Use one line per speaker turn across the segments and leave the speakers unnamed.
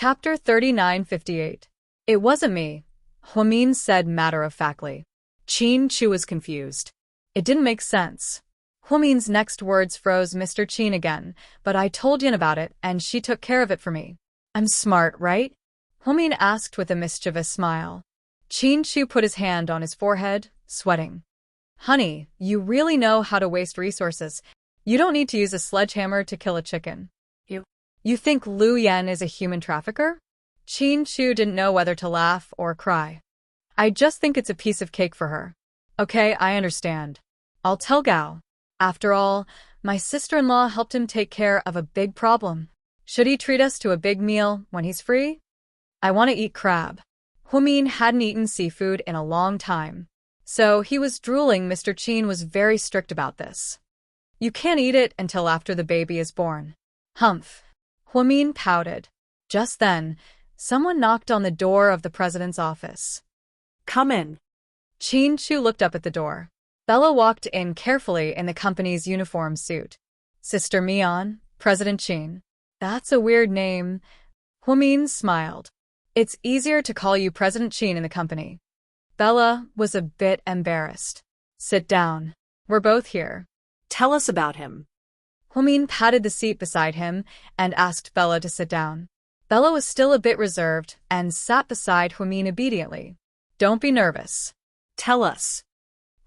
Chapter 3958. It wasn't me, Huamin said matter-of-factly. Qin Chu was confused. It didn't make sense. Huamin's next words froze Mr. Qin again, but I told Yin about it and she took care of it for me. I'm smart, right? Huamin asked with a mischievous smile. Qin Chu put his hand on his forehead, sweating. Honey, you really know how to waste resources. You don't need to use a sledgehammer to kill a chicken. You think Lu Yan is a human trafficker? Qin Chu didn't know whether to laugh or cry. I just think it's a piece of cake for her. Okay, I understand. I'll tell Gao. After all, my sister-in-law helped him take care of a big problem. Should he treat us to a big meal when he's free? I want to eat crab. Huamin hadn't eaten seafood in a long time, so he was drooling. Mr. Qin was very strict about this. You can't eat it until after the baby is born. Humph. Huamin pouted. Just then, someone knocked on the door of the president's office.
Come in.
Qin Chu looked up at the door. Bella walked in carefully in the company's uniform suit. Sister Mian, President Qin. That's a weird name. Huamin smiled. It's easier to call you President Qin in the company. Bella was a bit embarrassed. Sit down. We're both here.
Tell us about him.
Huamin patted the seat beside him and asked Bella to sit down. Bella was still a bit reserved and sat beside Huamin obediently. Don't be nervous.
Tell us.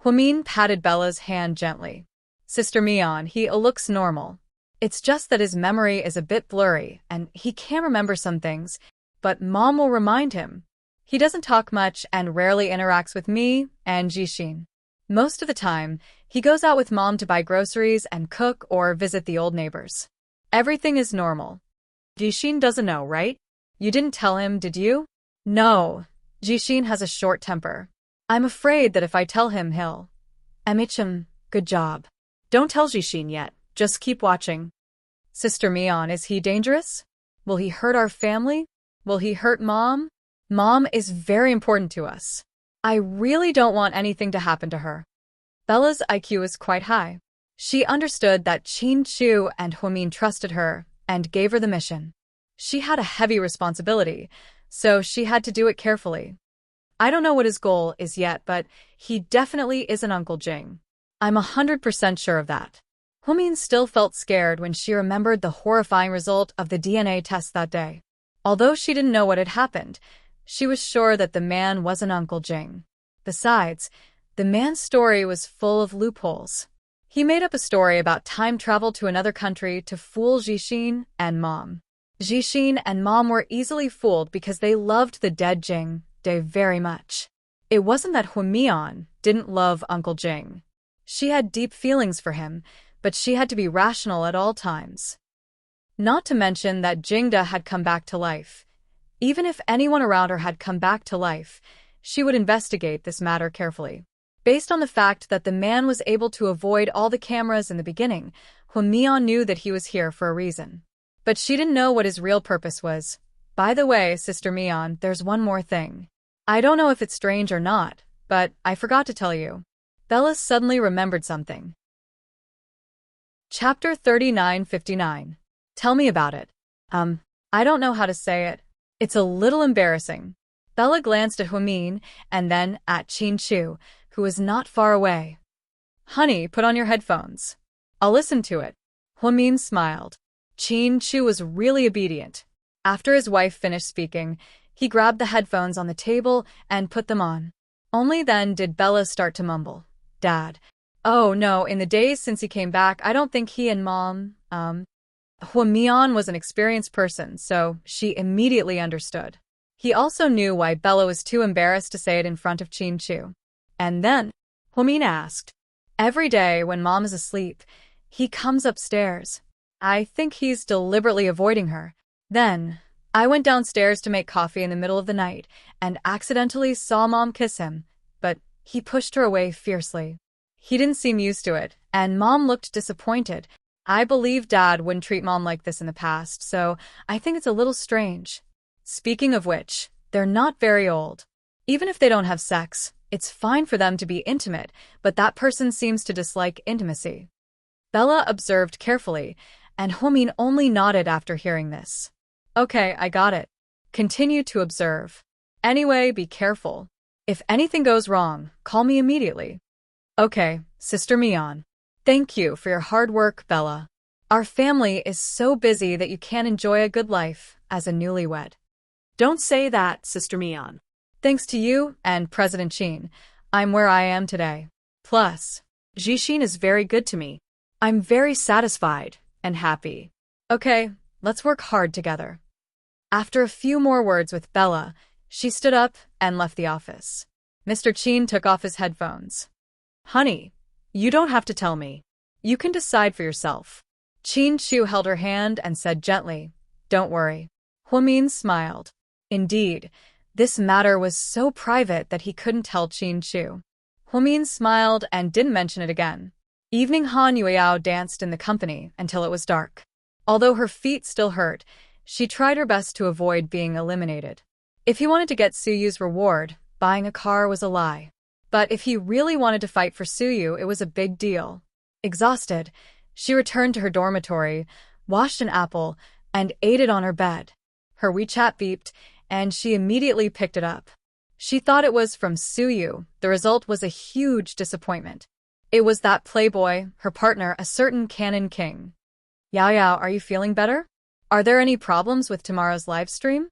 Huamin patted Bella's hand gently. Sister Mian, he looks normal. It's just that his memory is a bit blurry and he can't remember some things, but Mom will remind him. He doesn't talk much and rarely interacts with me and Jixin. Most of the time, he goes out with Mom to buy groceries and cook or visit the old neighbors. Everything is normal. Jixin doesn't know, right? You didn't tell him, did you? No. Jixin has a short temper. I'm afraid that if I tell him, he'll enrich him. Good job. Don't tell Jixin yet. Just keep watching. Sister Mian, is he dangerous? Will he hurt our family? Will he hurt Mom? Mom is very important to us. I really don't want anything to happen to her. Bella's IQ is quite high. She understood that Qin Chu and Huamin trusted her and gave her the mission. She had a heavy responsibility, so she had to do it carefully. I don't know what his goal is yet, but he definitely isn't Uncle Jing. I'm 100% sure of that. Huamin still felt scared when she remembered the horrifying result of the DNA test that day. Although she didn't know what had happened, she was sure that the man wasn't Uncle Jing. Besides, the man's story was full of loopholes. He made up a story about time travel to another country to fool Jixin and Mom. Jixin and Mom were easily fooled because they loved the dead Jing very much. It wasn't that Huamian didn't love Uncle Jing. She had deep feelings for him, but she had to be rational at all times. Not to mention that Jingda had come back to life. Even if anyone around her had come back to life, she would investigate this matter carefully. Based on the fact that the man was able to avoid all the cameras in the beginning, Huamian knew that he was here for a reason. But she didn't know what his real purpose was. By the way, Sister Mian, there's one more thing. I don't know if it's strange or not, but I forgot to tell you. Bella suddenly remembered something. Chapter 3959. Tell me about it. I don't know how to say it. It's a little embarrassing. Bella glanced at Huamin and then at Qin Chu, who was not far away. Honey, put on your headphones. I'll listen to it. Huamin smiled. Qin Chu was really obedient. After his wife finished speaking, he grabbed the headphones on the table and put them on. Only then did Bella start to mumble. Dad. Oh no, in the days since he came back, I don't think he and Mom, Huamian was an experienced person, so she immediately understood. He also knew why Bella was too embarrassed to say it in front of Qin Chu. And then, Huamin asked, every day when Mom is asleep, he comes upstairs. I think he's deliberately avoiding her. Then, I went downstairs to make coffee in the middle of the night and accidentally saw Mom kiss him, but he pushed her away fiercely. He didn't seem used to it, and Mom looked disappointed. I believe Dad wouldn't treat Mom like this in the past, so I think it's a little strange. Speaking of which, they're not very old. Even if they don't have sex, it's fine for them to be intimate, but that person seems to dislike intimacy. Bella observed carefully, and Huamin only nodded after hearing this. Okay, I got it. Continue to observe. Anyway, be careful. If anything goes wrong, call me immediately. Okay, Sister Mion. Thank you for your hard work, Bella. Our family is so busy that you can't enjoy a good life as a newlywed.
Don't say that, Sister Mion.
Thanks to you and President Sheen, I'm where I am today. Plus,
Jishin is very good to me. I'm very satisfied and happy.
okay, let's work hard together. After a few more words with Bella, she stood up and left the office. Mr. Sheen took off his headphones.
Honey, you don't have to tell me. You can decide for yourself.
Qin Shu held her hand and said gently, "Don't worry." Huamin smiled. Indeed, this matter was so private that he couldn't tell Qin Shu. Huamin smiled and didn't mention it again. Evening Han Yueyao danced in the company until it was dark. Although her feet still hurt, she tried her best to avoid being eliminated. If he wanted to get Suyu's reward, buying a car was a lie. But if he really wanted to fight for Suyu, it was a big deal. Exhausted, she returned to her dormitory, washed an apple, and ate it on her bed. Her WeChat beeped, and she immediately picked it up. She thought it was from Suyu. The result was a huge disappointment. It was that playboy, her partner, a certain Canon King. Yao Yao, are you feeling better? Are there any problems with tomorrow's live stream?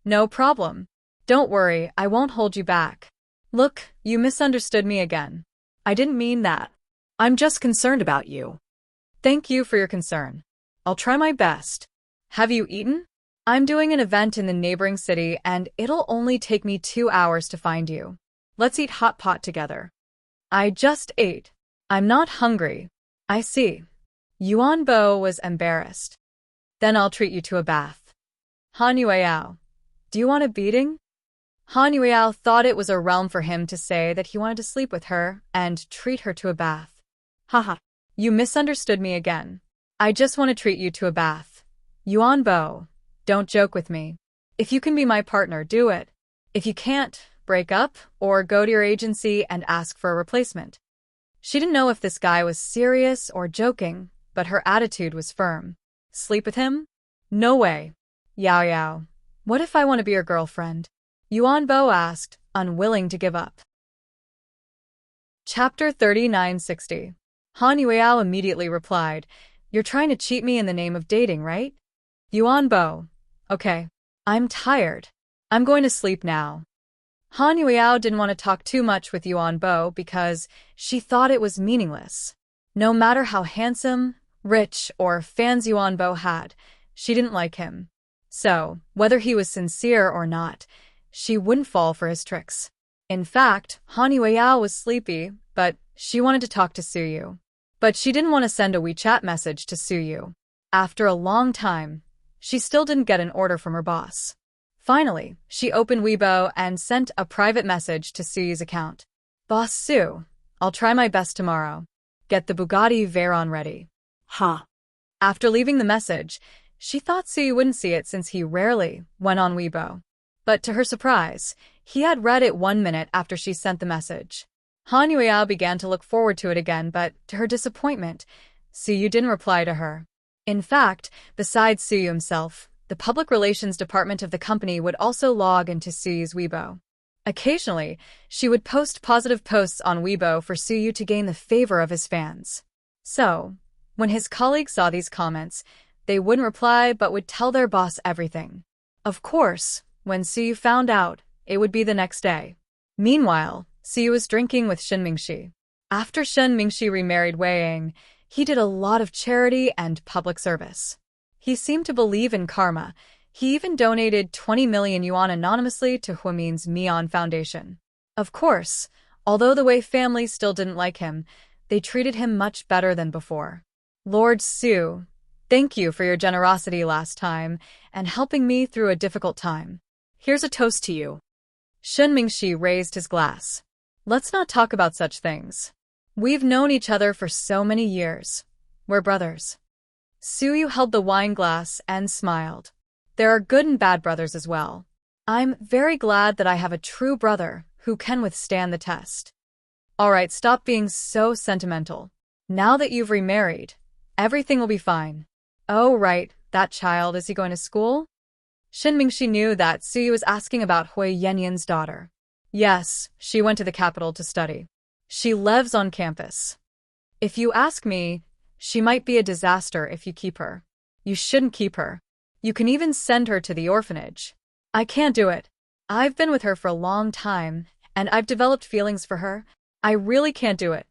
No problem. Don't worry, I won't hold you back. Look, you misunderstood me again.
I didn't mean that. I'm just concerned about you.
Thank you for your concern. I'll try my best. Have you eaten? I'm doing an event in the neighboring city and it'll only take me 2 hours to find you. Let's eat hot pot together. I just ate. I'm not hungry. I see. Yuan Bo was embarrassed. Then I'll treat you to a bath. Han Yueyao. Do you want a beating? Han Yueyao thought it was a realm for him to say that he wanted to sleep with her and treat her to a bath. Haha. You misunderstood me again. I just want to treat you to a bath. Yuan Bo. Don't joke with me. If you can be my partner, do it. If you can't, break up or go to your agency and ask for a replacement. She didn't know if this guy was serious or joking, but her attitude was firm. Sleep with him? No way. Yao Yao. What if I want to be your girlfriend? Yuan Bo asked, unwilling to give up. Chapter 3960. Han Yueyao immediately replied, "You're trying to cheat me in the name of dating, right?" Yuan Bo. Okay. I'm tired. I'm going to sleep now. Han Yueyao didn't want to talk too much with Yuan Bo because she thought it was meaningless. No matter how handsome, rich, or fans Yuan Bo had, she didn't like him. So, whether he was sincere or not, she wouldn't fall for his tricks. In fact, Han Yueyao was sleepy, but she wanted to talk to Suyu. But she didn't want to send a WeChat message to Suyu. After a long time, she still didn't get an order from her boss. Finally, she opened Weibo and sent a private message to Suyu's account. Boss Su, I'll try my best tomorrow. Get the Bugatti Veyron ready.
Ha.
After leaving the message, she thought Suyu wouldn't see it since he rarely went on Weibo. But to her surprise, he had read it 1 minute after she sent the message. Han Yueyao began to look forward to it again, but to her disappointment, Suyu didn't reply to her. In fact, besides Suyu himself, the public relations department of the company would also log into Suyu's Weibo. Occasionally, she would post positive posts on Weibo for Suyu to gain the favor of his fans. So, when his colleagues saw these comments, they wouldn't reply but would tell their boss everything. Of course, when Suyu found out, it would be the next day. Meanwhile, Suyu was drinking with Shen Mingxi. After Shen Mingxi remarried Wei Ying, he did a lot of charity and public service. He seemed to believe in karma. He even donated 20 million yuan anonymously to Huamin's Mian Foundation. Of course, although the Wei family still didn't like him, they treated him much better than before. Lord Su, thank you for your generosity last time and helping me through a difficult time.
Here's a toast to you.
Shen Mingxi raised his glass. Let's not talk about such things. We've known each other for so many years. We're brothers. Suyu held the wine glass and smiled. There are good and bad brothers as well. I'm very glad that I have a true brother who can withstand the test. Alright, stop being so sentimental. Now that you've remarried, everything will be fine. Oh right, that child, is he going to school? Shin Mingxi knew that Suyu was asking about Hui Yanyan's daughter. Yes, she went to the capital to study. She lives on campus. If you ask me, she might be a disaster if you keep her. You shouldn't keep her. You can even send her to the orphanage. I can't do it. I've been with her for a long time, and I've developed feelings for her. I really can't do it.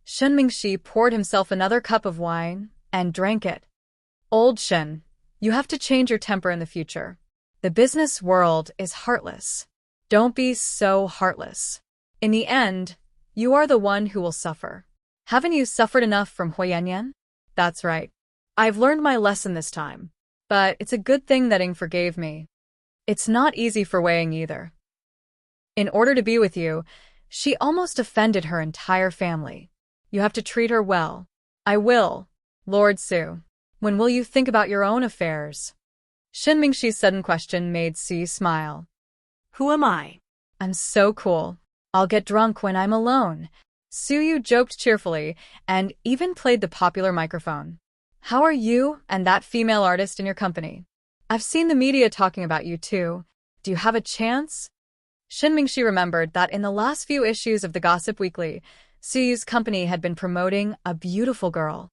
Shen Mingxi poured himself another cup of wine and drank it. Old Shen, you have to change your temper in the future. The business world is heartless. Don't be so heartless. In the end, you are the one who will suffer. Haven't you suffered enough from Hui Yanyan? That's right. I've learned my lesson this time. But it's a good thing that Ing forgave me. It's not easy for Wei Ying either. In order to be with you, she almost offended her entire family. You have to treat her well. I will, Lord Su. When will you think about your own affairs? Shin Mingxi's sudden question made Su smile.
Who am I?
I'm so cool. I'll get drunk when I'm alone. Suyu joked cheerfully and even played the popular microphone. How are you and that female artist in your company? I've seen the media talking about you too. Do you have a chance? Shin Mingxi remembered that in the last few issues of the Gossip Weekly, Suyu's company had been promoting a beautiful girl.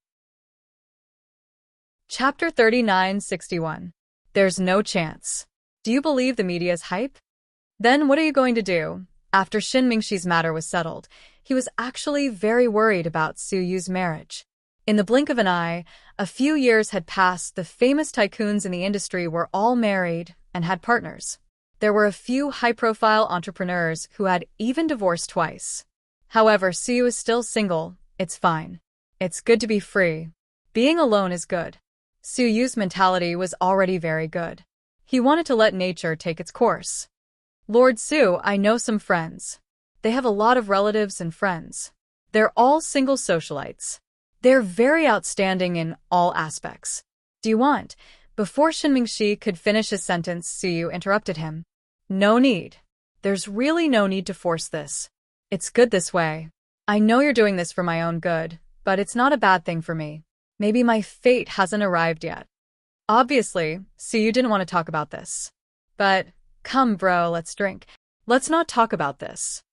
Chapter 3961. There's no chance. Do you believe the media's hype? Then what are you going to do? After Shin Mingxi's matter was settled, he was actually very worried about Suyu's marriage. In the blink of an eye, a few years had passed. The famous tycoons in the industry were all married and had partners. There were a few high-profile entrepreneurs who had even divorced twice. However, Suyu is still single. It's fine. It's good to be free. Being alone is good. Suyu's mentality was already very good. He wanted to let nature take its course. Lord Su, I know some friends. They have a lot of relatives and friends. They're all single socialites. They're very outstanding in all aspects. Do you want? Before Shin Mingxi could finish his sentence, Suyu interrupted him. No need. There's really no need to force this. It's good this way. I know you're doing this for my own good, but it's not a bad thing for me. Maybe my fate hasn't arrived yet. Obviously, Suyu didn't want to talk about this. But, come bro, let's drink. Let's not talk about this.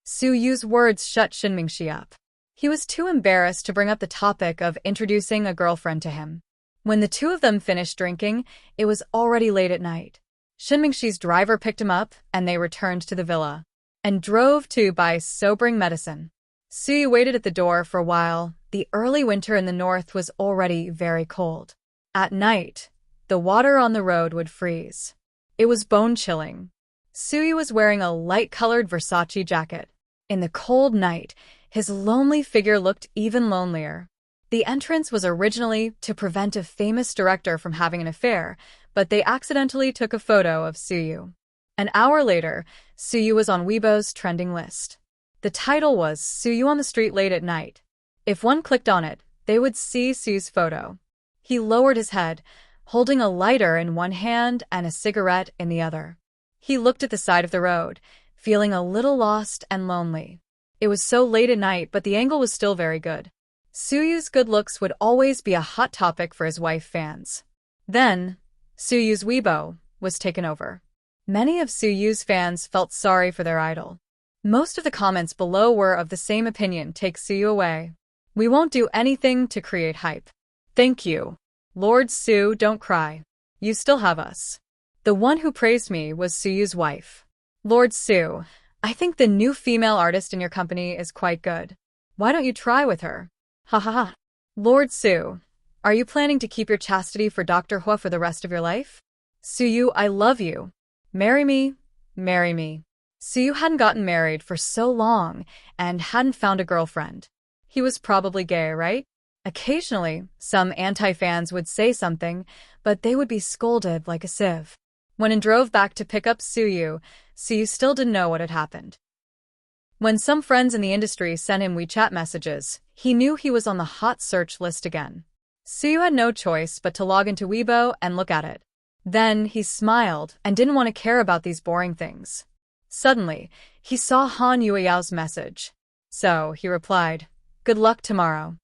Suyu's words shut Shin Mingxi up. He was too embarrassed to bring up the topic of introducing a girlfriend to him. When the two of them finished drinking, it was already late at night. Shin Mingxi's driver picked him up, and they returned to the villa, and drove to buy sobering medicine. Suyu waited at the door for a while. The early winter in the north was already very cold. At night, the water on the road would freeze. It was bone-chilling. Suyu was wearing a light-colored Versace jacket. In the cold night, his lonely figure looked even lonelier. The entrance was originally to prevent a famous director from having an affair, but they accidentally took a photo of Suyu. An hour later, Suyu was on Weibo's trending list. The title was Suyu on the Street Late at Night. If one clicked on it, they would see Suyu's photo. He lowered his head, holding a lighter in one hand and a cigarette in the other. He looked at the side of the road, feeling a little lost and lonely. It was so late at night, but the angle was still very good. Suyu's good looks would always be a hot topic for his wife fans. Then, Suyu's Weibo was taken over. Many of Suyu's fans felt sorry for their idol. Most of the comments below were of the same opinion: take Suyu away. We won't do anything to create hype. Thank you. Lord Su, don't cry. You still have us. The one who praised me was Suyu's wife. Lord Su, I think the new female artist in your company is quite good. Why don't you try with her? Ha ha ha. Lord Su, are you planning to keep your chastity for Dr. Hua for the rest of your life? Suyu, I love you. Marry me, marry me. Suyu hadn't gotten married for so long and hadn't found a girlfriend. He was probably gay, right? Occasionally, some anti-fans would say something, but they would be scolded like a sieve. When he drove back to pick up Suyu, Suyu still didn't know what had happened. When some friends in the industry sent him WeChat messages, he knew he was on the hot search list again. Suyu had no choice but to log into Weibo and look at it. Then he smiled and didn't want to care about these boring things. Suddenly, he saw Han Yueyao's message. So, he replied, "Good luck tomorrow."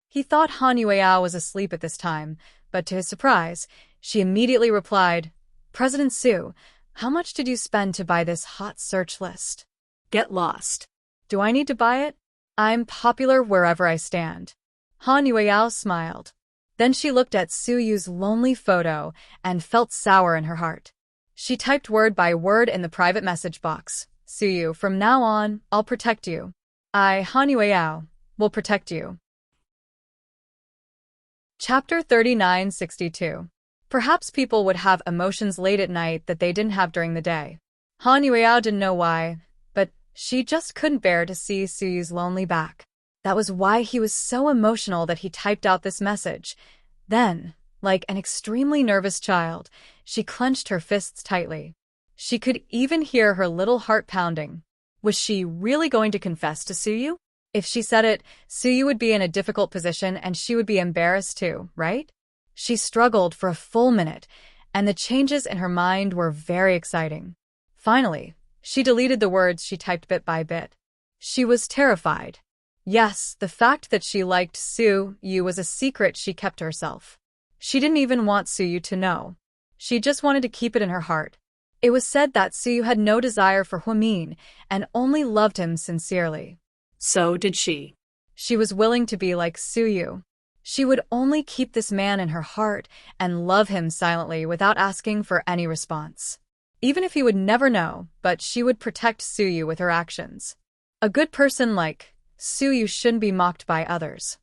He thought Han Yueyao was asleep at this time, but to his surprise, she immediately replied, President Sue, how much did you spend to buy this hot search list?
Get lost.
Do I need to buy it? I'm popular wherever I stand. Han Yueyao smiled. Then she looked at Su Yu's lonely photo and felt sour in her heart. She typed word by word in the private message box. Su Yu, from now on, I'll protect you. I, Han Yueyao, will protect you. Chapter 3962. Perhaps people would have emotions late at night that they didn't have during the day. Han Yueyao didn't know why, but she just couldn't bear to see Su Yu's lonely back. That was why he was so emotional that he typed out this message. Then, like an extremely nervous child, she clenched her fists tightly. She could even hear her little heart pounding. Was she really going to confess to Su Yu? If she said it, Su Yu would be in a difficult position and she would be embarrassed too, right? She struggled for a full minute, and the changes in her mind were very exciting. Finally, she deleted the words she typed bit by bit. She was terrified. Yes, the fact that she liked Su Yu was a secret she kept to herself. She didn't even want Su Yu to know. She just wanted to keep it in her heart. It was said that Su Yu had no desire for Huamin and only loved him sincerely.
So did she.
She was willing to be like Su Yu. She would only keep this man in her heart and love him silently without asking for any response. Even if he would never know, but she would protect Su Yu with her actions. A good person like Su Yu shouldn't be mocked by others.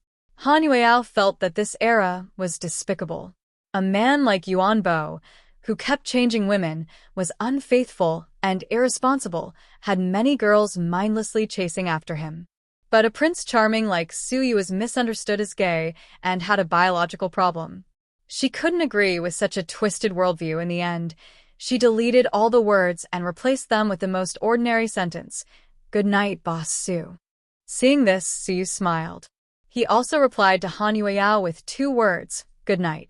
Han Yueyao felt that this era was despicable. A man like Yuan Bo, who kept changing women, was unfaithful and irresponsible, had many girls mindlessly chasing after him. But a Prince Charming like Su Yu was misunderstood as gay and had a biological problem. She couldn't agree with such a twisted worldview in the end. She deleted all the words and replaced them with the most ordinary sentence, "Good night, Boss Su." Seeing this, Su Yu smiled. He also replied to Han Yueyao with 2 words, "Good night."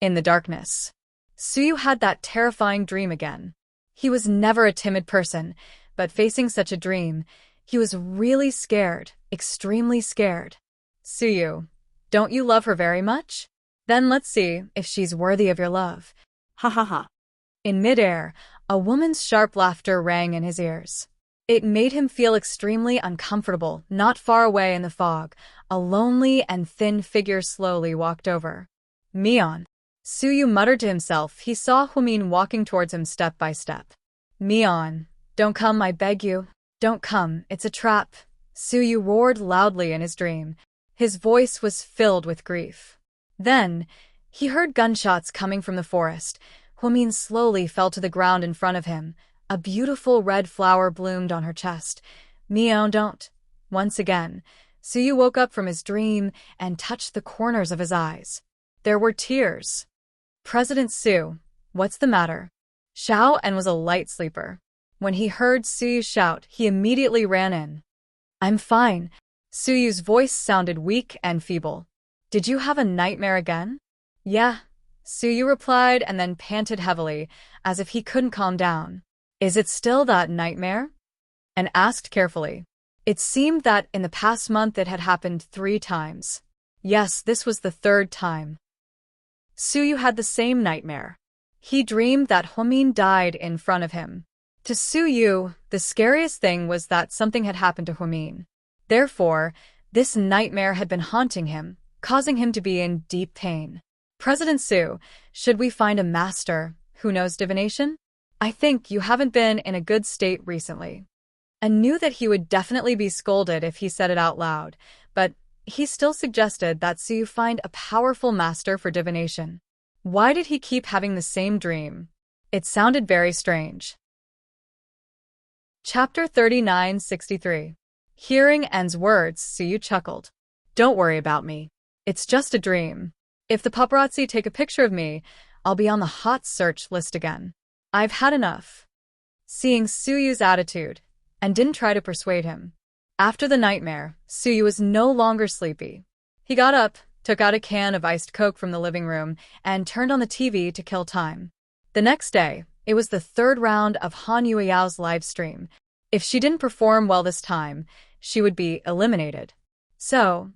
In the darkness, Su Yu had that terrifying dream again. He was never a timid person, but facing such a dream, he was really scared, extremely scared. Su Yu, don't you love her very much? Then let's see if she's worthy of your love.
Ha ha ha.
In midair, a woman's sharp laughter rang in his ears. It made him feel extremely uncomfortable. Not far away in the fog, a lonely and thin figure slowly walked over. Mion. Su Yu muttered to himself. He saw Huamin walking towards him step by step. Mion, don't come, I beg you. Don't come, it's a trap. Su Yu roared loudly in his dream. His voice was filled with grief. Then, he heard gunshots coming from the forest. Huamin slowly fell to the ground in front of him. A beautiful red flower bloomed on her chest. Mion, don't. Once again, Su Yu woke up from his dream and touched the corners of his eyes. There were tears. President Su, what's the matter? Xiao En was a light sleeper. When he heard Su Yu shout, he immediately ran in. I'm fine. Su Yu's voice sounded weak and feeble. Did you have a nightmare again? Yeah, Su Yu replied and then panted heavily, as if he couldn't calm down. Is it still that nightmare? And asked carefully. It seemed that in the past month it had happened 3 times. Yes, this was the 3rd time. Su Yu had the same nightmare. He dreamed that Huamin died in front of him. To Su Yu, the scariest thing was that something had happened to Huamin. Therefore, this nightmare had been haunting him, causing him to be in deep pain. President Su, should we find a master who knows divination? I think you haven't been in a good state recently. And knew that he would definitely be scolded if he said it out loud, but he still suggested that Su Yu find a powerful master for divination. Why did he keep having the same dream? It sounded very strange. Chapter 3963. Hearing En's words, Su Yu chuckled. Don't worry about me. It's just a dream. If the paparazzi take a picture of me, I'll be on the hot search list again. I've had enough. Seeing Su Yu's attitude, and didn't try to persuade him. After the nightmare, Su Yu was no longer sleepy. He got up, took out a can of iced Coke from the living room, and turned on the TV to kill time. The next day, it was the 3rd round of Han Yueyao's live stream. If she didn't perform well this time, she would be eliminated. So,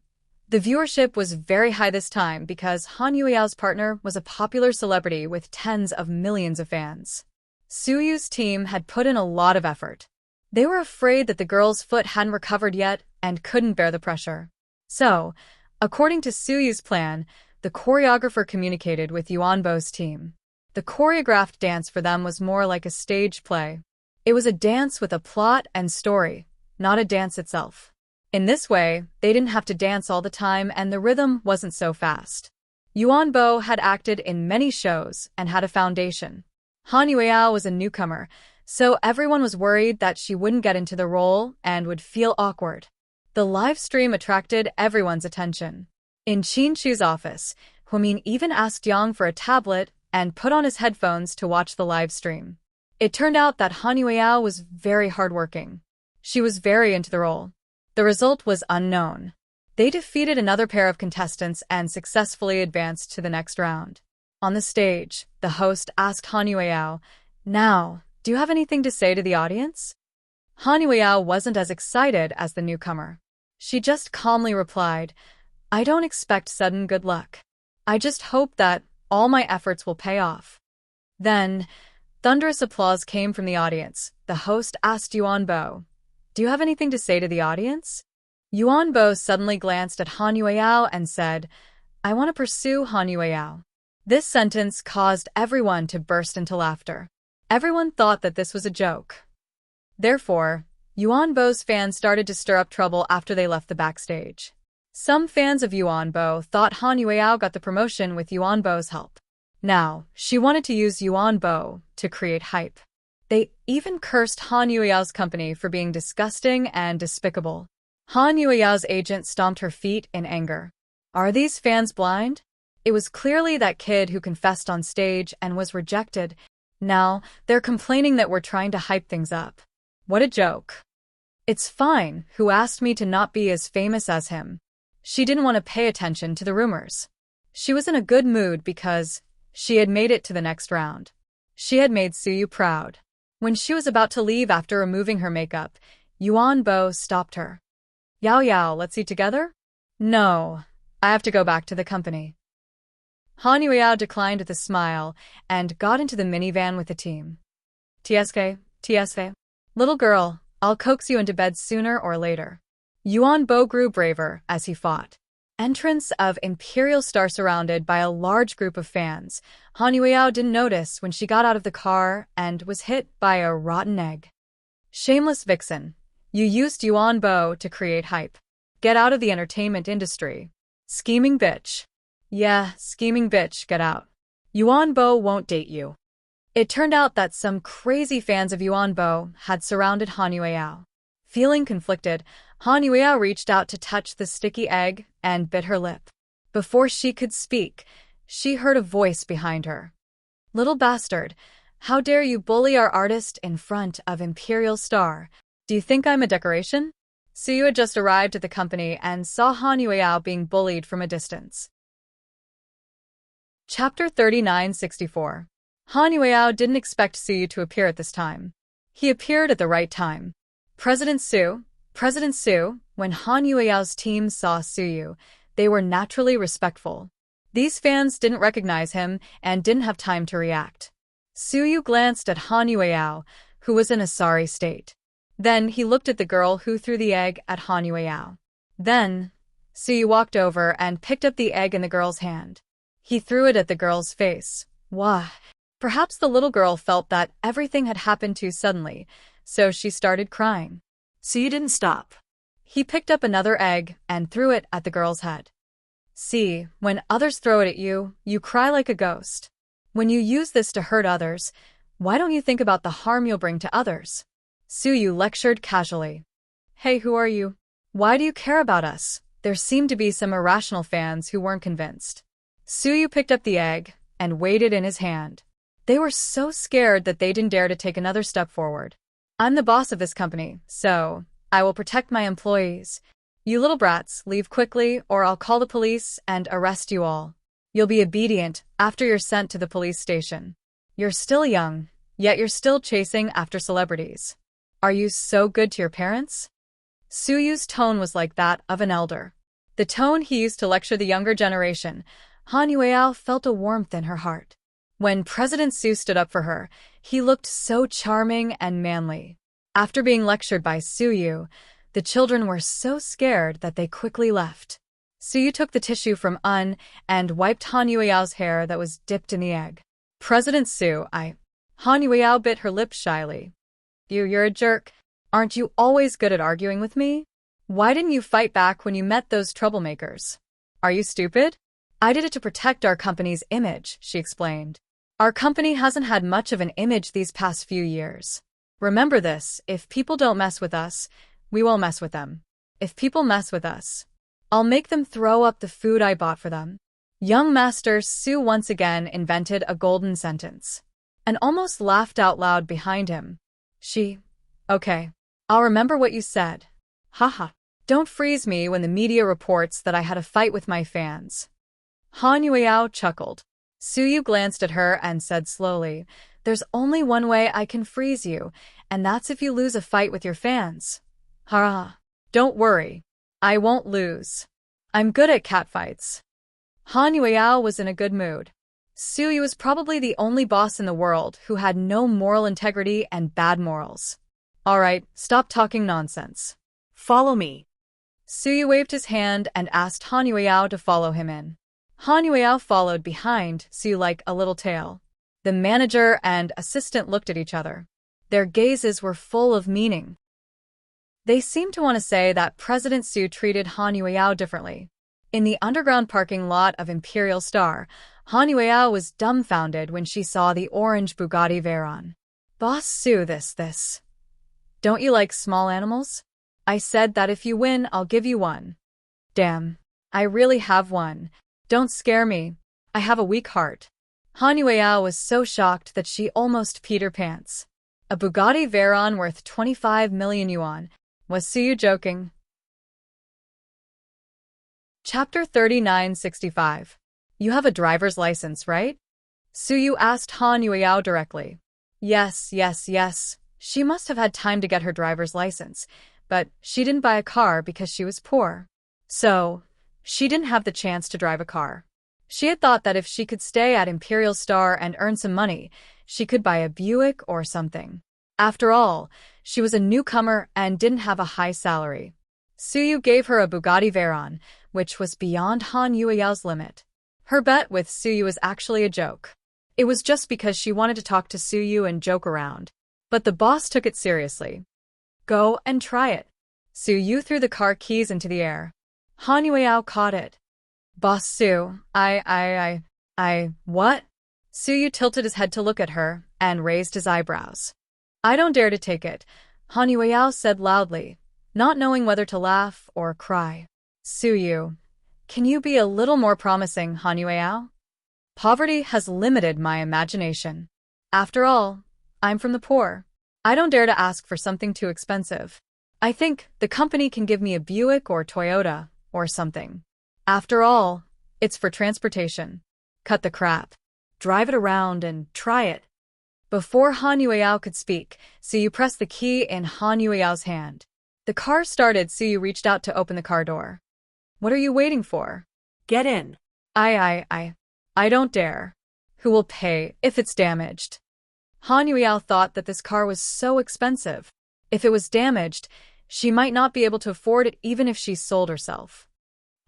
The viewership was very high this time because Han Yueyao's partner was a popular celebrity with tens of millions of fans. Suyu's team had put in a lot of effort. They were afraid that the girl's foot hadn't recovered yet and couldn't bear the pressure. So, according to Suyu's plan, the choreographer communicated with Yuanbo's team. The choreographed dance for them was more like a stage play. It was a dance with a plot and story, not a dance itself. In this way, they didn't have to dance all the time and the rhythm wasn't so fast. Yuanbo had acted in many shows and had a foundation. Han Yueyao was a newcomer, so everyone was worried that she wouldn't get into the role and would feel awkward. The live stream attracted everyone's attention. In Qin Chu's office, Huimin even asked Yang for a tablet and put on his headphones to watch the live stream. It turned out that Han Yueyao was very hardworking. She was very into the role. The result was unknown. They defeated another pair of contestants and successfully advanced to the next round. On the stage, the host asked Han Yueyao, "Now, do you have anything to say to the audience?" Han Yueyao wasn't as excited as the newcomer. She just calmly replied, "I don't expect sudden good luck. I just hope that all my efforts will pay off." Then, thunderous applause came from the audience. The host asked Yuanbo, "Do you have anything to say to the audience?" Yuanbo suddenly glanced at Han Yueyao and said, "I want to pursue Han Yueyao." This sentence caused everyone to burst into laughter. Everyone thought that this was a joke. Therefore, Yuanbo's fans started to stir up trouble after they left the backstage. Some fans of Yuanbo thought Han Yueyao got the promotion with Yuanbo's help. Now, she wanted to use Yuanbo to create hype. They even cursed Han Yueyao's company for being disgusting and despicable. Han Yueyao's agent stomped her feet in anger. Are these fans blind? It was clearly that kid who confessed on stage and was rejected. Now, they're complaining that we're trying to hype things up. What a joke. It's fine, who asked me to not be as famous as him. She didn't want to pay attention to the rumors. She was in a good mood because she had made it to the next round. She had made Suyu proud. When she was about to leave after removing her makeup, Yuanbo stopped her. "Yao Yao, let's eat together?" "No, I have to go back to the company." Han Yueyao declined with a smile and got into the minivan with the team. TSK. Little girl, I'll coax you into bed sooner or later. Yuanbo grew braver as he fought. Entrance of Imperial Star surrounded by a large group of fans. Han Yueyao didn't notice when she got out of the car and was hit by a rotten egg. Shameless vixen. You used Yuanbo to create hype. Get out of the entertainment industry. Scheming bitch. Yeah, scheming bitch, get out. Yuanbo won't date you. It turned out that some crazy fans of Yuanbo had surrounded Han Yueyao. Feeling conflicted, Han Yueyao reached out to touch the sticky egg and bit her lip. Before she could speak, she heard a voice behind her. "Little bastard, how dare you bully our artist in front of Imperial Star? Do you think I'm a decoration?" Suyu had just arrived at the company and saw Han Yueyao being bullied from a distance. Chapter 3964. Han Yueyao didn't expect Suyu to appear at this time. He appeared at the right time. President Su, when Han Yueyao's team saw Suyu, they were naturally respectful. These fans didn't recognize him and didn't have time to react. Suyu glanced at Han Yueyao, who was in a sorry state. Then he looked at the girl who threw the egg at Han Yueyao. Then, Suyu walked over and picked up the egg in the girl's hand. He threw it at the girl's face. Wah! Perhaps the little girl felt that everything had happened too suddenly, so she started crying. Suyu didn't stop. He picked up another egg and threw it at the girl's head. See, when others throw it at you, you cry like a ghost. When you use this to hurt others, why don't you think about the harm you'll bring to others? Suyu lectured casually. Hey, who are you? Why do you care about us? There seemed to be some irrational fans who weren't convinced. Suyu picked up the egg and weighed it in his hand. They were so scared that they didn't dare to take another step forward. I'm the boss of this company, so I will protect my employees. You little brats, leave quickly or I'll call the police and arrest you all. You'll be obedient after you're sent to the police station. You're still young, yet you're still chasing after celebrities. Are you so good to your parents? Suyu's tone was like that of an elder. The tone he used to lecture the younger generation, Han Yueao felt a warmth in her heart. When President Su stood up for her, he looked so charming and manly. After being lectured by Su Yu, the children were so scared that they quickly left. Su Yu took the tissue from Un and wiped Han Yueao's hair that was dipped in the egg. President Su, Han Yueao bit her lips shyly. You're a jerk. Aren't you always good at arguing with me? Why didn't you fight back when you met those troublemakers? Are you stupid? I did it to protect our company's image, she explained. Our company hasn't had much of an image these past few years. Remember this, if people don't mess with us, we won't mess with them. If people mess with us, I'll make them throw up the food I bought for them. Young Master Su once again invented a golden sentence, and almost laughed out loud behind him. Okay, I'll remember what you said. Haha. Don't freeze me when the media reports that I had a fight with my fans. Han Yueao chuckled. Su Yu glanced at her and said slowly, there's only one way I can freeze you, and that's if you lose a fight with your fans. Ha. Don't worry. I won't lose. I'm good at catfights. Han Yueao was in a good mood. Su Yu was probably the only boss in the world who had no moral integrity and bad morals. All right, stop talking nonsense. Follow me. Su Yu waved his hand and asked Han Yueao to follow him in. Han Yueao followed behind Su Yu like a little tail. The manager and assistant looked at each other. Their gazes were full of meaning. They seemed to want to say that President Su treated Han Yueao differently. In the underground parking lot of Imperial Star, Han Yueao was dumbfounded when she saw the orange Bugatti Veyron. Boss Su, this. Don't you like small animals? I said that if you win, I'll give you one. Damn. I really have one. Don't scare me. I have a weak heart. Han Yueao was so shocked that she almost peed her pants. A Bugatti Veyron worth 25 million yuan. Was Su Yu joking? Chapter 3965. You have a driver's license, right? Su Yu asked Han Yueao directly. Yes. She must have had time to get her driver's license, but she didn't buy a car because she was poor. So, she didn't have the chance to drive a car. She had thought that if she could stay at Imperial Star and earn some money, she could buy a Buick or something. After all, she was a newcomer and didn't have a high salary. Su Yu gave her a Bugatti Veyron, which was beyond Han Yueao's limit. Her bet with Su Yu was actually a joke. It was just because she wanted to talk to Su Yu and joke around. But the boss took it seriously. Go and try it. Su Yu threw the car keys into the air. Han Yueao caught it. Boss Su, what? Su Yu tilted his head to look at her and raised his eyebrows. I don't dare to take it, Han Yueao said loudly, not knowing whether to laugh or cry. Su Yu, can you be a little more promising, Han Yueao? Poverty has limited my imagination. After all, I'm from the poor. I don't dare to ask for something too expensive. I think the company can give me a Buick or Toyota or something. After all, it's for transportation. Cut the crap. Drive it around and try it. Before Han Yueao could speak, Su Yu pressed the key in Han Yueao's hand. The car started. Su Yu reached out to open the car door. What are you waiting for? Get in. I don't dare. Who will pay if it's damaged? Han Yueao thought that this car was so expensive. If it was damaged, she might not be able to afford it even if she sold herself.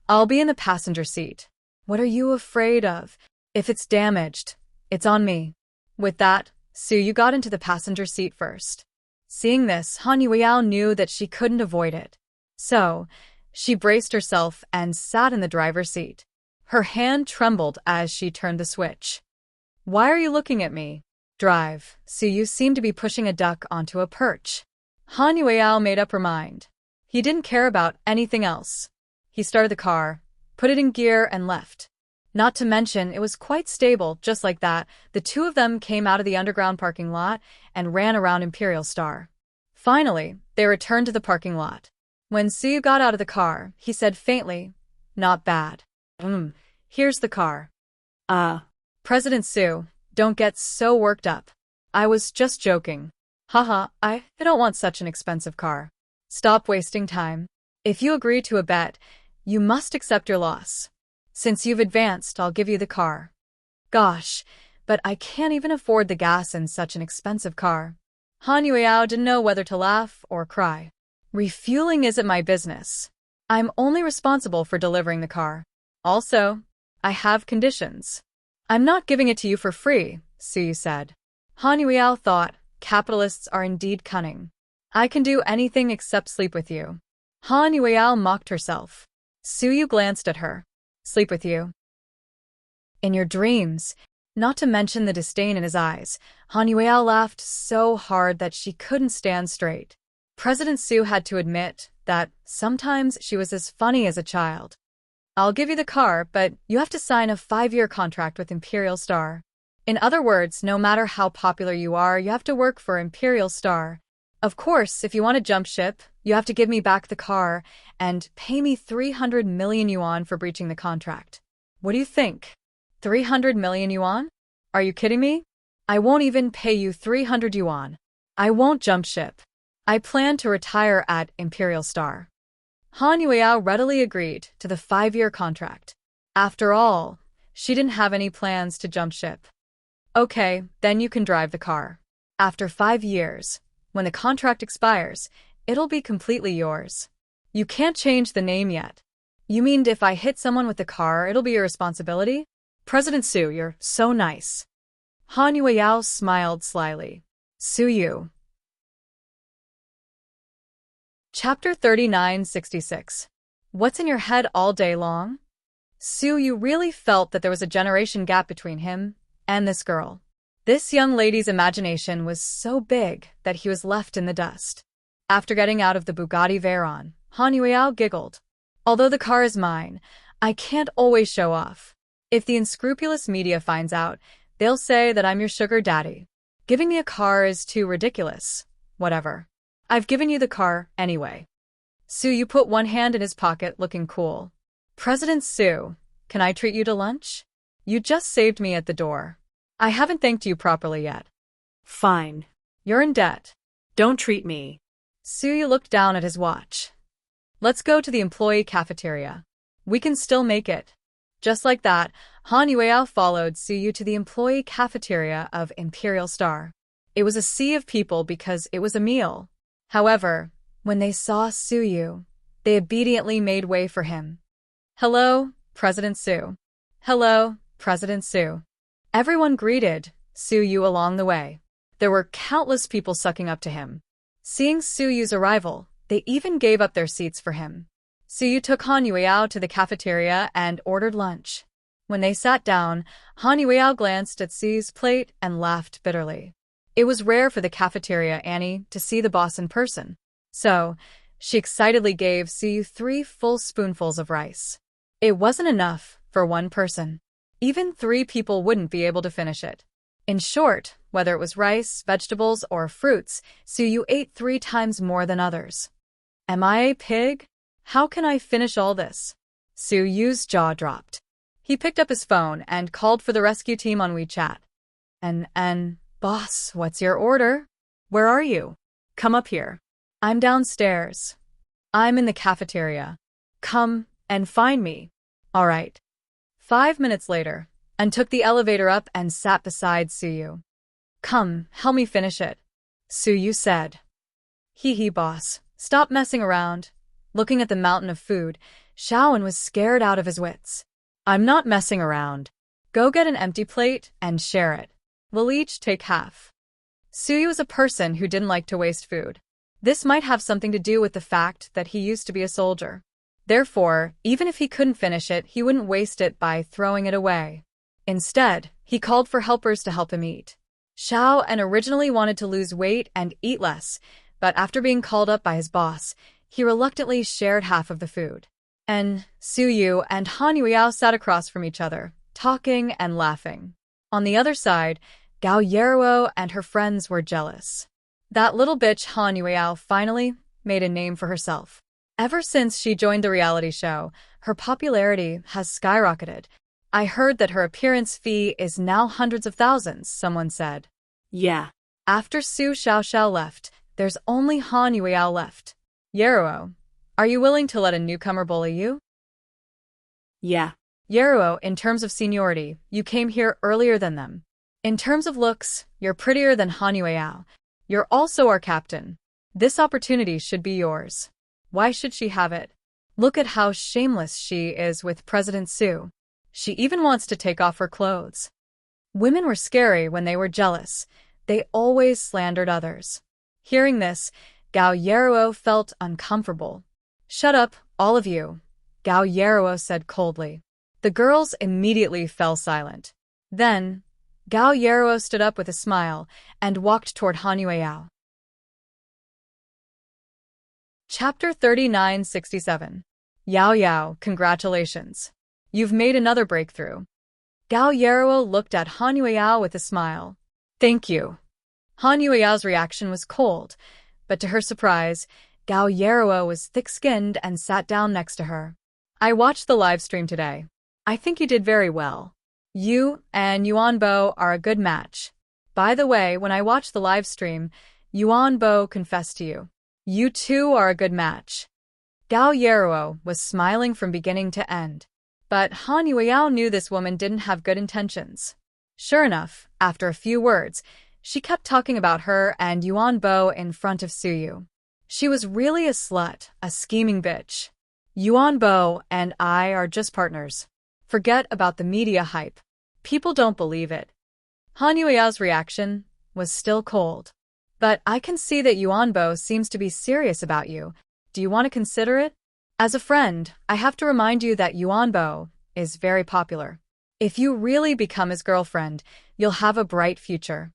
I'll be in the passenger seat. What are you afraid of? If it's damaged, it's on me. With that, Su Yu got into the passenger seat first. Seeing this, Han Yueao knew that she couldn't avoid it. So, she braced herself and sat in the driver's seat. Her hand trembled as she turned the switch. Why are you looking at me? Drive. Su Yu seemed to be pushing a duck onto a perch. Han Yueao made up her mind. He didn't care about anything else. He started the car, put it in gear and left. Not to mention, it was quite stable. Just like that, the two of them came out of the underground parking lot and ran around Imperial Star. Finally, they returned to the parking lot. When Su Yu got out of the car, he said faintly, "Not bad. Here's the car." President Su, don't get so worked up. I was just joking. Haha, I don't want such an expensive car. Stop wasting time. If you agree to a bet, You must accept your loss. Since you've advanced, I'll give you the car. Gosh, but I can't even afford the gas in such an expensive car. Han Yueyao didn't know whether to laugh or cry. Refueling isn't my business. I'm only responsible for delivering the car. Also, I have conditions. I'm not giving it to you for free, Suyu said. Han Yueyao thought, capitalists are indeed cunning. I can do anything except sleep with you. Han Yueyao mocked herself. Suyu glanced at her. Sleep with you? In your dreams. Not to mention the disdain in his eyes, Han Yueyao laughed so hard that she couldn't stand straight. President Su had to admit that sometimes she was as funny as a child. I'll give you the car, but you have to sign a 5-year contract with Imperial Star. In other words, no matter how popular you are, you have to work for Imperial Star. Of course, if you want to jump ship, you have to give me back the car and pay me 300 million yuan for breaching the contract. What do you think? 300 million yuan? Are you kidding me? I won't even pay you 300 yuan. I won't jump ship. I plan to retire at Imperial Star. Han Yueyao readily agreed to the 5-year contract. After all, she didn't have any plans to jump ship. Okay, then you can drive the car. After 5 years, when the contract expires, it'll be completely yours. You can't change the name yet. You mean if I hit someone with the car, it'll be your responsibility? President Su, you're so nice. Han Yueyao smiled slyly. Suyu. Chapter 3966. What's in your head all day long? Suyu really felt that there was a generation gap between him and this girl. This young lady's imagination was so big that he was left in the dust. After getting out of the Bugatti Veyron, Han Yueyao giggled. Although the car is mine, I can't always show off. If the unscrupulous media finds out, they'll say that I'm your sugar daddy. Giving me a car is too ridiculous. Whatever. I've given you the car anyway. Suyu put one hand in his pocket, looking cool. President Su, can I treat you to lunch? You just saved me at the door. I haven't thanked you properly yet. Fine. You're in debt. Don't treat me. Suyu looked down at his watch. Let's go to the employee cafeteria. We can still make it. Just like that, Han Yueyao followed Suyu to the employee cafeteria of Imperial Star. It was a sea of people because it was a meal. However, when they saw Suyu, they obediently made way for him. Hello, President Su. Hello, President Su. Everyone greeted Suyu along the way. There were countless people sucking up to him. Seeing Suyu's arrival, they even gave up their seats for him. Suyu took Han Yueyao to the cafeteria and ordered lunch. When they sat down, Han Yueyao glanced at Suyu's plate and laughed bitterly. It was rare for the cafeteria Annie to see the boss in person. So, she excitedly gave Suyu 3 full spoonfuls of rice. It wasn't enough for one person. Even 3 people wouldn't be able to finish it. In short, whether it was rice, vegetables, or fruits, Suyu ate 3 times more than others. Am I a pig? How can I finish all this? Suyu's jaw dropped. He picked up his phone and called for the rescue team on WeChat. Boss, what's your order? Where are you? Come up here. I'm downstairs. I'm in the cafeteria. Come and find me. All right. 5 minutes later, An took the elevator up and sat beside Suyu. Come, help me finish it, Suyu said. Hee boss, stop messing around. Looking at the mountain of food, Shaoan was scared out of his wits. I'm not messing around. Go get an empty plate and share it. We'll each take half. Suyu was a person who didn't like to waste food. This might have something to do with the fact that he used to be a soldier. Therefore, even if he couldn't finish it, he wouldn't waste it by throwing it away. Instead, he called for helpers to help him eat. Shaoan originally wanted to lose weight and eat less, but after being called up by his boss, he reluctantly shared half of the food. And Suyu and Han Yueyao sat across from each other, talking and laughing. On the other side, Gao Yeruo and her friends were jealous. That little bitch Han Yueyao finally made a name for herself. Ever since she joined the reality show, her popularity has skyrocketed. I heard that her appearance fee is now hundreds of thousands, someone said. Yeah. After Su Xiaoxiao left, there's only Han Yueyao left. Yeruo, are you willing to let a newcomer bully you?
Yeah.
Yeruo, in terms of seniority, you came here earlier than them. In terms of looks, you're prettier than Han Yueyao. You're also our captain. This opportunity should be yours. Why should she have it? Look at how shameless she is with President Su. She even wants to take off her clothes. Women were scary when they were jealous. They always slandered others. Hearing this, Gao Yeruo felt uncomfortable. Shut up, all of you, Gao Yeruo said coldly. The girls immediately fell silent. Then, Gao Yeruo stood up with a smile and walked toward Han Yueyao. Chapter 3967. Yao Yao, congratulations. You've made another breakthrough. Gao Yeruo looked at Han Yueyao with a smile. Thank you. Han Yueyao's reaction was cold, but to her surprise, Gao Yeruo was thick-skinned and sat down next to her. I watched the live stream today. I think you did very well. You and Yuanbo are a good match. By the way, when I watched the live stream, Yuanbo confessed to you. You two are a good match. Gao Yeruo was smiling from beginning to end. But Han Yueyao knew this woman didn't have good intentions. Sure enough, after a few words, she kept talking about her and Yuanbo in front of Suyu. She was really a slut, a scheming bitch. Yuanbo and I are just partners. Forget about the media hype. People don't believe it. Han Yueyao's reaction was still cold. But I can see that Yuanbo seems to be serious about you. Do you want to consider it? As a friend, I have to remind you that Yuanbo is very popular. If you really become his girlfriend, you'll have a bright future.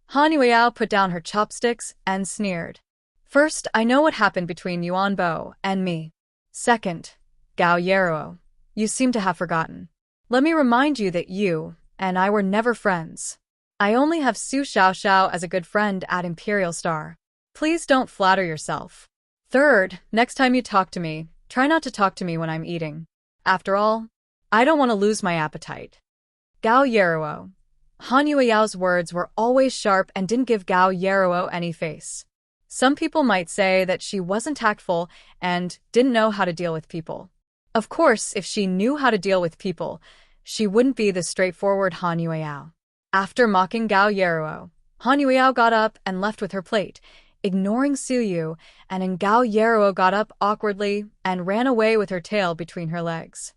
Han Yueyao put down her chopsticks and sneered. First, I know what happened between Yuanbo and me. Second, Gao Yeruo, you seem to have forgotten. Let me remind you that you and I were never friends. I only have Su Xiaoxiao as a good friend at Imperial Star. Please don't flatter yourself. Third, next time you talk to me, try not to talk to me when I'm eating. After all, I don't want to lose my appetite. Gao Yeruo. Han Yueyao's words were always sharp and didn't give Gao Yeruo any face. Some people might say that she wasn't tactful and didn't know how to deal with people. Of course, if she knew how to deal with people, she wouldn't be the straightforward Han Yueyao. After mocking Gao Yeruo, Han Yueyao got up and left with her plate, ignoring Suyu, and then Gao Yeruo got up awkwardly and ran away with her tail between her legs.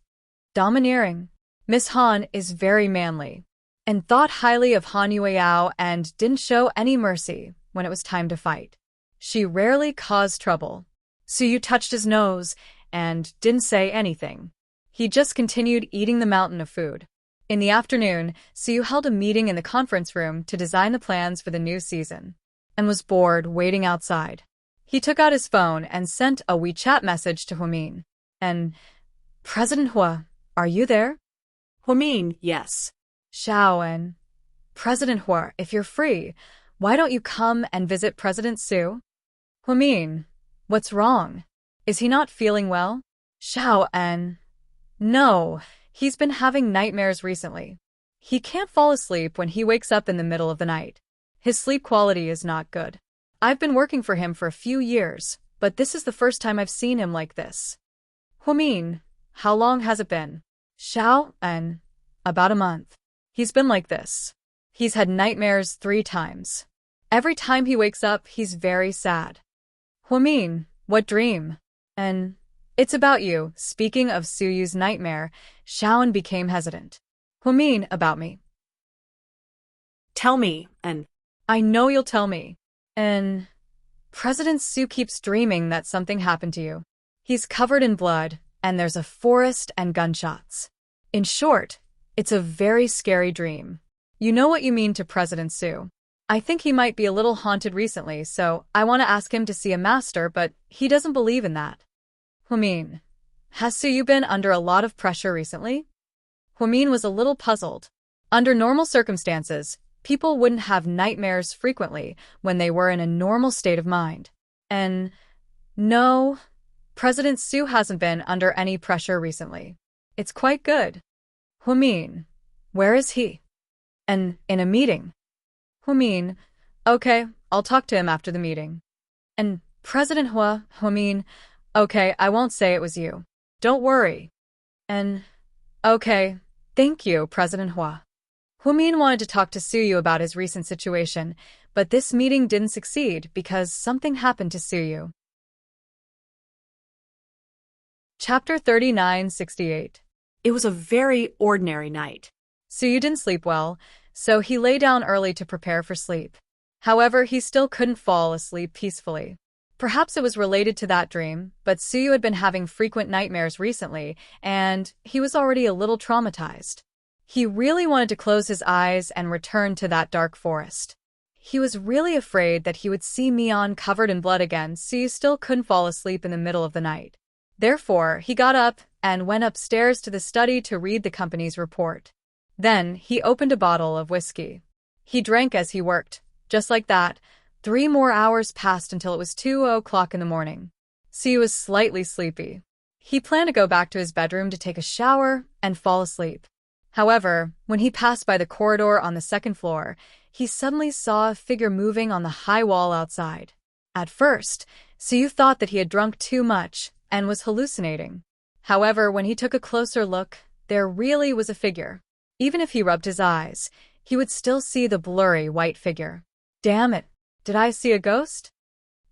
Domineering. Miss Han is very manly, and thought highly of Han Yueyao and didn't show any mercy when it was time to fight. She rarely caused trouble. Suyu touched his nose and didn't say anything. He just continued eating the mountain of food. In the afternoon, Suyu held a meeting in the conference room to design the plans for the new season, and was bored waiting outside. He took out his phone and sent a WeChat message to Huamin. And, President Hua, are you there?
Huamin, yes.
Xiao and President Hua, if you're free, why don't you come and visit President Su? Huamin, what's wrong? Is he not feeling well? Xiao and no, he's been having nightmares recently. He can't fall asleep when he wakes up in the middle of the night. His sleep quality is not good. I've been working for him for a few years, but this is the first time I've seen him like this. Huamin, how long has it been? Xiao and about a month. He's been like this. He's had nightmares 3 times. Every time he wakes up, he's very sad. Huamin, what dream? And it's about you. Speaking of Suyu's nightmare, Xiaoan became hesitant. Huamin, about me.
Tell me, and
I know you'll tell me. And President Su keeps dreaming that something happened to you. He's covered in blood, and there's a forest and gunshots. In short, it's a very scary dream. You know what you mean to President Su. I think he might be a little haunted recently, so I want to ask him to see a master, but he doesn't believe in that. Huamin, has Suyu been under a lot of pressure recently? Huamin was a little puzzled. Under normal circumstances, people wouldn't have nightmares frequently when they were in a normal state of mind. And no, President Su hasn't been under any pressure recently. It's quite good. Huamin, where is he? And in a meeting. Huamin, okay, I'll talk to him after the meeting. And President Huamin, okay, I won't say it was you. Don't worry. And Okay, thank you, President Hua. Huamin wanted to talk to Suyu about his recent situation, but this meeting didn't succeed because something happened to Suyu. Chapter 3968.
It was a very ordinary night.
Suyu didn't sleep well, so he lay down early to prepare for sleep. However, he still couldn't fall asleep peacefully. Perhaps it was related to that dream, but Suyu had been having frequent nightmares recently, and he was already a little traumatized. He really wanted to close his eyes and return to that dark forest. He was really afraid that he would see Mion covered in blood again, so he still couldn't fall asleep in the middle of the night. Therefore, he got up and went upstairs to the study to read the company's report. Then, he opened a bottle of whiskey. He drank as he worked. Just like that, 3 more hours passed until it was 2 o'clock in the morning. Suyu was slightly sleepy. He planned to go back to his bedroom to take a shower and fall asleep. However, when he passed by the corridor on the second floor, he suddenly saw a figure moving on the high wall outside. At first, Suyu thought that he had drunk too much and was hallucinating. However, when he took a closer look, there really was a figure. Even if he rubbed his eyes, he would still see the blurry white figure. Damn it, did I see a ghost?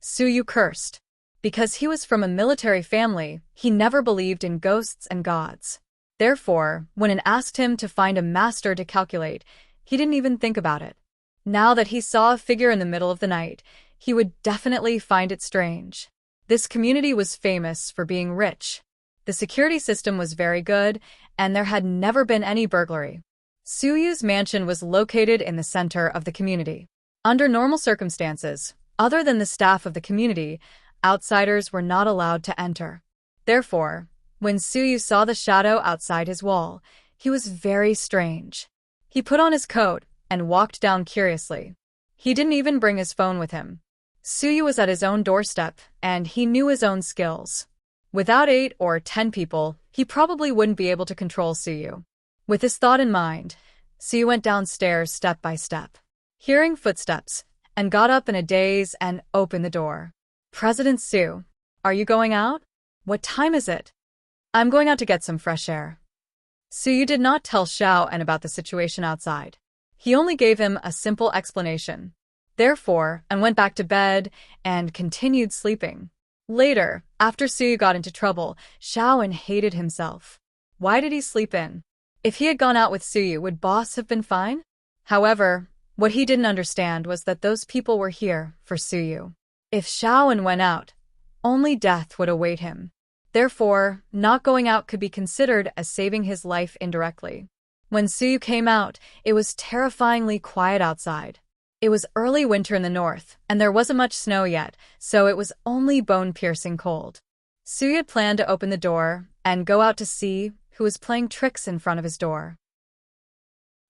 Suyu cursed. Because he was from a military family, he never believed in ghosts and gods. Therefore, when it asked him to find a master to calculate, he didn't even think about it. Now that he saw a figure in the middle of the night, he would definitely find it strange. This community was famous for being rich. The security system was very good, and there had never been any burglary. Suyu's mansion was located in the center of the community. Under normal circumstances, other than the staff of the community, outsiders were not allowed to enter. Therefore, when Suyu saw the shadow outside his wall, he was very strange. He put on his coat and walked down curiously. He didn't even bring his phone with him. Suyu was at his own doorstep, and he knew his own skills. Without 8 or 10 people, he probably wouldn't be able to control Suyu. With this thought in mind, Suyu went downstairs step by step, hearing footsteps, and got up in a daze and opened the door. President Su, are you going out? What time is it? I'm going out to get some fresh air. Suyu did not tell Xiao about the situation outside. He only gave him a simple explanation. Therefore, and went back to bed and continued sleeping. Later, after Suyu got into trouble, Xiao hated himself. Why did he sleep in? If he had gone out with Suyu, would boss have been fine? However, what he didn't understand was that those people were here for Suyu. If Xiao went out, only death would await him. Therefore, not going out could be considered as saving his life indirectly. When Suyu came out, it was terrifyingly quiet outside. It was early winter in the north, and there wasn't much snow yet, so it was only bone-piercing cold. Suyu had planned to open the door and go out to see who was playing tricks in front of his door.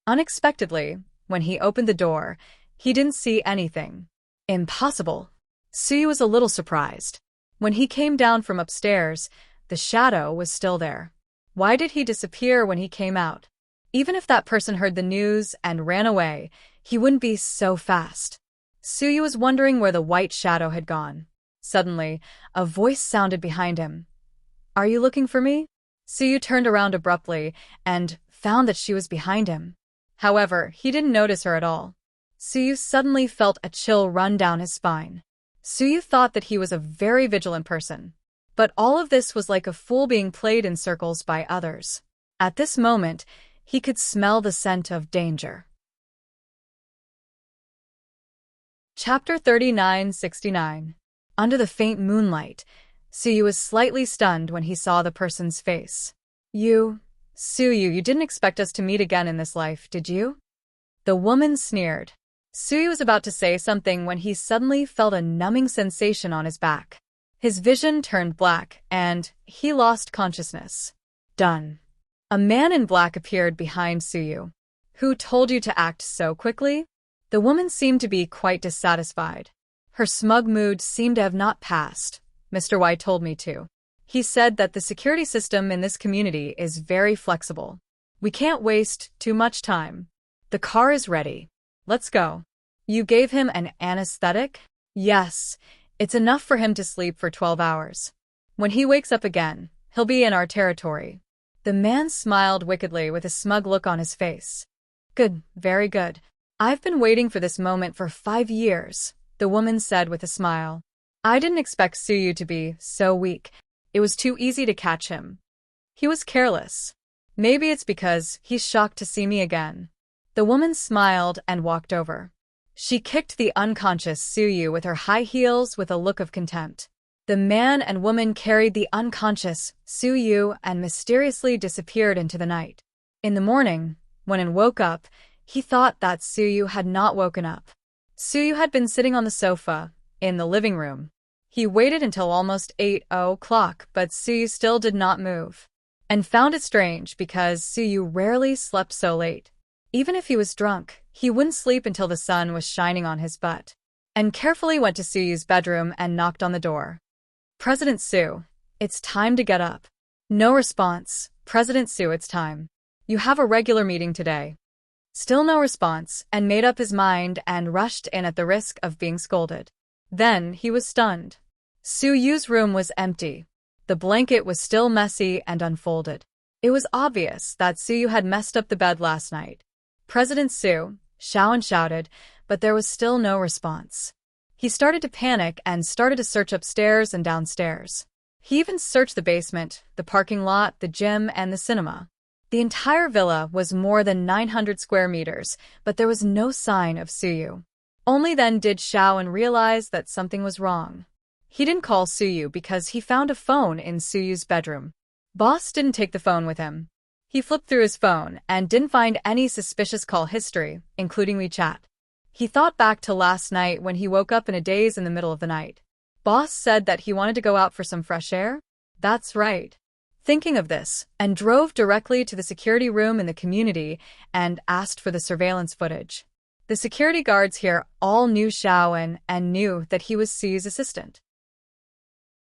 Unexpectedly, when he opened the door, he didn't see anything. Impossible. Suyu was a little surprised. When he came down from upstairs, the shadow was still there. Why did he disappear when he came out? Even if that person heard the news and ran away, he wouldn't be so fast. Suyu was wondering where the white shadow had gone. Suddenly, a voice sounded behind him. Are you looking for me? Suyu turned around abruptly and found that she was behind him. However, he didn't notice her at all. Suyu suddenly felt a chill run down his spine. Suyu thought that he was a very vigilant person. But all of this was like a fool being played in circles by others. At this moment, he could smell the scent of danger. Chapter 3969. Under the faint moonlight, Suyu was slightly stunned when he saw the person's face. Suyu, you didn't expect us to meet again in this life, did you? The woman sneered. Suyu was about to say something when he suddenly felt a numbing sensation on his back. His vision turned black, and he lost consciousness. Done. A man in black appeared behind Suyu. Who told you to act so quickly? The woman seemed to be quite dissatisfied. Her smug mood seemed to have not passed. Mr. Y told me to. He said that the security system in this community is very flexible. We can't waste too much time. The car is ready. Let's go. You gave him an anesthetic? Yes. It's enough for him to sleep for 12 hours. When he wakes up again, he'll be in our territory. The man smiled wickedly with a smug look on his face. Good, very good. I've been waiting for this moment for 5 years, the woman said with a smile. I didn't expect Suyu to be so weak. It was too easy to catch him. He was careless. Maybe it's because he's shocked to see me again. The woman smiled and walked over. She kicked the unconscious Suyu with her high heels with a look of contempt. The man and woman carried the unconscious Suyu and mysteriously disappeared into the night. In the morning, when An woke up, he thought that Suyu had not woken up. Suyu had been sitting on the sofa, in the living room. He waited until almost 8 o'clock, but Suyu still did not move, and found it strange because Suyu rarely slept so late. Even if he was drunk, he wouldn't sleep until the sun was shining on his butt. And carefully went to Suyu's bedroom and knocked on the door. President Su, it's time to get up. No response. President Su, it's time. You have a regular meeting today. Still no response, and made up his mind and rushed in at the risk of being scolded. Then he was stunned. Suyu's room was empty. The blanket was still messy and unfolded. It was obvious that Suyu had messed up the bed last night. President Su, Shaoan shouted, but there was still no response. He started to panic and started to search upstairs and downstairs. He even searched the basement, the parking lot, the gym, and the cinema. The entire villa was more than 900 square meters, but there was no sign of Suyu. Only then did Shaoan realize that something was wrong. He didn't call Suyu because he found a phone in Suyu's bedroom. Boss didn't take the phone with him. He flipped through his phone and didn't find any suspicious call history, including WeChat. He thought back to last night when he woke up in a daze in the middle of the night. Boss said that he wanted to go out for some fresh air? That's right. Thinking of this, and drove directly to the security room in the community and asked for the surveillance footage. The security guards here all knew Shaoan and knew that he was Su's assistant.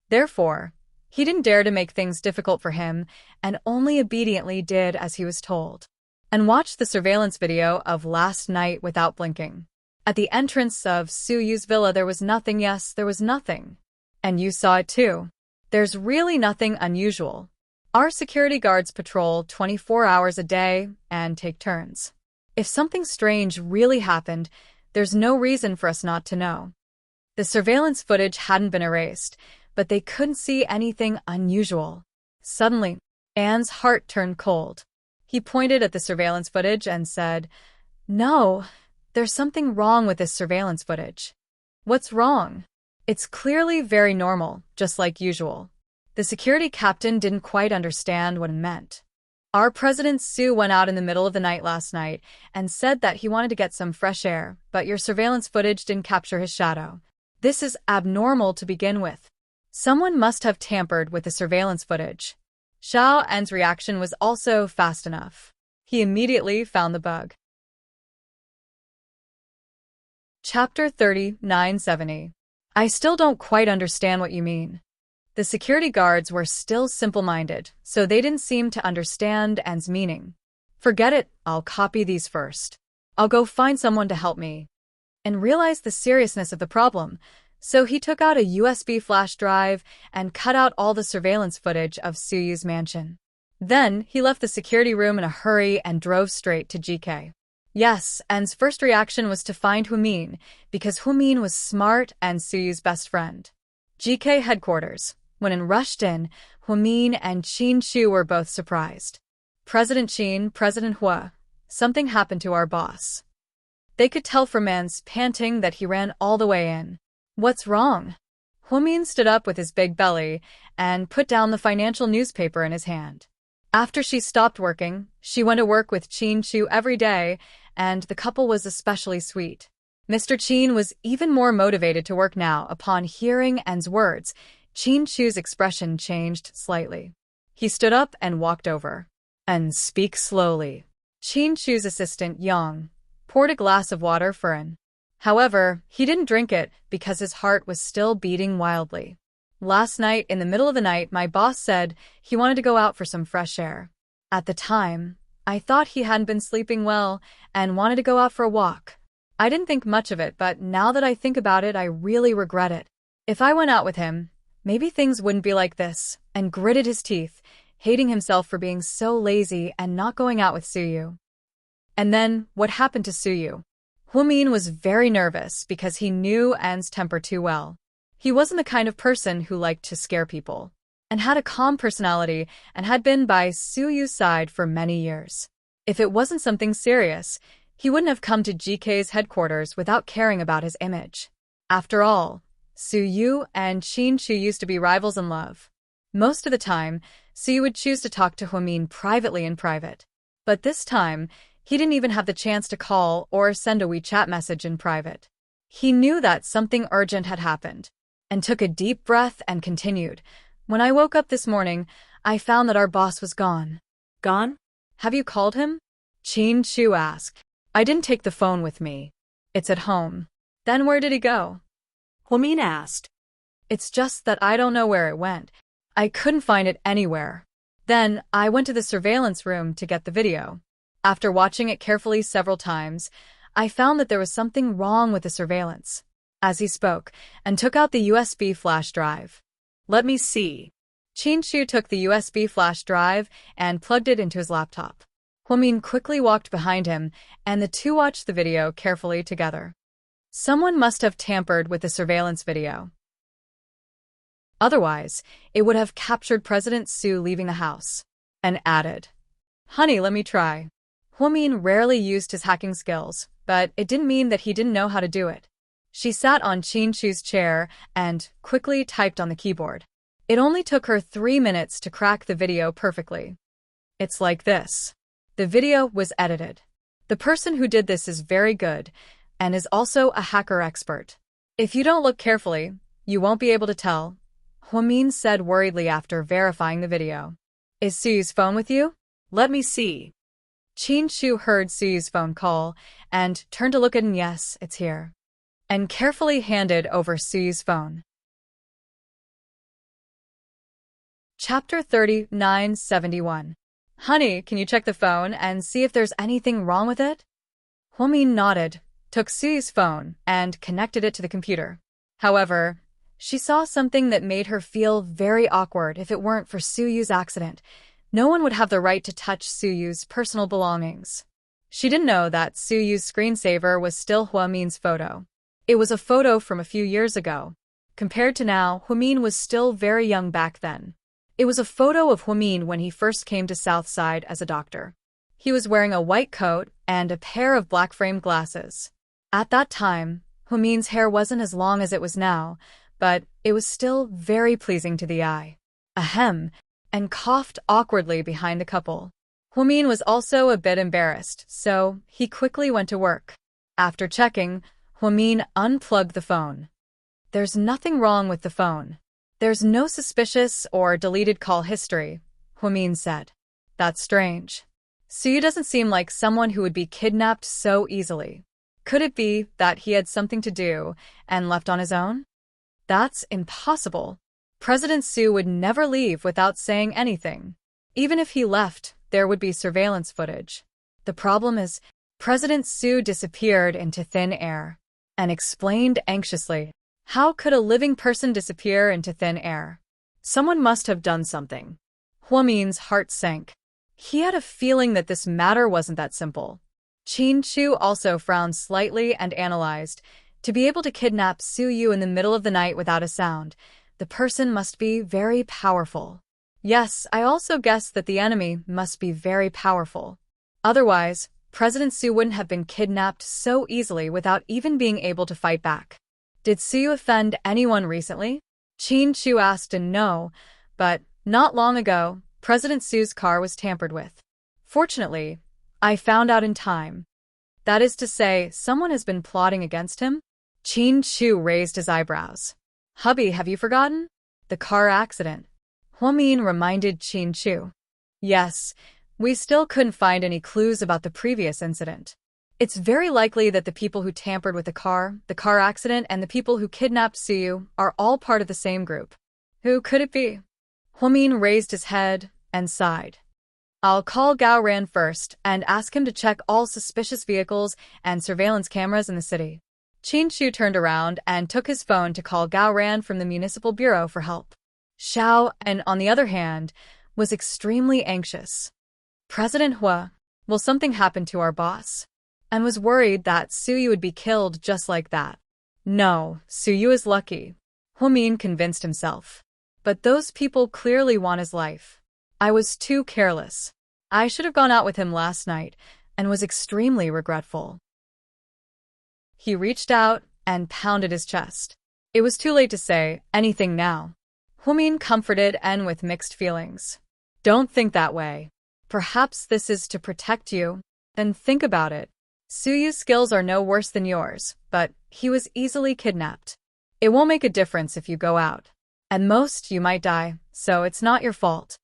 Therefore, he didn't dare to make things difficult for him and only obediently did as he was told. And watched the surveillance video of last night without blinking. At the entrance of Suyu's villa there was nothing. Yes, there was nothing. And you saw it too. There's really nothing unusual. Our security guards patrol 24 hours a day and take turns. If something strange really happened, there's no reason for us not to know. The surveillance footage hadn't been erased, but they couldn't see anything unusual. Suddenly, Anne's heart turned cold. He pointed at the surveillance footage and said, "No, there's something wrong with this surveillance footage." "What's wrong?" "It's clearly very normal, just like usual." The security captain didn't quite understand what it meant. "Our President Su went out in the middle of the night last night and said that he wanted to get some fresh air, but your surveillance footage didn't capture his shadow. This is abnormal to begin with. Someone must have tampered with the surveillance footage." Shaoan's reaction was also fast enough. He immediately found the bug. Chapter 3970. I still don't quite understand what you mean. The security guards were still simple-minded, so they didn't seem to understand Anne's meaning. "Forget it, I'll copy these first. I'll go find someone to help me." And realized the seriousness of the problem. So he took out a USB flash drive and cut out all the surveillance footage of Suyu's mansion. Then he left the security room in a hurry and drove straight to GK. Yes, Anne's first reaction was to find Humin, because Humin was smart and Suyu's best friend. GK headquarters. When Anne rushed in, Humin and Qin Shu were both surprised. "President Qin, President Hua, something happened to our boss." They could tell from Anne's panting that he ran all the way in. "What's wrong?" Humin stood up with his big belly and put down the financial newspaper in his hand. After she stopped working, she went to work with Qin Shu every day, and the couple was especially sweet. Mr. Qin was even more motivated to work now. Upon hearing Anne's words, Qin Shu's expression changed slightly. He stood up and walked over. "And speak slowly." Qin Shu's assistant, Yang, poured a glass of water for Anne. However, he didn't drink it because his heart was still beating wildly. "Last night, in the middle of the night, my boss said he wanted to go out for some fresh air. At the time, I thought he hadn't been sleeping well and wanted to go out for a walk. I didn't think much of it, but now that I think about it, I really regret it. If I went out with him, maybe things wouldn't be like this," and gritted his teeth. hating himself for being so lazy and not going out with Suyu. And then, what happened to Suyu? Hwamin was very nervous because he knew An's temper too well. He wasn't the kind of person who liked to scare people, and had a calm personality and had been by Suyu's side for many years. If it wasn't something serious, he wouldn't have come to GK's headquarters without caring about his image. After all, Suyu and Chin-Chu used to be rivals in love. Most of the time, Suyu would choose to talk to Hwamin privately in private. But this time, he didn't even have the chance to call or send a WeChat message in private. He knew that something urgent had happened, and took a deep breath and continued. When I woke up this morning, I found that our boss was gone.
Gone?
Have you called him? Chin-Chu asked. I didn't take the phone with me. It's at home. Then where did he go?
Hwamin asked.
It's just that I don't know where it went. I couldn't find it anywhere. Then I went to the surveillance room to get the video. After watching it carefully several times, I found that there was something wrong with the surveillance. As he spoke, and took out the USB flash drive. Let me see. Chin-Chu took the USB flash drive and plugged it into his laptop. Hwamin quickly walked behind him, and the two watched the video carefully together. Someone must have tampered with the surveillance video. Otherwise, it would have captured President Su leaving the house. And added, Honey, let me try. Hwamin rarely used his hacking skills, but it didn't mean that he didn't know how to do it. She sat on Chin-Chu's chair and quickly typed on the keyboard. It only took her 3 minutes to crack the video perfectly. It's like this. The video was edited. The person who did this is very good, and is also a hacker expert. If you don't look carefully, you won't be able to tell, Hwamin said worriedly after verifying the video. Is Suyu's phone with you? Let me see. Chin-Chu heard Suyu's phone call and turned to look at it. Yes, it's here. And carefully handed over Suyu's phone. Chapter 3971. Honey, can you check the phone and see if there's anything wrong with it? Hwamin nodded, took Suyu's phone, and connected it to the computer. However, she saw something that made her feel very awkward. If it weren't for Suyu's accident, no one would have the right to touch Suyu's personal belongings. She didn't know that Suyu's screensaver was still Hwamin's photo. It was a photo from a few years ago. Compared to now, Hwamin was still very young back then. It was a photo of Hwamin when he first came to Southside as a doctor. He was wearing a white coat and a pair of black-framed glasses. At that time, Hwamin's hair wasn't as long as it was now, but it was still very pleasing to the eye. Ahem, and coughed awkwardly behind the couple. Hwamin was also a bit embarrassed, so he quickly went to work. After checking, Hwamin unplugged the phone. There's nothing wrong with the phone. There's no suspicious or deleted call history, Hwamin said. That's strange. Suyu doesn't seem like someone who would be kidnapped so easily. Could it be that he had something to do and left on his own? That's impossible. President Su would never leave without saying anything. Even if he left, there would be surveillance footage. The problem is, President Su disappeared into thin air, and explained anxiously. How could a living person disappear into thin air? Someone must have done something. Hwamin's heart sank. He had a feeling that this matter wasn't that simple. Chin-Chu also frowned slightly and analyzed. To be able to kidnap Suyu in the middle of the night without a sound, the person must be very powerful. Yes, I also guess that the enemy must be very powerful. Otherwise, President Su wouldn't have been kidnapped so easily without even being able to fight back. Did Suyu offend anyone recently? Chin-Chu asked, and no, but not long ago, President Su's car was tampered with. Fortunately, I found out in time. That is to say, someone has been plotting against him? Chin-Chu raised his eyebrows. Hubby, have you forgotten? The car accident. Hwamin reminded Chin-Chu. Yes, we still couldn't find any clues about the previous incident. It's very likely that the people who tampered with the car accident, and the people who kidnapped Suyu are all part of the same group. Who could it be? Hwamin raised his head and sighed. I'll call Gao Ran first and ask him to check all suspicious vehicles and surveillance cameras in the city. Chin-Chu turned around and took his phone to call Gao Ran from the municipal bureau for help. Xiao, and on the other hand, was extremely anxious. President Hua, will something happen to our boss? And was worried that Suyu would be killed just like that. No, Suyu is lucky, Huamin convinced himself. But those people clearly want his life. I was too careless. I should have gone out with him last night and was extremely regretful. He reached out and pounded his chest. It was too late to say anything now. Huamin comforted and with mixed feelings. Don't think that way. Perhaps this is to protect you. Then think about it. Suyu's skills are no worse than yours, but he was easily kidnapped. It won't make a difference if you go out. At most, you might die, so it's not your fault.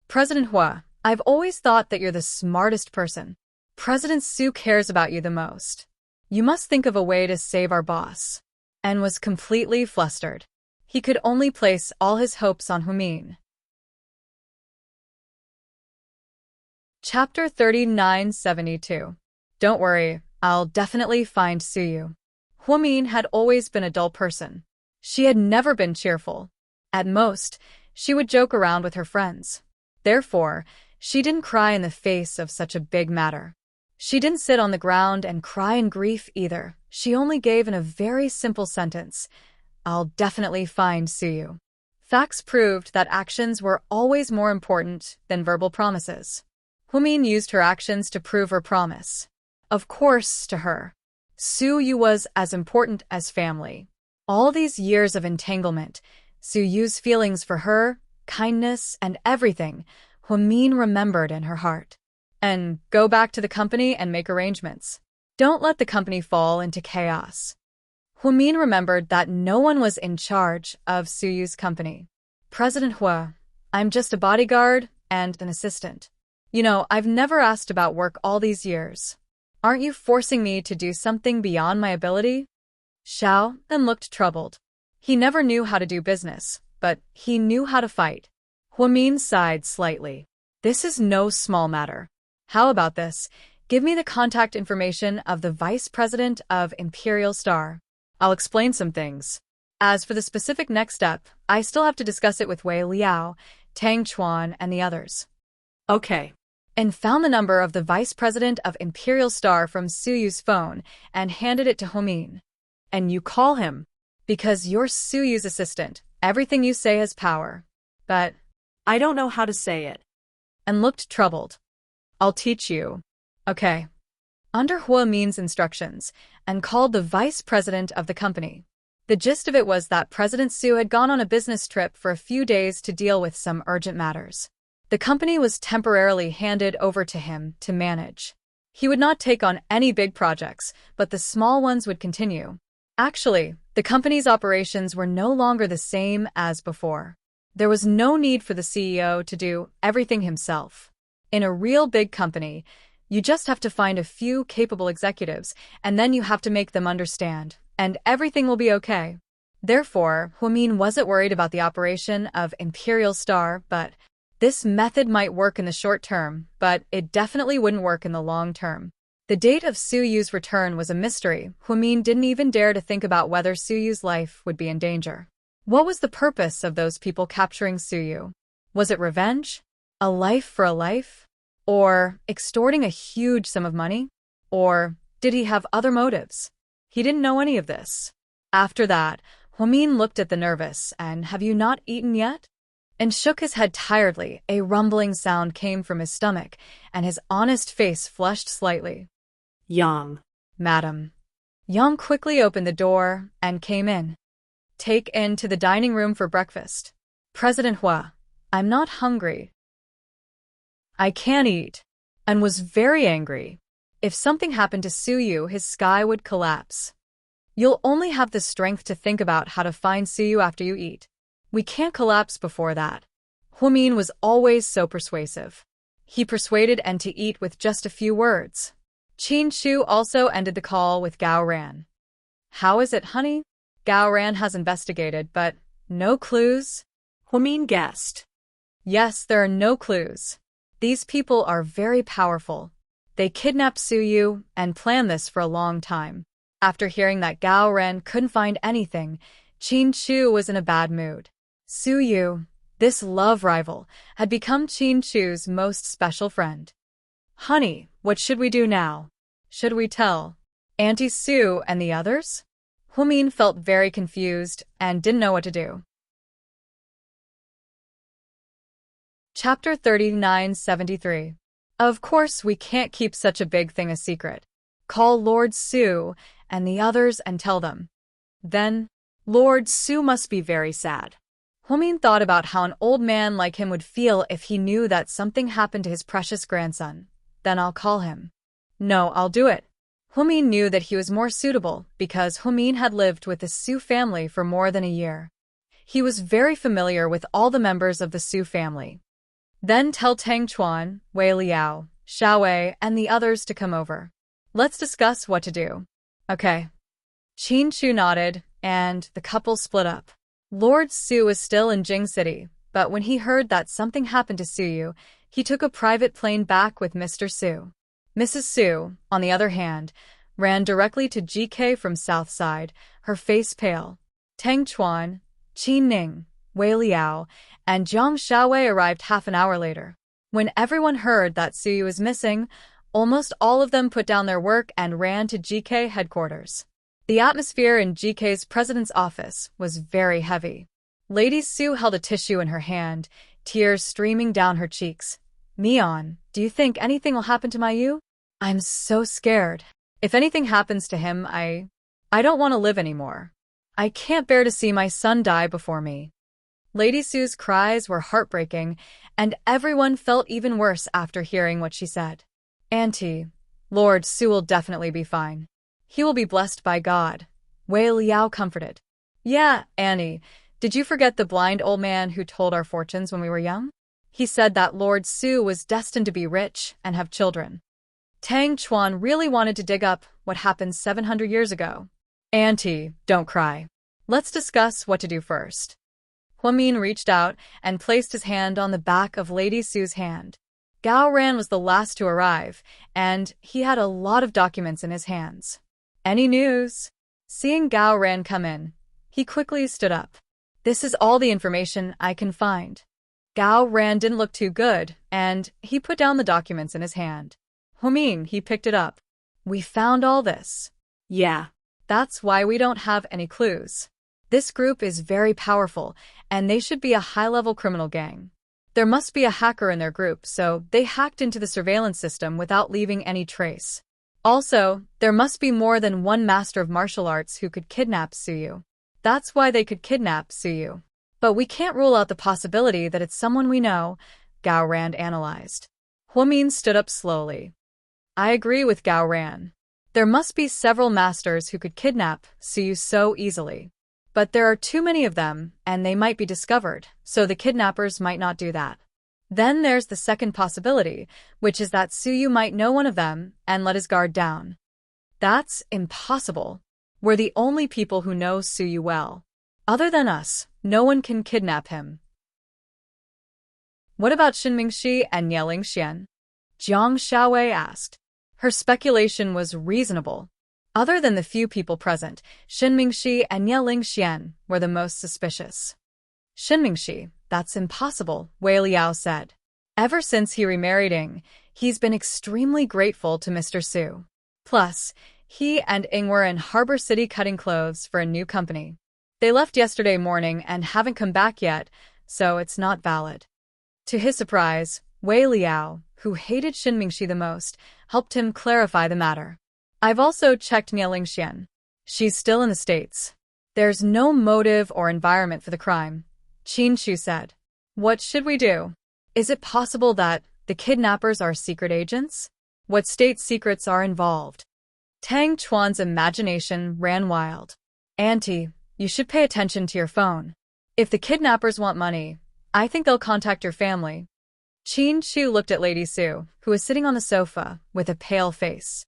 President Hua, I've always thought that you're the smartest person. President Su cares about you the most. You must think of a way to save our boss. And was completely flustered. He could only place all his hopes on Huamin. Chapter 3972. Don't worry, I'll definitely find Suyu. Huamin had always been a dull person. She had never been cheerful. At most, she would joke around with her friends. Therefore, she didn't cry in the face of such a big matter. She didn't sit on the ground and cry in grief either. She only gave in a very simple sentence, I'll definitely find Suyu. Facts proved that actions were always more important than verbal promises. Huamin used her actions to prove her promise. Of course, to her, Suyu was as important as family. All these years of entanglement, Suyu's feelings for her, kindness, and everything, Huamin remembered in her heart. And go back to the company and make arrangements. Don't let the company fall into chaos. Huamin remembered that no one was in charge of Suyu's company. President Hua, I'm just a bodyguard and an assistant. You know, I've never asked about work all these years. Aren't you forcing me to do something beyond my ability? Xiao then looked troubled. He never knew how to do business, but he knew how to fight. Huamin sighed slightly. This is no small matter. How about this? Give me the contact information of the Vice President of Imperial Star. I'll explain some things. As for the specific next step, I still have to discuss it with Wei Liao, Tang Chuan, and the others.
Okay.
And found the number of the Vice President of Imperial Star from Suyu's phone and handed it to Huamin. And you call him? Because you're Suyu's assistant. Everything you say has power. But
I don't know how to say it.
And looked troubled. I'll teach you. Okay. Under Huamin's instructions, and called the Vice President of the company. The gist of it was that President Su had gone on a business trip for a few days to deal with some urgent matters. The company was temporarily handed over to him to manage. He would not take on any big projects, but the small ones would continue. Actually, the company's operations were no longer the same as before. There was no need for the CEO to do everything himself. In a real big company, you just have to find a few capable executives, and then you have to make them understand, and everything will be okay. Therefore, Huamin wasn't worried about the operation of Imperial Star, but this method might work in the short term, but it definitely wouldn't work in the long term. The date of Suyu's return was a mystery. Huamin didn't even dare to think about whether Suyu's life would be in danger. What was the purpose of those people capturing Suyu? Was it revenge? A life for a life? Or extorting a huge sum of money? Or did he have other motives? He didn't know any of this. After that, Huamin looked at the nervous and have you not eaten yet? And shook his head tiredly. A rumbling sound came from his stomach, and his honest face flushed slightly.
Yang.
Madam. Yang quickly opened the door and came in. Take in to the dining room for breakfast. President Hua, I'm not hungry. I can't eat. And was very angry. If something happened to Suyu, his sky would collapse. You'll only have the strength to think about how to find Suyu after you eat. We can't collapse before that. Huamin was always so persuasive. He persuaded and to eat with just a few words. Qin Shu also ended the call with Gao Ran. How is it, honey? Gao Ran has investigated, but no clues?
Huamin guessed.
Yes, there are no clues. These people are very powerful. They kidnapped Suyu and planned this for a long time. After hearing that Gao Ran couldn't find anything, Qin Shu was in a bad mood. Suyu, This love rival had become Qin Chu's most special friend. Honey, what should we do now? Should we tell Auntie Sue and the others? Humin felt very confused and didn't know what to do. Chapter 3973. Of course we can't keep such a big thing a secret. Call Lord Sue and the others and tell them. Then,
Lord Sue must be very sad.
Humin thought about how an old man like him would feel if he knew that something happened to his precious grandson. Then I'll call him. No, I'll do it. Humin knew that he was more suitable because Humin had lived with the Sue family for more than a year. He was very familiar with all the members of the Sue family. Then tell Tang Chuan, Wei Liao, Xiao Wei, and the others to come over. Let's discuss what to do. Okay. Qin Chu nodded, and the couple split up. Lord Sue was still in Jing City, but when he heard that something happened to Suyu, he took a private plane back with Mr. Sue. Mrs. Sue, on the other hand, ran directly to GK from South Side, her face pale. Tang Chuan, Qin Ning, Wei Liao, and Jiang Xiaowei arrived half an hour later. When everyone heard that Suyu was missing, almost all of them put down their work and ran to GK headquarters. The atmosphere in GK's president's office was very heavy. Lady Sue held a tissue in her hand, tears streaming down her cheeks. Mian, do you think anything will happen to Mayu? I'm so scared. If anything happens to him, I don't want to live anymore. I can't bear to see my son die before me. Lady Sue's cries were heartbreaking, and everyone felt even worse after hearing what she said. Auntie, Lord Sue will definitely be fine. He will be blessed by God. Wei Liao comforted. Yeah, Annie, did you forget the blind old man who told our fortunes when we were young? He said that Lord Sue was destined to be rich and have children. Tang Chuan really wanted to dig up what happened 700 years ago. Auntie, don't cry. Let's discuss what to do first. Huamin reached out and placed his hand on the back of Lady Sue's hand. Gao Ran was the last to arrive, and he had a lot of documents in his hands. Any news? Seeing Gao Ran come in, he quickly stood up. This is all the information I can find. Gao Ran didn't look too good, and he put down the documents in his hand. Humin, he picked it up. We found all this.
Yeah.
That's why we don't have any clues. This group is very powerful, and they should be a high-level criminal gang. There must be a hacker in their group, so they hacked into the surveillance system without leaving any trace. Also, there must be more than one master of martial arts who could kidnap Suyu. That's why they could kidnap Suyu. But we can't rule out the possibility that it's someone we know, Gao Ran analyzed. Huamin stood up slowly. I agree with Gao Ran. There must be several masters who could kidnap Suyu so easily. But there are too many of them, and they might be discovered, so the kidnappers might not do that. Then there's the second possibility, which is that Suyu might know one of them and let his guard down. That's impossible. We're the only people who know Suyu well. Other than us, no one can kidnap him. What about Xinmingxi and Nieling Xian? Jiang Xiaowei asked. Her speculation was reasonable. Other than the few people present, Xinmingxi and Nieling Xian were the most suspicious. Xinmingxi, that's impossible, Wei Liao said. Ever since he remarried Ing, he's been extremely grateful to Mr. Sue. Plus, he and Ing were in Harbor City cutting clothes for a new company. They left yesterday morning and haven't come back yet, so it's not valid. To his surprise, Wei Liao, who hated Xinmingxi the most, helped him clarify the matter. I've also checked Nieling Xian. She's still in the States. There's no motive or environment for the crime, Qin Chu said. What should we do? Is it possible that the kidnappers are secret agents? What state secrets are involved? Tang Chuan's imagination ran wild. Auntie, you should pay attention to your phone. If the kidnappers want money, I think they'll contact your family. Qin Chu looked at Lady Sue, who was sitting on the sofa with a pale face.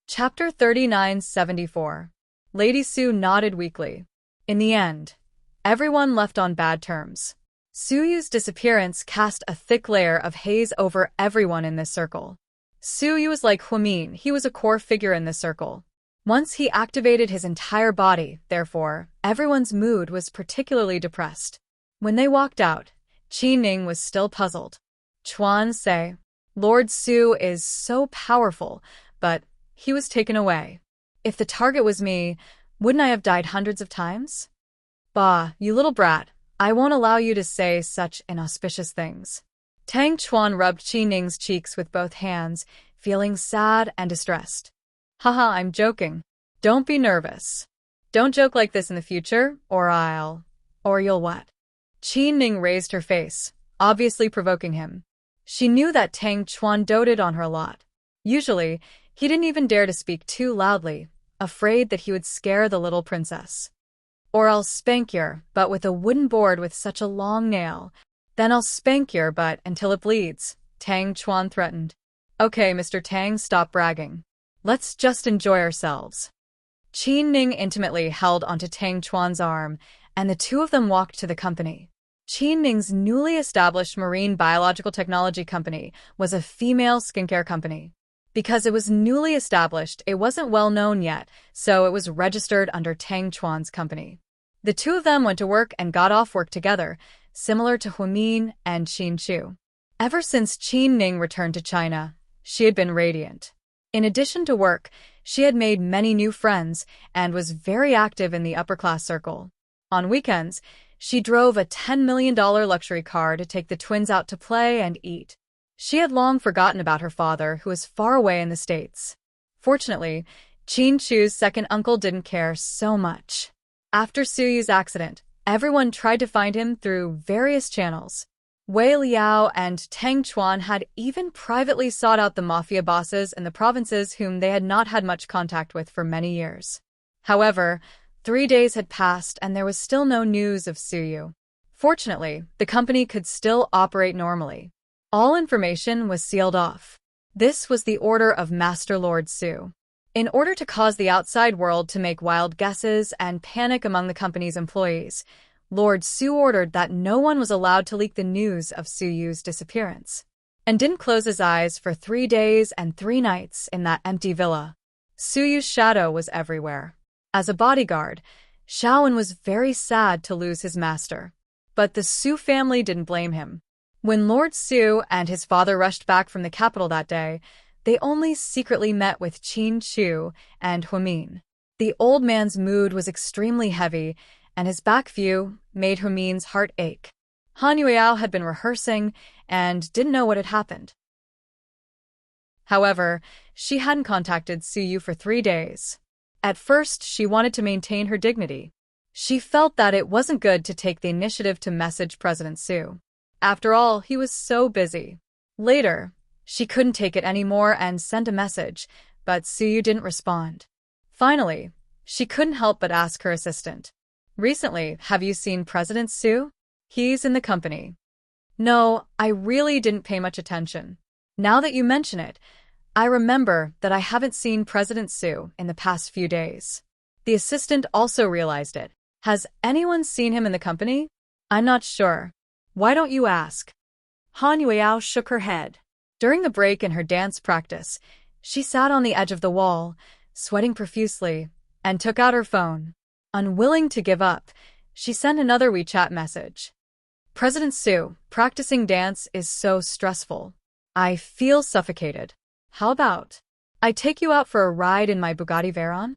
Chapter 3974. Lady Sue nodded weakly. In the end, everyone left on bad terms. Suyu's disappearance cast a thick layer of haze over everyone in this circle. Suyu was like Huamin, he was a core figure in this circle. Once he activated his entire body, therefore, everyone's mood was particularly depressed. When they walked out, Qi Ning was still puzzled. Chuan say, Lord Su is so powerful, but he was taken away. If the target was me, wouldn't I have died hundreds of times? Bah, you little brat, I won't allow you to say such inauspicious things. Tang Chuan rubbed Qi Ning's cheeks with both hands, feeling sad and distressed. Haha, I'm joking. Don't be nervous. Don't joke like this in the future, or you'll what? Qi Ning raised her face, obviously provoking him. She knew that Tang Chuan doted on her a lot. Usually, he didn't even dare to speak too loudly, afraid that he would scare the little princess. Or I'll spank your butt with a wooden board with such a long nail. Then I'll spank your butt until it bleeds, Tang Chuan threatened. Okay, Mr. Tang, stop bragging. Let's just enjoy ourselves. Qi Ning intimately held onto Tang Chuan's arm, and the two of them walked to the company. Qi Ning's newly established marine biological technology company was a female skincare company. Because it was newly established, it wasn't well known yet, so it was registered under Tang Chuan's company. The two of them went to work and got off work together, similar to Huimin and Qin Chu. Ever since Qi Ning returned to China, she had been radiant. In addition to work, she had made many new friends and was very active in the upper-class circle. On weekends, she drove a $10 million luxury car to take the twins out to play and eat. She had long forgotten about her father, who was far away in the States. Fortunately, Qin Chu's second uncle didn't care so much. After Suyu's accident, everyone tried to find him through various channels. Wei Liao and Tang Chuan had even privately sought out the mafia bosses in the provinces whom they had not had much contact with for many years. However, 3 days had passed and there was still no news of Suyu. Fortunately, the company could still operate normally. All information was sealed off. This was the order of Master Lord Su. In order to cause the outside world to make wild guesses and panic among the company's employees, Lord Su ordered that no one was allowed to leak the news of Suyu's disappearance, and didn't close his eyes for 3 days and 3 nights in that empty villa. Suyu's shadow was everywhere. As a bodyguard, Shaowen was very sad to lose his master. But the Su family didn't blame him. When Lord Su and his father rushed back from the capital that day, they only secretly met with Qin Chu and Huimin. The old man's mood was extremely heavy, and his back view made Huimin's heart ache. Han Yueao had been rehearsing and didn't know what had happened. However, she hadn't contacted Suyu for 3 days. At first, she wanted to maintain her dignity. She felt that it wasn't good to take the initiative to message President Su. After all, he was so busy. Later, she couldn't take it anymore and sent a message, but Suyu didn't respond. Finally, she couldn't help but ask her assistant. Recently, have you seen President Su? He's in the company. No, I really didn't pay much attention. Now that you mention it, I remember that I haven't seen President Su in the past few days. The assistant also realized it. Has anyone seen him in the company? I'm not sure. Why don't you ask?
Han Yueao shook her head.
During the break in her dance practice, she sat on the edge of the wall, sweating profusely, and took out her phone. Unwilling to give up, she sent another WeChat message. President Su, practicing dance is so stressful. I feel suffocated. How about I take you out for a ride in my Bugatti Veyron?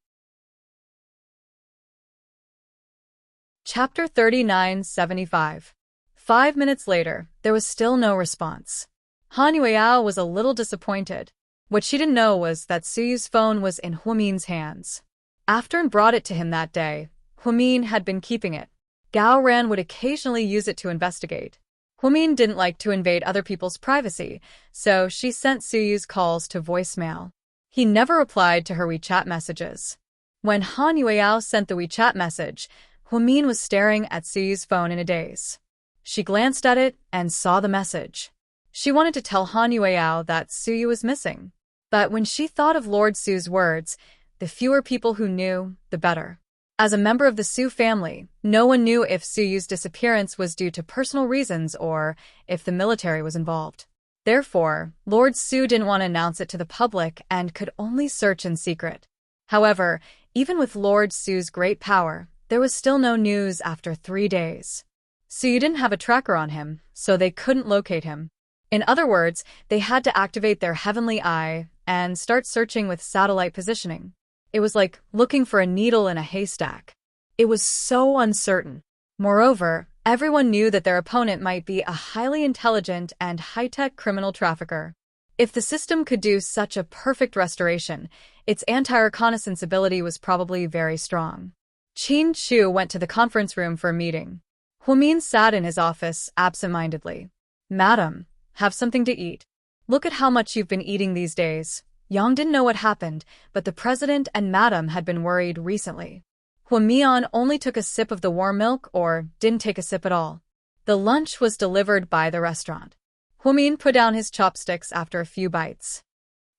Chapter 3975. 5 minutes later, there was still no response. Han Yueao was a little disappointed. What she didn't know was that Suyu's phone was in Huimin's hands. After brought it to him that day, Huimin had been keeping it. Gao Ran would occasionally use it to investigate. Huimin didn't like to invade other people's privacy, so she sent Suyu's calls to voicemail. He never replied to her WeChat messages. When Han Yueao sent the WeChat message, Huimin was staring at Suyu's phone in a daze. She glanced at it and saw the message. She wanted to tell Han Yueao that Suyu was missing. But when she thought of Lord Su's words, the fewer people who knew, the better. As a member of the Su family, no one knew if Suyu's disappearance was due to personal reasons or if the military was involved. Therefore, Lord Su didn't want to announce it to the public and could only search in secret. However, even with Lord Su's great power, there was still no news after 3 days. Su didn't have a tracker on him, so they couldn't locate him. In other words, they had to activate their heavenly eye and start searching with satellite positioning. It was like looking for a needle in a haystack. It was so uncertain. Moreover, everyone knew that their opponent might be a highly intelligent and high-tech criminal trafficker. If the system could do such a perfect restoration, its anti-reconnaissance ability was probably very strong. Qin Chu went to the conference room for a meeting. Huamin sat in his office absent-mindedly. "Madam, have something to eat. Look at how much you've been eating these days." Yang didn't know what happened, but the president and madam had been worried recently. Huamian only took a sip of the warm milk or didn't take a sip at all. The lunch was delivered by the restaurant. Huamin put down his chopsticks after a few bites.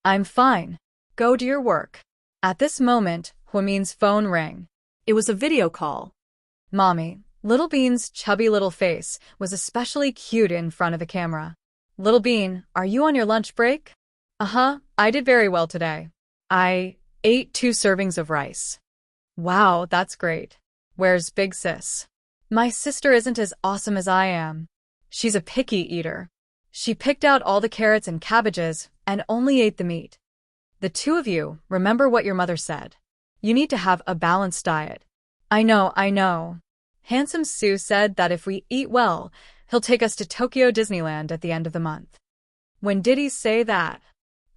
"I'm fine. Go to your work." At this moment, Huamin's phone rang.
It was a video call.
Mommy, Little Bean's chubby little face was especially cute in front of the camera. "Little Bean, are you on your lunch break?" "Uh-huh, I did very well today. I ate 2 servings of rice." "Wow, that's great. Where's Big Sis?" "My sister isn't as awesome as I am. She's a picky eater. She picked out all the carrots and cabbages and only ate the meat." "The two of you, remember what your mother said. You need to have a balanced diet." I know. Handsome Su said that if we eat well, he'll take us to Tokyo Disneyland at the end of the month." "When did he say that?"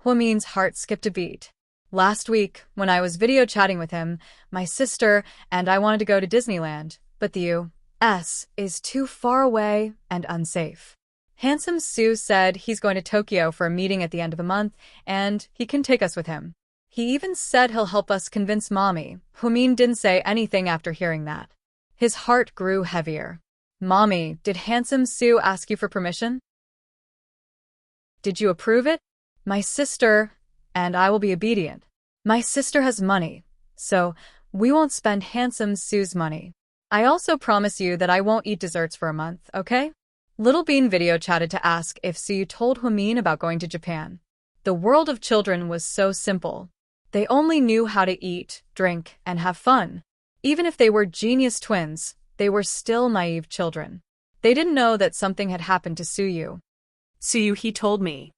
Huamin's heart skipped a beat. "Last week, when I was video chatting with him, my sister and I wanted to go to Disneyland, but the U.S. is too far away and unsafe. Handsome Su said he's going to Tokyo for a meeting at the end of the month, and he can take us with him. He even said he'll help us convince Mommy." Huamin didn't say anything after hearing that. His heart grew heavier. "Mommy, did Handsome Su ask you for permission? Did you approve it?" "My sister and I will be obedient. My sister has money, so we won't spend Handsome Su's money. I also promise you that I won't eat desserts for a month, okay?" Little Bean video chatted to ask if Su told Huamin about going to Japan. The world of children was so simple. They only knew how to eat, drink, and have fun. Even if they were genius twins, they were still naive children. They didn't know that something had happened to Suyu.
"Suyu, he told me."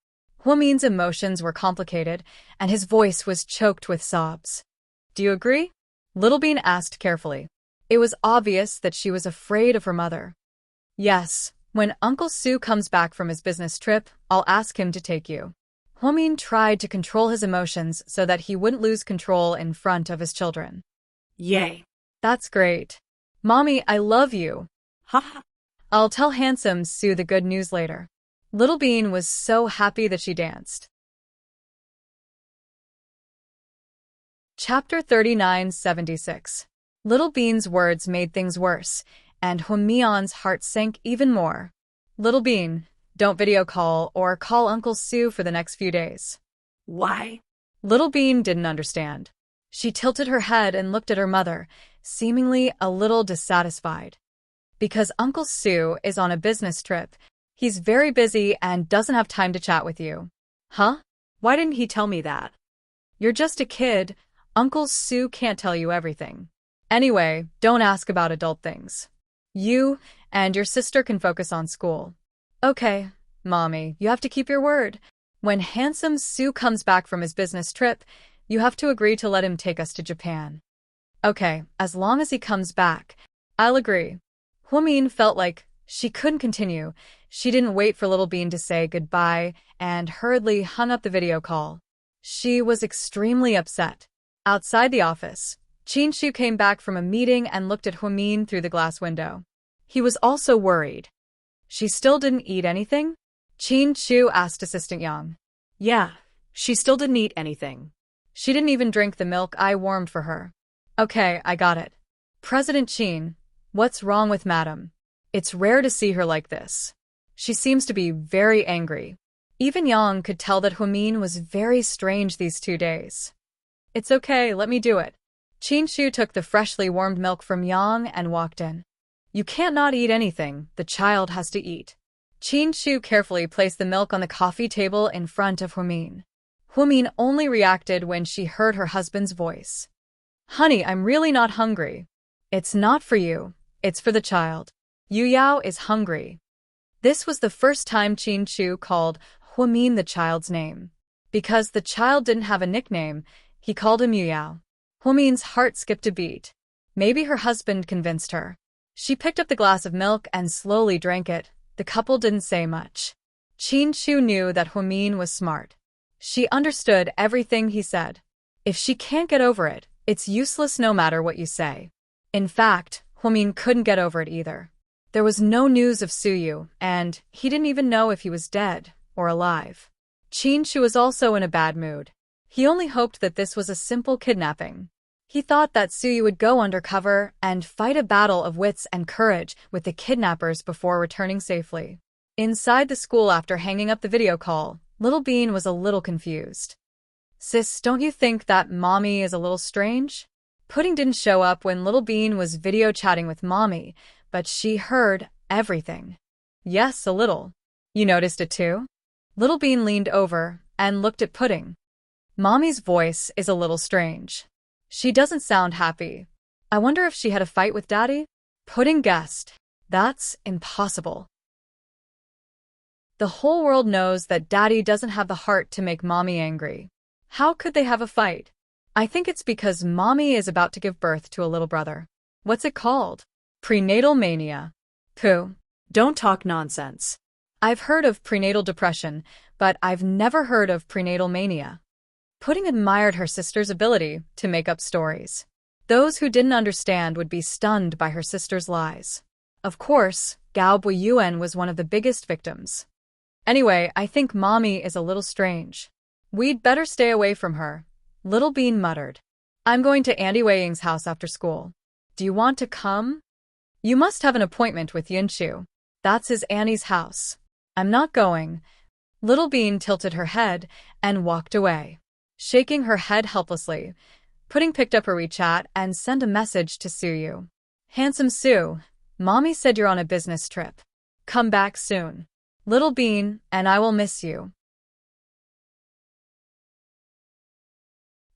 Huamin's emotions were complicated, and his voice was choked with sobs. "Do you agree?" Little Bean asked carefully. It was obvious that she was afraid of her mother. "Yes, when Uncle Su comes back from his business trip, I'll ask him to take you." Huamin tried to control his emotions so that he wouldn't lose control in front of his children.
"Yay.
That's great. Mommy, I love you."
Ha.
"I'll tell Handsome Su the good news later." Little Bean was so happy that she danced. Chapter 3976. Little Bean's words made things worse, and Huamian's heart sank even more. "Little Bean, don't video call or call Uncle Su for the next few days."
"Why?"
Little Bean didn't understand. She tilted her head and looked at her mother, seemingly a little dissatisfied. "Because Uncle Su is on a business trip. He's very busy and doesn't have time to chat with you." "Huh? Why didn't he tell me that?" "You're just a kid. Uncle Su can't tell you everything. Anyway, don't ask about adult things. You and your sister can focus on school." "Okay, Mommy, you have to keep your word. When Handsome Su comes back from his business trip, you have to agree to let him take us to Japan." "Okay, as long as he comes back, I'll agree." Huamin felt like she couldn't continue. She didn't wait for Little Bean to say goodbye and hurriedly hung up the video call. She was extremely upset. Outside the office, Qin Shu came back from a meeting and looked at Huamin through the glass window. He was also worried. "She still didn't eat anything?" Qin Shu asked Assistant Yang.
"Yeah, she still didn't eat anything.
She didn't even drink the milk I warmed for her." "Okay, I got it." "President Qin, what's wrong with Madam? It's rare to see her like this. She seems to be very angry." Even Yang could tell that Huamin was very strange these 2 days. "It's okay, let me do it." Qin Shu took the freshly warmed milk from Yang and walked in. "You can't not eat anything, the child has to eat." Qin Shu carefully placed the milk on the coffee table in front of Huamin. Huamin only reacted when she heard her husband's voice. Honey, I'm really not hungry. It's not for you, it's for the child. Yu Yao is hungry. This was the first time Qin Chu called Huamin the child's name. Because the child didn't have a nickname, he called him Yu Yao. Huamin's heart skipped a beat. Maybe her husband convinced her. She picked up the glass of milk and slowly drank it. The couple didn't say much. Qin Chu knew that Huamin was smart. She understood everything he said. If she can't get over it, it's useless no matter what you say. In fact, Huamin couldn't get over it either. There was no news of Suyu, and he didn't even know if he was dead or alive. Qin Chu was also in a bad mood. He only hoped that this was a simple kidnapping. He thought that Suyu would go undercover and fight a battle of wits and courage with the kidnappers before returning safely. Inside the school after hanging up the video call, Little Bean was a little confused. Sis, don't you think that Mommy is a little strange? Pudding didn't show up when Little Bean was video chatting with Mommy, but she heard everything. Yes, a little. You noticed it too? Little Bean leaned over and looked at Pudding. Mommy's voice is a little strange. She doesn't sound happy. I wonder if she had a fight with Daddy? Pudding guessed. That's impossible. The whole world knows that Daddy doesn't have the heart to make Mommy angry. How could they have a fight? I think it's because Mommy is about to give birth to a little brother. What's it called? Prenatal mania. Pooh.
Don't talk nonsense.
I've heard of prenatal depression, but I've never heard of prenatal mania. Pudding admired her sister's ability to make up stories. Those who didn't understand would be stunned by her sister's lies. Of course, Gao Buiyuan was one of the biggest victims. Anyway, I think Mommy is a little strange. We'd better stay away from her, Little Bean muttered. I'm going to Andy Weiying's house after school. Do you want to come? You must have an appointment with Yunchu. That's his Annie's house. I'm not going. Little Bean tilted her head and walked away. Shaking her head helplessly, Pudding picked up her WeChat and sent a message to Suyu. Handsome Sue, Mommy said you're on a business trip. Come back soon. Little Bean, and I will miss you.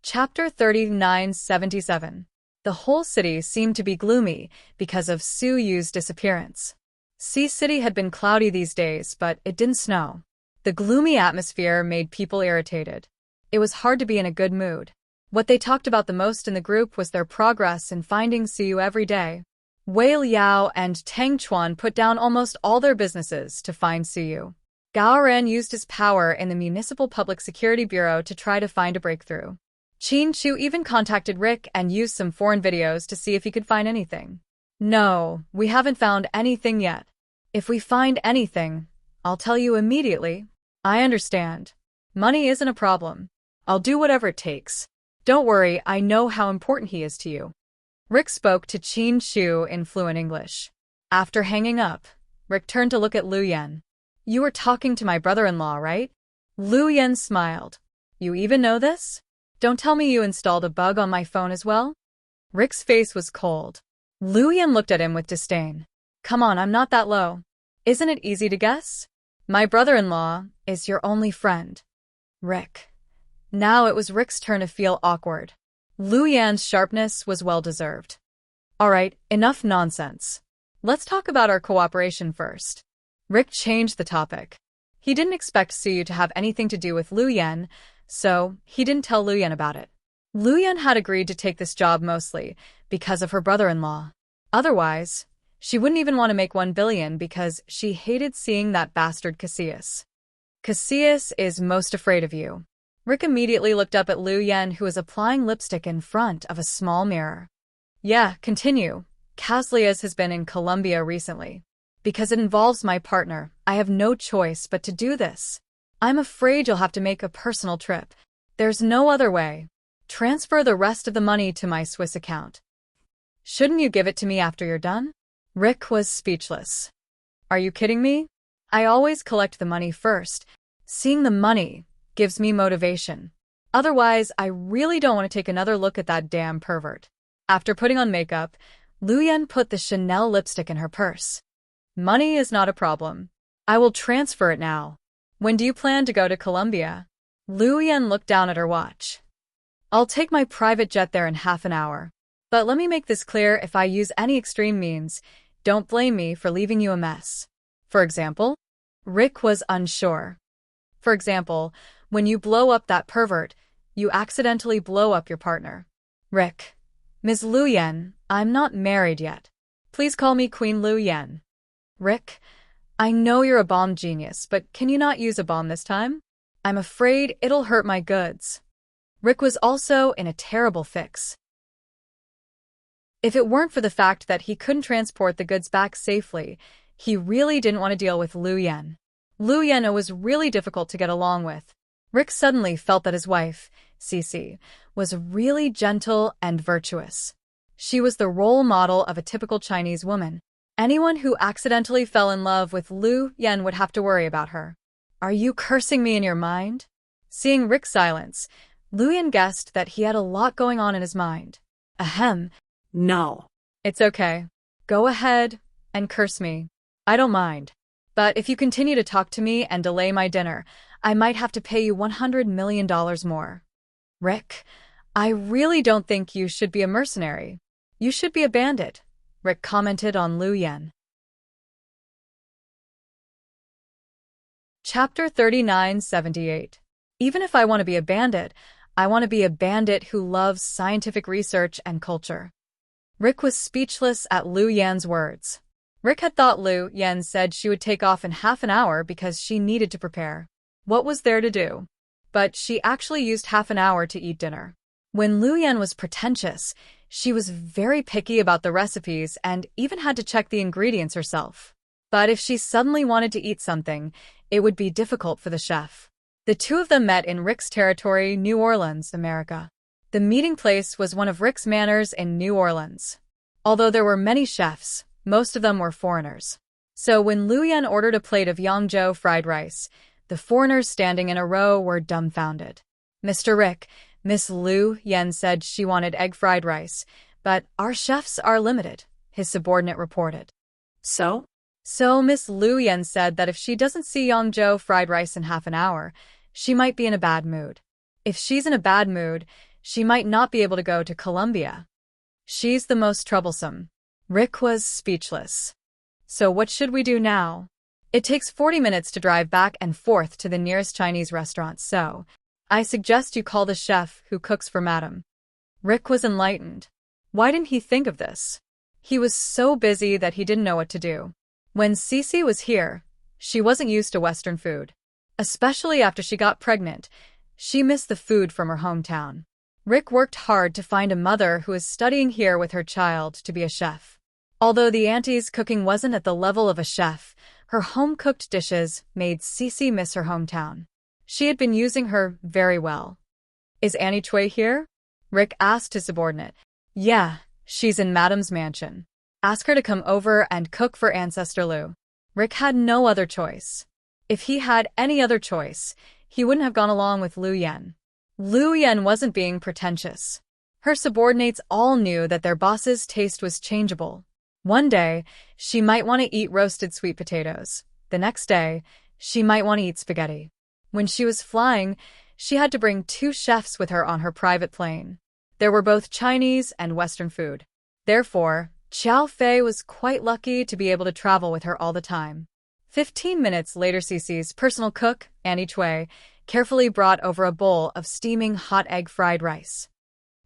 Chapter 3977. The whole city seemed to be gloomy because of Suyu's disappearance. Sea City had been cloudy these days, but it didn't snow. The gloomy atmosphere made people irritated. It was hard to be in a good mood. What they talked about the most in the group was their progress in finding Suyu every day. Wei Liao and Tang Chuan put down almost all their businesses to find Suyu. Gao Ren used his power in the Municipal Public Security Bureau to try to find a breakthrough. Qin Chu even contacted Rick and used some foreign videos to see if he could find anything. No, we haven't found anything yet. If we find anything, I'll tell you immediately. I understand. Money isn't a problem. I'll do whatever it takes. Don't worry, I know how important he is to you. Rick spoke to Qin Chu in fluent English. After hanging up, Rick turned to look at Lu Yan. You were talking to my brother-in-law, right? Lu Yan smiled. You even know this? Don't tell me you installed a bug on my phone as well? Rick's face was cold. Lu Yan looked at him with disdain. Come on, I'm not that low. Isn't it easy to guess? My brother-in-law is your only friend. Rick. Now it was Rick's turn to feel awkward. Lu Yan's sharpness was well-deserved. All right, enough nonsense. Let's talk about our cooperation first. Rick changed the topic. He didn't expect Suyu to have anything to do with Lu Yan, so he didn't tell Lu Yan about it. Lu Yan had agreed to take this job mostly because of her brother-in-law. Otherwise, she wouldn't even want to make 1 billion because she hated seeing that bastard Cassius. Cassius is most afraid of you. Rick immediately looked up at Lu Yan, who was applying lipstick in front of a small mirror. Yeah, continue. Caslias has been in Colombia recently. Because it involves my partner, I have no choice but to do this. I'm afraid you'll have to make a personal trip. There's no other way. Transfer the rest of the money to my Swiss account. Shouldn't you give it to me after you're done? Rick was speechless. Are you kidding me? I always collect the money first. Seeing the money gives me motivation. Otherwise, I really don't want to take another look at that damn pervert. After putting on makeup, Lu Yan put the Chanel lipstick in her purse. Money is not a problem. I will transfer it now. When do you plan to go to Colombia? Lu Yan looked down at her watch. I'll take my private jet there in half an hour. But let me make this clear, if I use any extreme means, don't blame me for leaving you a mess. For example? Rick was unsure. For example, when you blow up that pervert, you accidentally blow up your partner. Rick. Ms. Lu Yan, I'm not married yet. Please call me Queen Lu Yan. Rick, I know you're a bomb genius, but can you not use a bomb this time? I'm afraid it'll hurt my goods. Rick was also in a terrible fix. If it weren't for the fact that he couldn't transport the goods back safely, he really didn't want to deal with Lu Yan. Lu Yan was really difficult to get along with. Rick suddenly felt that his wife, Cece, was really gentle and virtuous. She was the role model of a typical Chinese woman. Anyone who accidentally fell in love with Lu Yan would have to worry about her. Are you cursing me in your mind? Seeing Rick's silence, Lu Yan guessed that he had a lot going on in his mind. Ahem.
No.
It's okay. Go ahead and curse me. I don't mind. But if you continue to talk to me and delay my dinner, I might have to pay you $100 million more. Rick, I really don't think you should be a mercenary. You should be a bandit, Rick commented on Lu Yan. Chapter 3978. Even if I want to be a bandit, I want to be a bandit who loves scientific research and culture. Rick was speechless at Lu Yan's words. Rick had thought Lu Yan said she would take off in half an hour because she needed to prepare. What was there to do? But she actually used half an hour to eat dinner. When Lu Yan was pretentious, she was very picky about the recipes and even had to check the ingredients herself. But if she suddenly wanted to eat something, it would be difficult for the chef. The two of them met in Rick's territory, New Orleans, America. The meeting place was one of Rick's manors in New Orleans. Although there were many chefs, most of them were foreigners. So when Lu Yan ordered a plate of Yangzhou fried rice, the foreigners standing in a row were dumbfounded. Mr. Rick, Miss Lu Yan said she wanted egg fried rice, but our chefs are limited, his subordinate reported.
So
Miss Lu Yan said that if she doesn't see Yangzhou fried rice in half an hour, she might be in a bad mood. If she's in a bad mood, she might not be able to go to Colombia. She's the most troublesome. Rick was speechless. So what should we do now? It takes 40 minutes to drive back and forth to the nearest Chinese restaurant, so I suggest you call the chef who cooks for Madam. Rick was enlightened. Why didn't he think of this? He was so busy that he didn't know what to do. When Cece was here, she wasn't used to Western food. Especially after she got pregnant, she missed the food from her hometown. Rick worked hard to find a mother who is studying here with her child to be a chef. Although the auntie's cooking wasn't at the level of a chef, her home-cooked dishes made Cece miss her hometown. She had been using her very well. Is Annie Cui here? Rick asked his subordinate. Yeah, she's in Madam's mansion. Ask her to come over and cook for Ancestor Lu. Rick had no other choice. If he had any other choice, he wouldn't have gone along with Lu Yan. Lu Yan wasn't being pretentious. Her subordinates all knew that their boss's taste was changeable. One day, she might want to eat roasted sweet potatoes. The next day, she might want to eat spaghetti. When she was flying, she had to bring 2 chefs with her on her private plane. There were both Chinese and Western food. Therefore, Xiao Fei was quite lucky to be able to travel with her all the time. 15 minutes later, Cece's personal cook, Annie Cui, carefully brought over a bowl of steaming hot egg fried rice.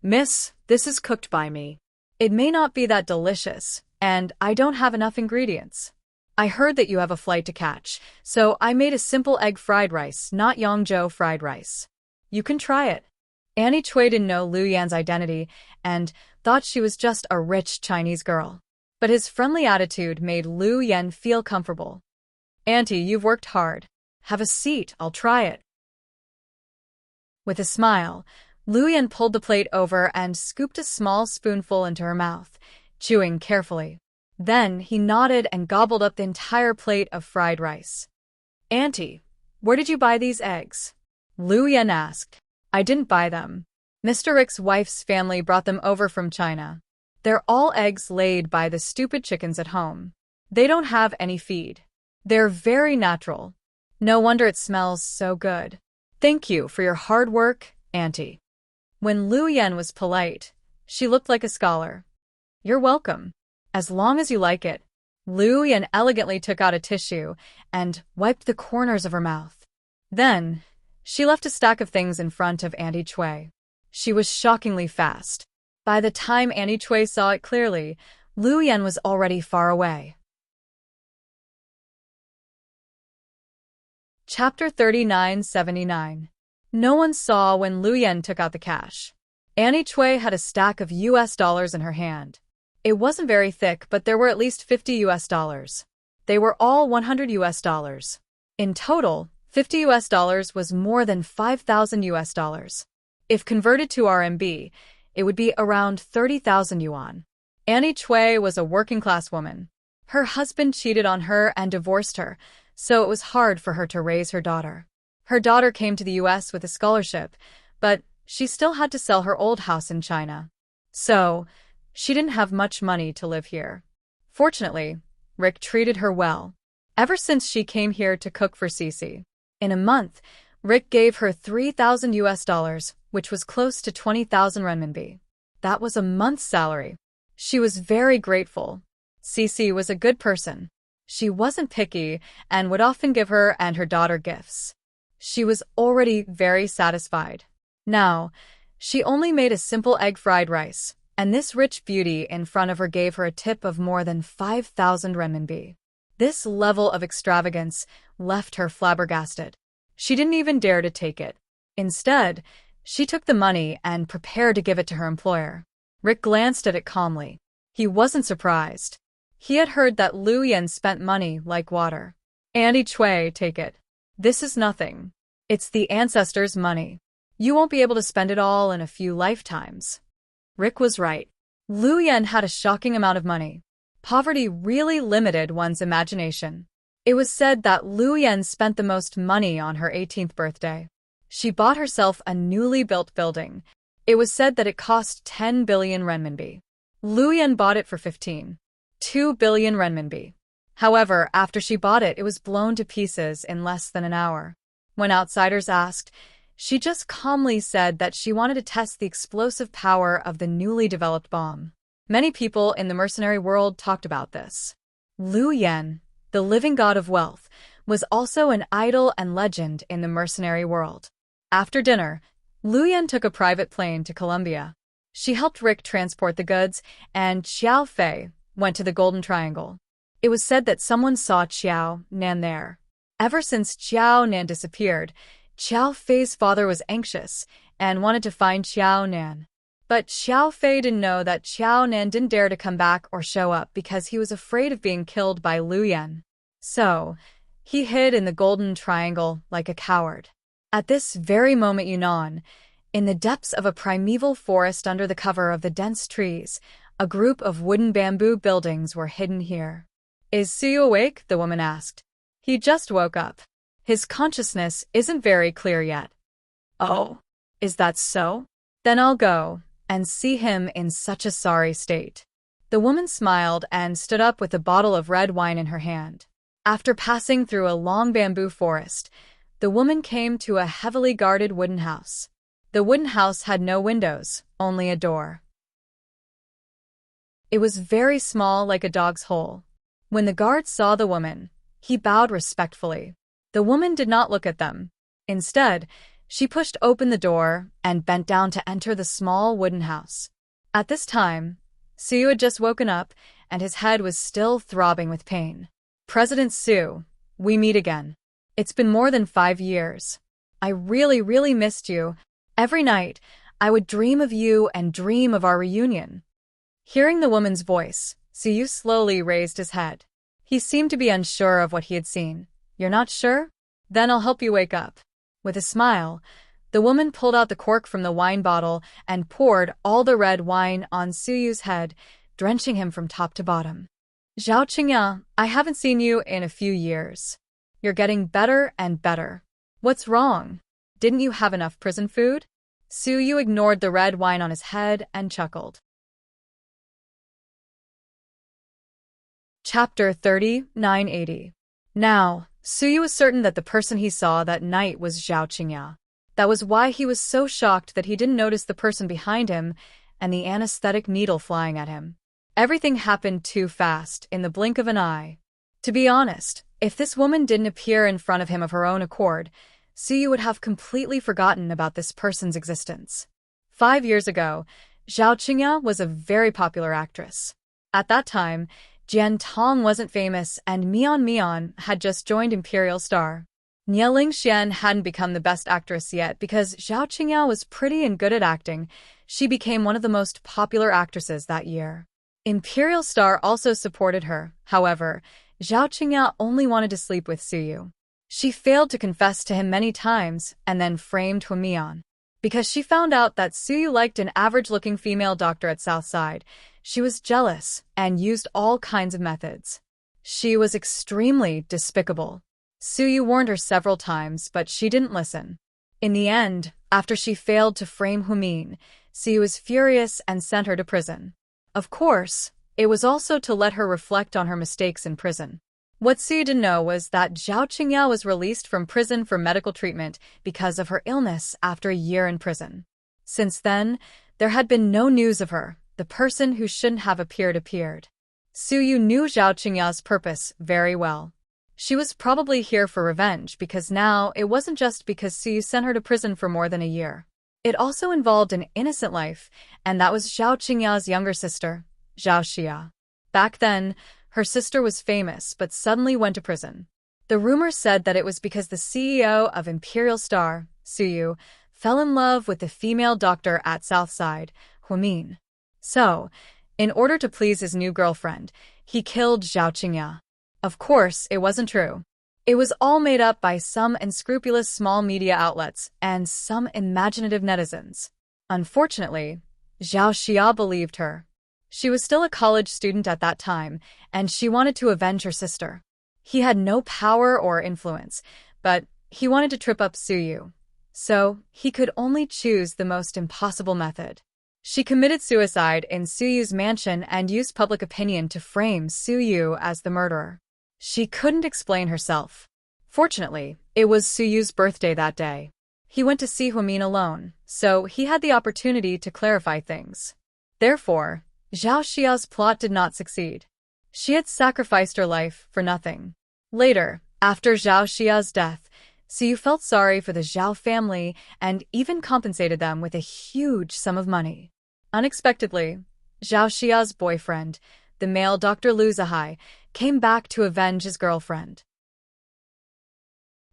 Miss, this is cooked by me.
It may not be that delicious, and I don't have enough ingredients. I heard that you have a flight to catch, so I made a simple egg fried rice, not Yangzhou fried rice. You can try it. Annie Cui didn't know Lu Yan's identity and thought she was just a rich Chinese girl. But his friendly attitude made Lu Yan feel comfortable. Auntie, you've worked hard. Have a seat, I'll try it. With a smile, Lu Yan pulled the plate over and scooped a small spoonful into her mouth, chewing carefully. Then he nodded and gobbled up the entire plate of fried rice. Auntie, where did you buy these eggs? Lu Yan asked. I didn't buy them. Mr. Rick's wife's family brought them over from China. They're all eggs laid by the stupid chickens at home. They don't have any feed. They're very natural. No wonder it smells so good. Thank you for your hard work, Auntie. When Lu Yan was polite, she looked like a scholar. You're welcome. As long as you like it. Lu Yan elegantly took out a tissue and wiped the corners of her mouth. Then, she left a stack of things in front of Auntie Cui. She was shockingly fast. By the time Auntie Cui saw it clearly, Lu Yan was already far away. Chapter 3979. No one saw when Lu Yan took out the cash. Auntie Cui had a stack of US dollars in her hand. It wasn't very thick, but there were at least 50 US dollars. They were all 100 US dollars. In total, 50 US dollars was more than 5,000 US dollars. If converted to RMB, it would be around 30,000 yuan. Auntie Cui was a working-class woman. Her husband cheated on her and divorced her, so it was hard for her to raise her daughter. Her daughter came to the US with a scholarship, but she still had to sell her old house in China. So, she didn't have much money to live here. Fortunately, Rick treated her well. Ever since she came here to cook for Cece. In a month, Rick gave her 3,000 US dollars, which was close to 20,000 renminbi. That was a month's salary. She was very grateful. Cece was a good person. She wasn't picky and would often give her and her daughter gifts. She was already very satisfied. Now, she only made a simple egg fried rice, and this rich beauty in front of her gave her a tip of more than 5,000 renminbi. This level of extravagance left her flabbergasted. She didn't even dare to take it. Instead, she took the money and prepared to give it to her employer. Rick glanced at it calmly. He wasn't surprised. He had heard that Lu Yan spent money like water. Auntie Cui, take it. This is nothing. It's the ancestors' money. You won't be able to spend it all in a few lifetimes. Rick was right. Lu Yan had a shocking amount of money. Poverty really limited one's imagination. It was said that Lu Yan spent the most money on her 18th birthday. She bought herself a newly built building. It was said that it cost 10 billion renminbi. Lu Yan bought it for 2 billion renminbi. However, after she bought it, it was blown to pieces in less than an hour. When outsiders asked, she just calmly said that she wanted to test the explosive power of the newly developed bomb. Many people in the mercenary world talked about this. Lu Yan, the living god of wealth, was also an idol and legend in the mercenary world. After dinner, Lu Yan took a private plane to Colombia. She helped Rick transport the goods, and Xiao Fei went to the Golden Triangle. It was said that someone saw Xiao Nan there. Ever since Xiao Nan disappeared, Xiao Fei's father was anxious and wanted to find Xiao Nan. But Xiao Fei didn't know that Xiao Nan didn't dare to come back or show up because he was afraid of being killed by Lu Yan. So, he hid in the Golden Triangle like a coward. At this very moment, Yunnan, in the depths of a primeval forest under the cover of the dense trees, a group of wooden bamboo buildings were hidden here. Is Suyu awake? The woman asked. He just woke up. His consciousness isn't very clear yet. Oh, is that so? Then I'll go and see him in such a sorry state. The woman smiled and stood up with a bottle of red wine in her hand. After passing through a long bamboo forest, the woman came to a heavily guarded wooden house. The wooden house had no windows, only a door. It was very small, like a dog's hole. When the guard saw the woman, he bowed respectfully. The woman did not look at them. Instead, she pushed open the door and bent down to enter the small wooden house. At this time, Su had just woken up, and his head was still throbbing with pain. President Su, we meet again. It's been more than 5 years. I really missed you. Every night, I would dream of you and dream of our reunion. Hearing the woman's voice, Su slowly raised his head. He seemed to be unsure of what he had seen. You're not sure? Then I'll help you wake up. With a smile, the woman pulled out the cork from the wine bottle and poured all the red wine on Suyu's head, drenching him from top to bottom. Zhao Qingya, I haven't seen you in a few years. You're getting better and better. What's wrong? Didn't you have enough prison food? Suyu ignored the red wine on his head and chuckled. Chapter 3980. Now, Suyu was certain that the person he saw that night was Zhao Qingya. That was why he was so shocked that he didn't notice the person behind him and the anesthetic needle flying at him. Everything happened too fast, in the blink of an eye. To be honest, if this woman didn't appear in front of him of her own accord, Suyu would have completely forgotten about this person's existence. 5 years ago, Zhao Qingya was a very popular actress. At that time, Jian Tong wasn't famous and Mian Mian had just joined Imperial Star. Nie Lingxian hadn't become the best actress yet because Zhao Qingya was pretty and good at acting. She became one of the most popular actresses that year. Imperial Star also supported her. However, Zhao Qingya only wanted to sleep with Suyu. She failed to confess to him many times and then framed Huamian. Because she found out that Suyu liked an average-looking female doctor at Southside, she was jealous and used all kinds of methods. She was extremely despicable. Suyu warned her several times, but she didn't listen. In the end, after she failed to frame Humin, Suyu was furious and sent her to prison. Of course, it was also to let her reflect on her mistakes in prison. What Suyu didn't know was that Zhao Qingya was released from prison for medical treatment because of her illness after a year in prison. Since then, there had been no news of her. The person who shouldn't have appeared. Suyu knew Zhao Qingya's purpose very well. She was probably here for revenge because now it wasn't just because Suyu sent her to prison for more than a year. It also involved an innocent life, and that was Zhao Qingya's younger sister, Zhao Xia. Back then, her sister was famous but suddenly went to prison. The rumor said that it was because the CEO of Imperial Star, Suyu, fell in love with the female doctor at Southside, Huamin. So, in order to please his new girlfriend, he killed Zhao Qingya. Of course, it wasn't true. It was all made up by some unscrupulous small media outlets and some imaginative netizens. Unfortunately, Zhao Xia believed her. She was still a college student at that time, and she wanted to avenge her sister. He had no power or influence, but he wanted to trip up Suyu. So, he could only choose the most impossible method. She committed suicide in Suyu's mansion and used public opinion to frame Suyu as the murderer. She couldn't explain herself. Fortunately, it was Suyu's birthday that day. He went to see Huamin alone, so he had the opportunity to clarify things. Therefore, Zhao Xia's plot did not succeed. She had sacrificed her life for nothing. Later, after Zhao Xia's death, Suyu felt sorry for the Zhao family and even compensated them with a huge sum of money. Unexpectedly, Zhao Xia's boyfriend, the male Dr. Lu Zihai, came back to avenge his girlfriend.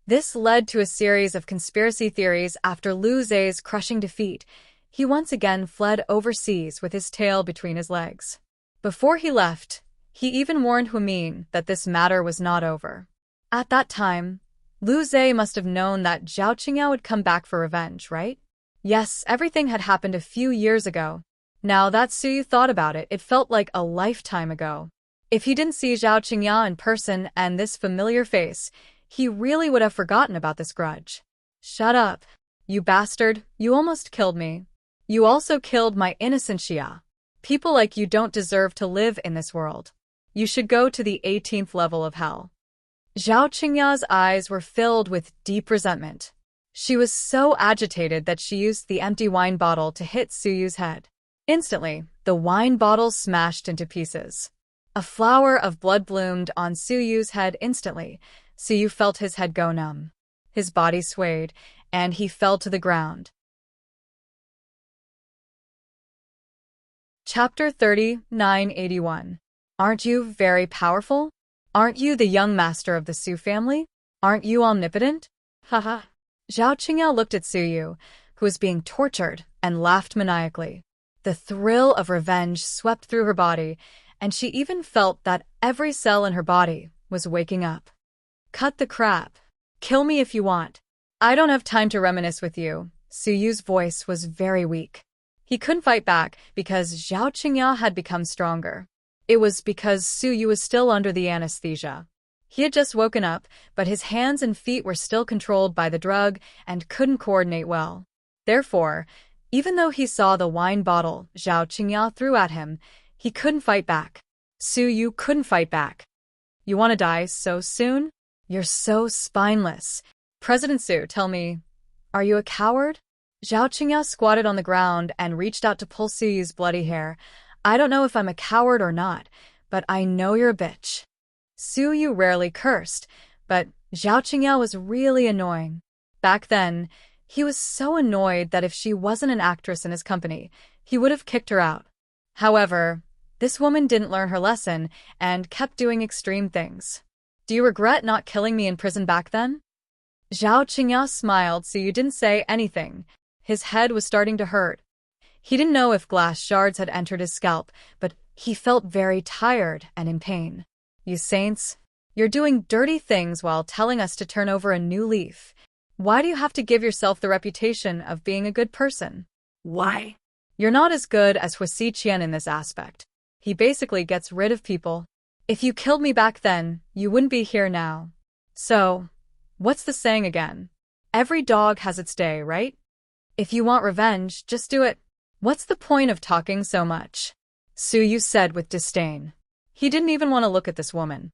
This led to a series of conspiracy theories after Lu Zhi's crushing defeat. He once again fled overseas with his tail between his legs. Before he left, he even warned Huamin that this matter was not over. At that time, Lu Zhi must have known that Zhao Qingya would come back for revenge, right? Yes, everything had happened a few years ago. Now that Suyu thought about it, it felt like a lifetime ago. If he didn't see Zhao Qingya in person and this familiar face, he really would have forgotten about this grudge. Shut up. You bastard, you almost killed me. You also killed my innocent Xia. People like you don't deserve to live in this world. You should go to the 18th level of hell. Zhao Qingya's eyes were filled with deep resentment. She was so agitated that she used the empty wine bottle to hit Suyu's head. Instantly, the wine bottle smashed into pieces. A flower of blood bloomed on Suyu's head instantly. Suyu felt his head go numb. His body swayed, and he fell to the ground. Chapter 3981. Aren't you very powerful? Aren't you the young master of the Su family? Aren't you omnipotent? Haha. Zhao Qingya looked at Suyu, who was being tortured, and laughed maniacally. The thrill of revenge swept through her body, and she even felt that every cell in her body was waking up. Cut the crap. Kill me if you want. I don't have time to reminisce with you. Suyu's voice was very weak. He couldn't fight back because Zhao Qingya had become stronger. It was because Suyu was still under the anesthesia. He had just woken up, but his hands and feet were still controlled by the drug and couldn't coordinate well. Therefore, even though he saw the wine bottle Zhao Qingya threw at him, he couldn't fight back. Suyu couldn't fight back. You want to die so soon? You're so spineless. President Su, tell me, Are you a coward? Zhao Qingya squatted on the ground and reached out to pull Suyu's bloody hair. I don't know if I'm a coward or not, but I know you're a bitch. Suyu rarely cursed, but Zhao Qingya was really annoying. Back then, he was so annoyed that if she wasn't an actress in his company, he would have kicked her out. However, this woman didn't learn her lesson and kept doing extreme things. Do you regret not killing me in prison back then? Zhao Qingya smiled so you didn't say anything. His head was starting to hurt. He didn't know if glass shards had entered his scalp, but he felt very tired and in pain. You saints, you're doing dirty things while telling us to turn over a new leaf. Why do you have to give yourself the reputation of being a good person?
Why?
You're not as good as Huasi Qian in this aspect. He basically gets rid of people. If you killed me back then, you wouldn't be here now. So, what's the saying again? Every dog has its day, right? If you want revenge, just do it. What's the point of talking so much? Suyu said with disdain. He didn't even want to look at this woman.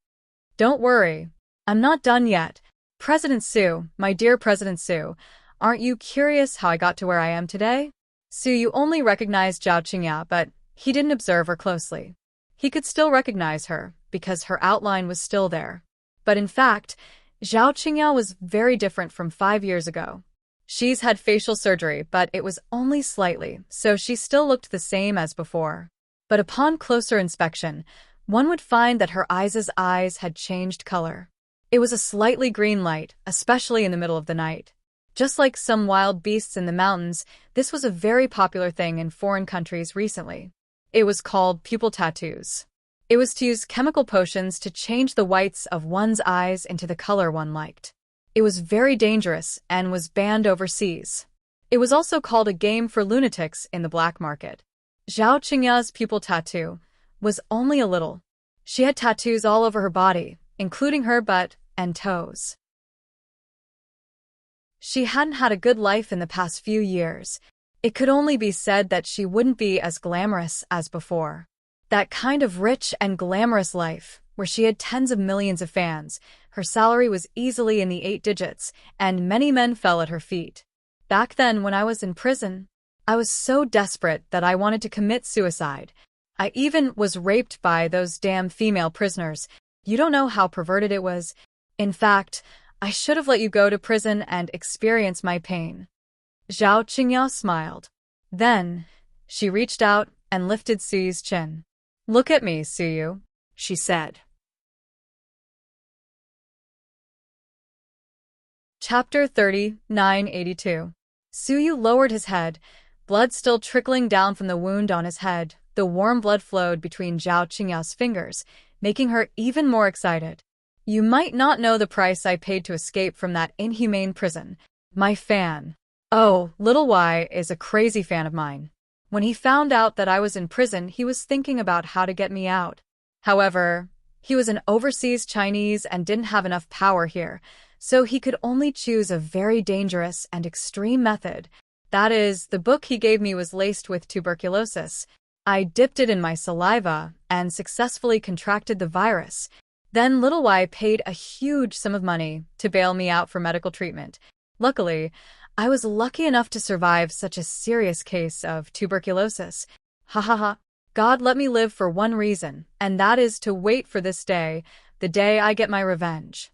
Don't worry. I'm not done yet. President Su, my dear President Su, aren't you curious how I got to where I am today? Suyu only recognized Zhao Qingya, but he didn't observe her closely. He could still recognize her, because her outline was still there. But in fact, Zhao Qingya was very different from 5 years ago. She's had facial surgery, but it was only slightly, so she still looked the same as before. But upon closer inspection, one would find that her eyes had changed color. It was a slightly green light, especially in the middle of the night. Just like some wild beasts in the mountains, this was a very popular thing in foreign countries recently. It was called pupil tattoos. It was to use chemical potions to change the whites of one's eyes into the color one liked. It was very dangerous and was banned overseas. It was also called a game for lunatics in the black market. Zhao Qingya's pupil tattoo was only a little. She had tattoos all over her body, including her butt and toes. She hadn't had a good life in the past few years. It could only be said that she wouldn't be as glamorous as before. That kind of rich and glamorous life, where she had tens of millions of fans, her salary was easily in the 8 digits, and many men fell at her feet. Back then, when I was in prison, I was so desperate that I wanted to commit suicide. I even was raped by those damn female prisoners. You don't know how perverted it was. In fact, I should have let you go to prison and experience my pain. Zhao Qingya smiled. Then, she reached out and lifted Suyu's chin. Look at me, Suyu, she said. Chapter 3982. Suyu lowered his head, blood still trickling down from the wound on his head. The warm blood flowed between Zhao Qingya's fingers, making her even more excited. You might not know the price I paid to escape from that inhumane prison. My fan. Oh, little Y is a crazy fan of mine. When he found out that I was in prison, he was thinking about how to get me out. However, he was an overseas Chinese and didn't have enough power here, so he could only choose a very dangerous and extreme method. That is, the book he gave me was laced with tuberculosis. I dipped it in my saliva and successfully contracted the virus. Then little Y paid a huge sum of money to bail me out for medical treatment. Luckily, I was lucky enough to survive such a serious case of tuberculosis. Ha ha ha. God let me live for one reason, and that is to wait for this day, the day I get my revenge.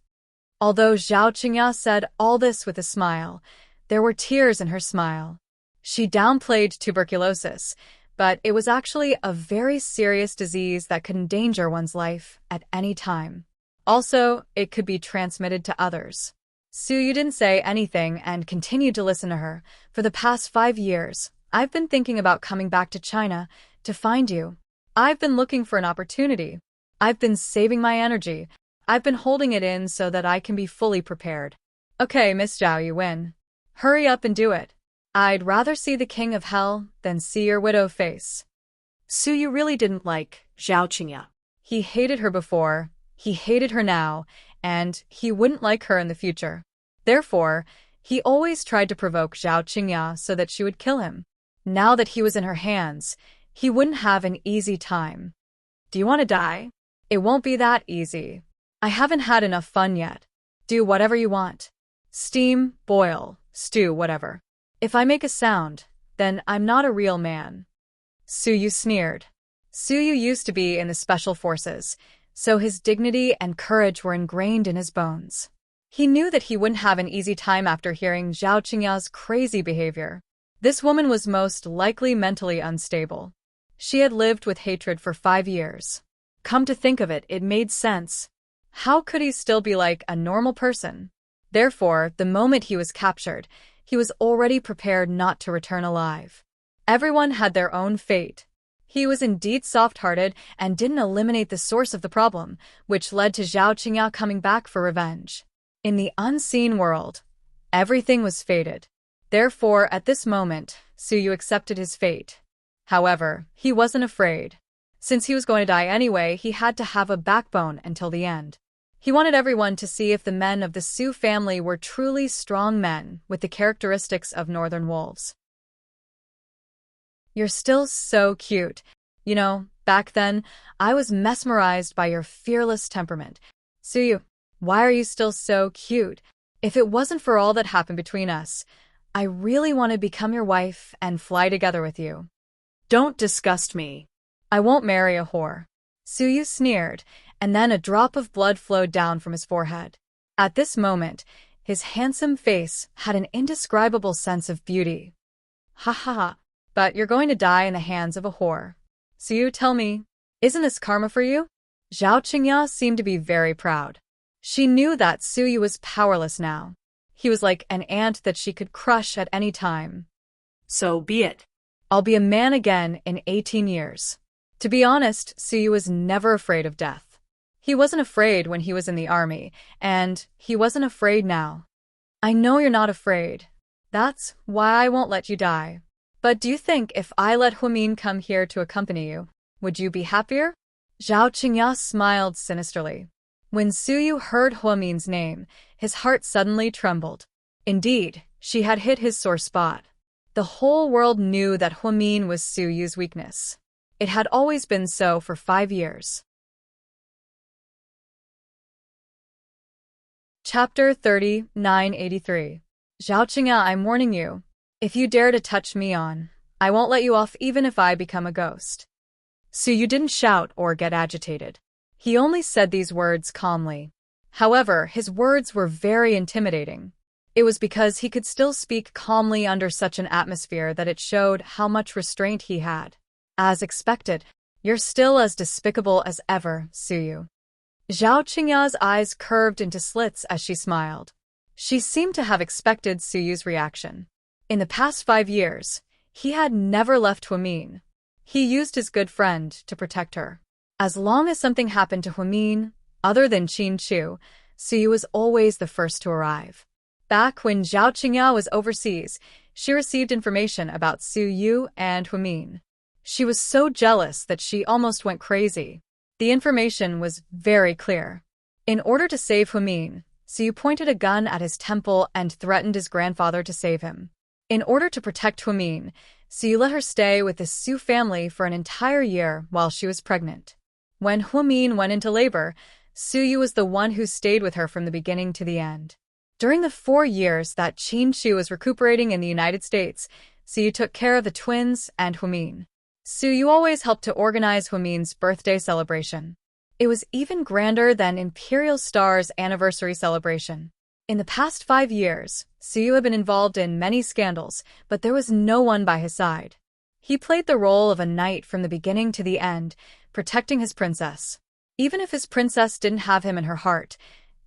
Although Zhao Qingya said all this with a smile, there were tears in her smile. She downplayed tuberculosis, but it was actually a very serious disease that could endanger one's life at any time. Also, it could be transmitted to others. Suyu didn't say anything and continued to listen to her. For the past 5 years, I've been thinking about coming back to China to find you. I've been looking for an opportunity. I've been saving my energy. I've been holding it in so that I can be fully prepared. Okay, Miss Zhao, you win. Hurry up and do it. I'd rather see the king of hell than see your widow face.
Suyu really didn't like Zhao Qingya.
He hated her before, he hated her now, and he wouldn't like her in the future. Therefore, he always tried to provoke Zhao Qingya so that she would kill him. Now that he was in her hands, he wouldn't have an easy time. Do you want to die? It won't be that easy. I haven't had enough fun yet. Do whatever you want. Steam, boil, Stu, whatever. If I make a sound, then I'm not a real man. Suyu sneered. Suyu used to be in the special forces, so his dignity and courage were ingrained in his bones. He knew that he wouldn't have an easy time after hearing Zhao Qingya's crazy behavior. This woman was most likely mentally unstable. She had lived with hatred for 5 years. Come to think of it, it made sense. How could he still be like a normal person? Therefore, the moment he was captured, he was already prepared not to return alive. Everyone had their own fate. He was indeed soft-hearted and didn't eliminate the source of the problem, which led to Zhao Qingya coming back for revenge. In the unseen world, everything was fated. Therefore, at this moment, Suyu accepted his fate. However, he wasn't afraid. Since he was going to die anyway, he had to have a backbone until the end. He wanted everyone to see if the men of the Su family were truly strong men with the characteristics of northern wolves. You're still so cute. You know, back then, I was mesmerized by your fearless temperament. Suyu, why are you still so cute? If it wasn't for all that happened between us, I really want to become your wife and fly together with you.
Don't disgust me.
I won't marry a whore. Suyu sneered, and then a drop of blood flowed down from his forehead. At this moment, his handsome face had an indescribable sense of beauty. Ha ha ha, but you're going to die in the hands of a whore. Suyu, tell me, isn't this karma for you? Zhao Qingya seemed to be very proud. She knew that Suyu was powerless now. He was like an ant that she could crush at any time.
So be it.
I'll be a man again in 18 years. To be honest, Suyu was never afraid of death. He wasn't afraid when he was in the army, and he wasn't afraid now. I know you're not afraid. That's why I won't let you die. But do you think if I let Huamin come here to accompany you, would you be happier? Zhao Qingya smiled sinisterly. When Suyu heard Huamin's name, his heart suddenly trembled. Indeed, she had hit his sore spot. The whole world knew that Huamin was Suyu's weakness. It had always been so for 5 years. Chapter 3983. Zhao Qingya, I'm warning you. If you dare to touch Mian, I won't let you off even if I become a ghost. Suyu didn't shout or get agitated. He only said these words calmly. However, his words were very intimidating. It was because he could still speak calmly under such an atmosphere that it showed how much restraint he had. As expected, you're still as despicable as ever, Suyu. Zhao Qingya's eyes curved into slits as she smiled. She seemed to have expected Suyu's reaction. In the past 5 years, he had never left Huamin. He used his good friend to protect her. As long as something happened to Huamin, other than Qin Chu, Suyu was always the first to arrive. Back when Zhao Qingya was overseas, she received information about Suyu and Huamin. She was so jealous that she almost went crazy. The information was very clear. In order to save Huamin, Suyu pointed a gun at his temple and threatened his grandfather to save him. In order to protect Huamin, Suyu let her stay with the Su family for an entire year while she was pregnant. When Huamin went into labor, Suyu was the one who stayed with her from the beginning to the end. During the 4 years that Qin Chu was recuperating in the United States, Suyu took care of the twins and Huamin. Suyu always helped to organize Huamin's birthday celebration. It was even grander than Imperial Star's anniversary celebration. In the past 5 years, Suyu had been involved in many scandals, but there was no one by his side. He played the role of a knight from the beginning to the end, protecting his princess. Even if his princess didn't have him in her heart,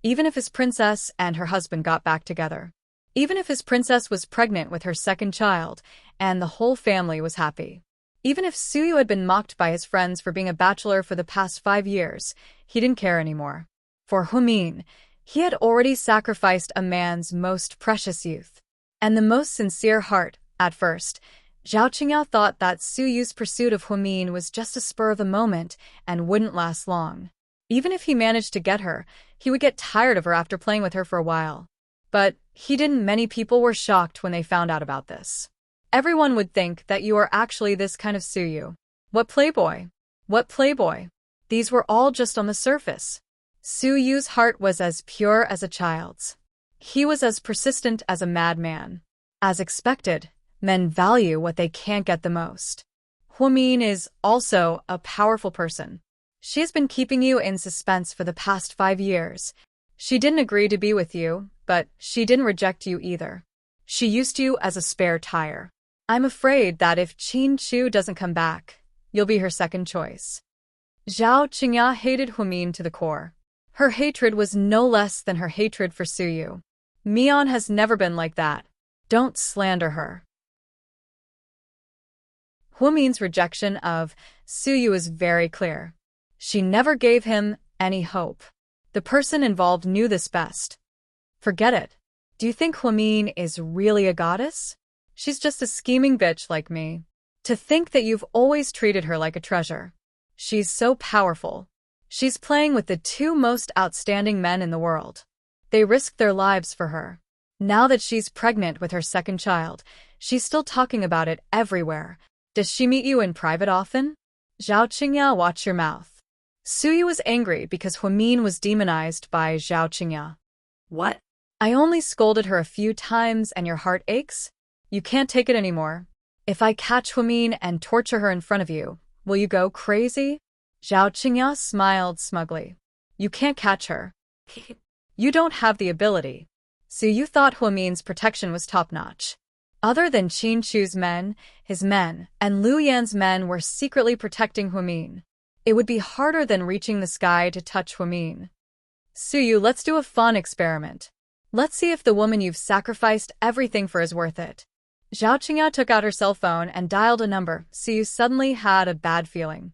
even if his princess and her husband got back together, even if his princess was pregnant with her second child, and the whole family was happy. Even if Suyu had been mocked by his friends for being a bachelor for the past 5 years, he didn't care anymore. For Huamin, he had already sacrificed a man's most precious youth and the most sincere heart. At first, Zhao Qingya thought that Suyu's pursuit of Huamin was just a spur of the moment and wouldn't last long. Even if he managed to get her, he would get tired of her after playing with her for a while. But he didn't. Many people were shocked when they found out about this. Everyone would think that you are actually this kind of Suyu. What playboy? What playboy? These were all just on the surface. Suyu's heart was as pure as a child's. He was as persistent as a madman. As expected, men value what they can't get the most. Huamin is also a powerful person. She has been keeping you in suspense for the past 5 years. She didn't agree to be with you, but she didn't reject you either. She used you as a spare tire. I'm afraid that if Qin Chu doesn't come back, you'll be her second choice. Zhao Qingya hated Huamin to the core. Her hatred was no less than her hatred for Suyu. Mian has never been like that. Don't slander her. Huamin's rejection of Suyu is very clear. She never gave him any hope. The person involved knew this best. Forget it. Do you think Huamin is really a goddess? She's just a scheming bitch like me. To think that you've always treated her like a treasure. She's so powerful. She's playing with the 2 most outstanding men in the world. They risked their lives for her. Now that she's pregnant with her second child, she's still talking about it everywhere. Does she meet you in private often? Zhao Qingya, watch your mouth. Suyu was angry because Huamin was demonized by Zhao Qingya.
What?
I only scolded her a few times and your heart aches? You can't take it anymore. If I catch Huamin and torture her in front of you, will you go crazy? Zhao Qingya smiled smugly. You can't catch her. You don't have the ability. So you thought Huamin's protection was top-notch. Other than Qin Chu's men, his men, and Lu Yan's men were secretly protecting Huamin. It would be harder than reaching the sky to touch Huamin. Suyu, let's do a fun experiment. Let's see if the woman you've sacrificed everything for is worth it. Zhao Qingya took out her cell phone and dialed a number. Suyu suddenly had a bad feeling.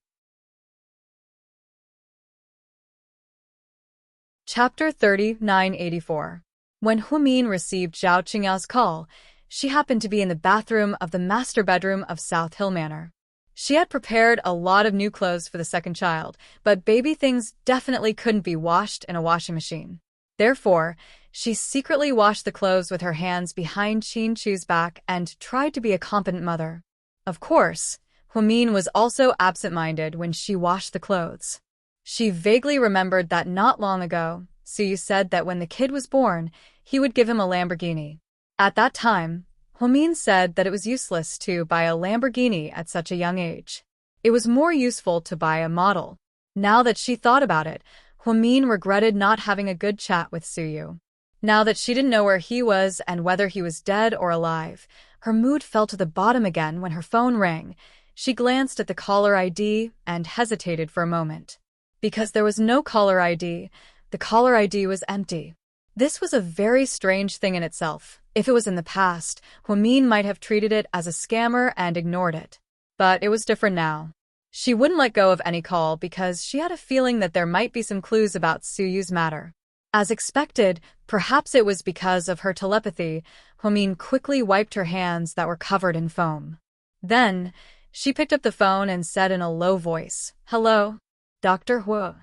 Chapter 3984. When Huamin received Zhao Qingya's call, she happened to be in the bathroom of the master bedroom of South Hill Manor. She had prepared a lot of new clothes for the second child, but baby things definitely couldn't be washed in a washing machine. Therefore, she secretly washed the clothes with her hands behind Qin Chu's back and tried to be a competent mother. Of course, Huamin was also absent-minded when she washed the clothes. She vaguely remembered that not long ago, Suyu said that when the kid was born, he would give him a Lamborghini. At that time, Huamin said that it was useless to buy a Lamborghini at such a young age. It was more useful to buy a model. Now that she thought about it, Huamin regretted not having a good chat with Suyu. Now that she didn't know where he was and whether he was dead or alive, her mood fell to the bottom again when her phone rang. She glanced at the caller ID and hesitated for a moment. Because there was no caller ID, the caller ID was empty. This was a very strange thing in itself. If it was in the past, Huamin might have treated it as a scammer and ignored it. But it was different now. She wouldn't let go of any call because she had a feeling that there might be some clues about Suyu's matter. As expected, perhaps it was because of her telepathy, Huamin quickly wiped her hands that were covered in foam. Then, she picked up the phone and said in a low voice, "Hello, Dr. Hu."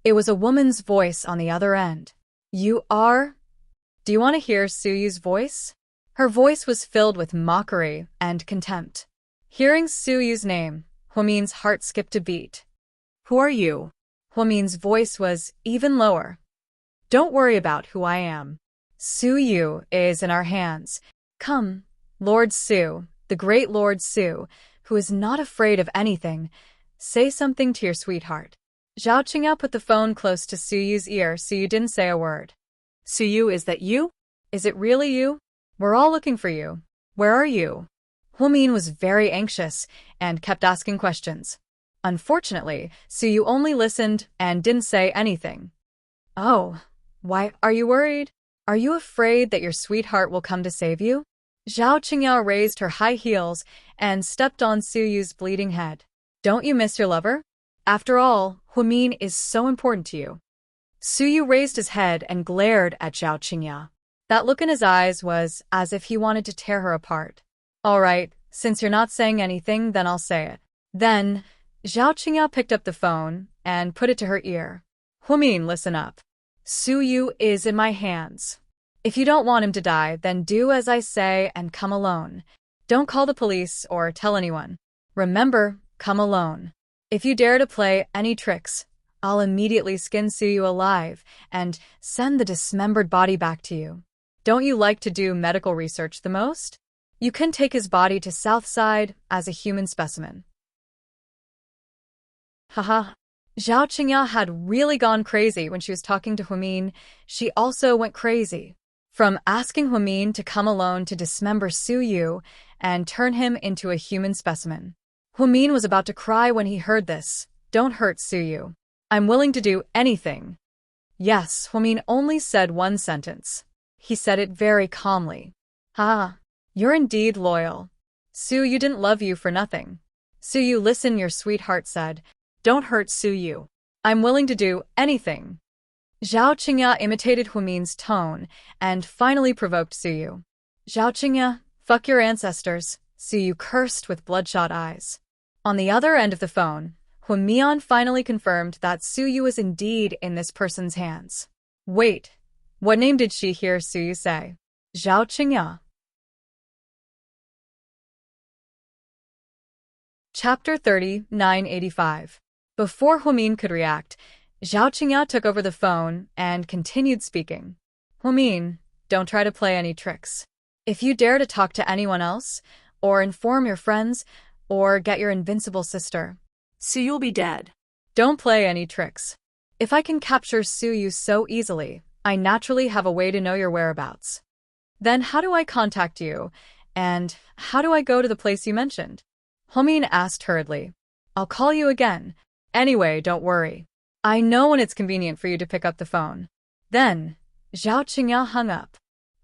It was a woman's voice on the other end. "You are? Do you want to hear Suyu's voice?" Her voice was filled with mockery and contempt. Hearing Suyu's name, Huamin's heart skipped a beat.
Who are you?
Huamin's voice was even lower. "Don't worry about who I am. Suyu is in our hands. Come, Lord Su, the great Lord Su, who is not afraid of anything. Say something to your sweetheart." Zhao Qingya put the phone close to Suyu's ear. Suyu didn't say a word.
Suyu, is that you?
"Is it really you? We're all looking for you. Where are you?" Huamin was very anxious and kept asking questions. Unfortunately, Suyu only listened and didn't say anything. "Oh, why are you worried? Are you afraid that your sweetheart will come to save you?" Zhao Qingya raised her high heels and stepped on Suyu's bleeding head. "Don't you miss your lover? After all, Huamin is so important to you." Suyu raised his head and glared at Zhao Qingya. That look in his eyes was as if he wanted to tear her apart. "All right, since you're not saying anything, then I'll say it." Then, Zhao Qingya picked up the phone and put it to her ear. "Huamin, listen up. Suyu is in my hands. If you don't want him to die, then do as I say and come alone. Don't call the police or tell anyone. Remember, come alone. If you dare to play any tricks, I'll immediately skin Suyu alive and send the dismembered body back to you." Don't you like to do medical research the most? You can take his body to Southside as a human specimen. Haha. Zhao Qingya had really gone crazy when she was talking to Huamin. She also went crazy. From asking Huamin to come alone to dismember Su Yu and turn him into a human specimen. Huamin was about to cry when he heard this. Don't hurt Su Yu. I'm willing to do anything. Yes, Huamin only said one sentence. He said it very calmly. Ah, you're indeed loyal. Su Yu didn't love you for nothing. Su Yu, listen, your sweetheart said. Don't hurt Su Yu. I'm willing to do anything. Zhao Qingya imitated Huamin's tone and finally provoked Su Yu. Zhao Qingya, fuck your ancestors, Su Yu cursed with bloodshot eyes. On the other end of the phone, Huamian finally confirmed that Su Yu was indeed in this person's hands. Wait, what name did she hear Su Yu say? Zhao Qingya. Chapter 30, 985. Before Huamin could react, Zhao Qingya took over the phone and continued speaking. Huamin, don't try to play any tricks. If you dare to talk to anyone else, or inform your friends, or get your invincible sister,
So you'll be dead.
don't play any tricks. If I can capture Su Yu so easily, I naturally have a way to know your whereabouts. Then how do I contact you, and how do I go to the place you mentioned? Huamin asked hurriedly. I'll call you again. Anyway, don't worry. I know when it's convenient for you to pick up the phone. Then, Zhao Qingya hung up.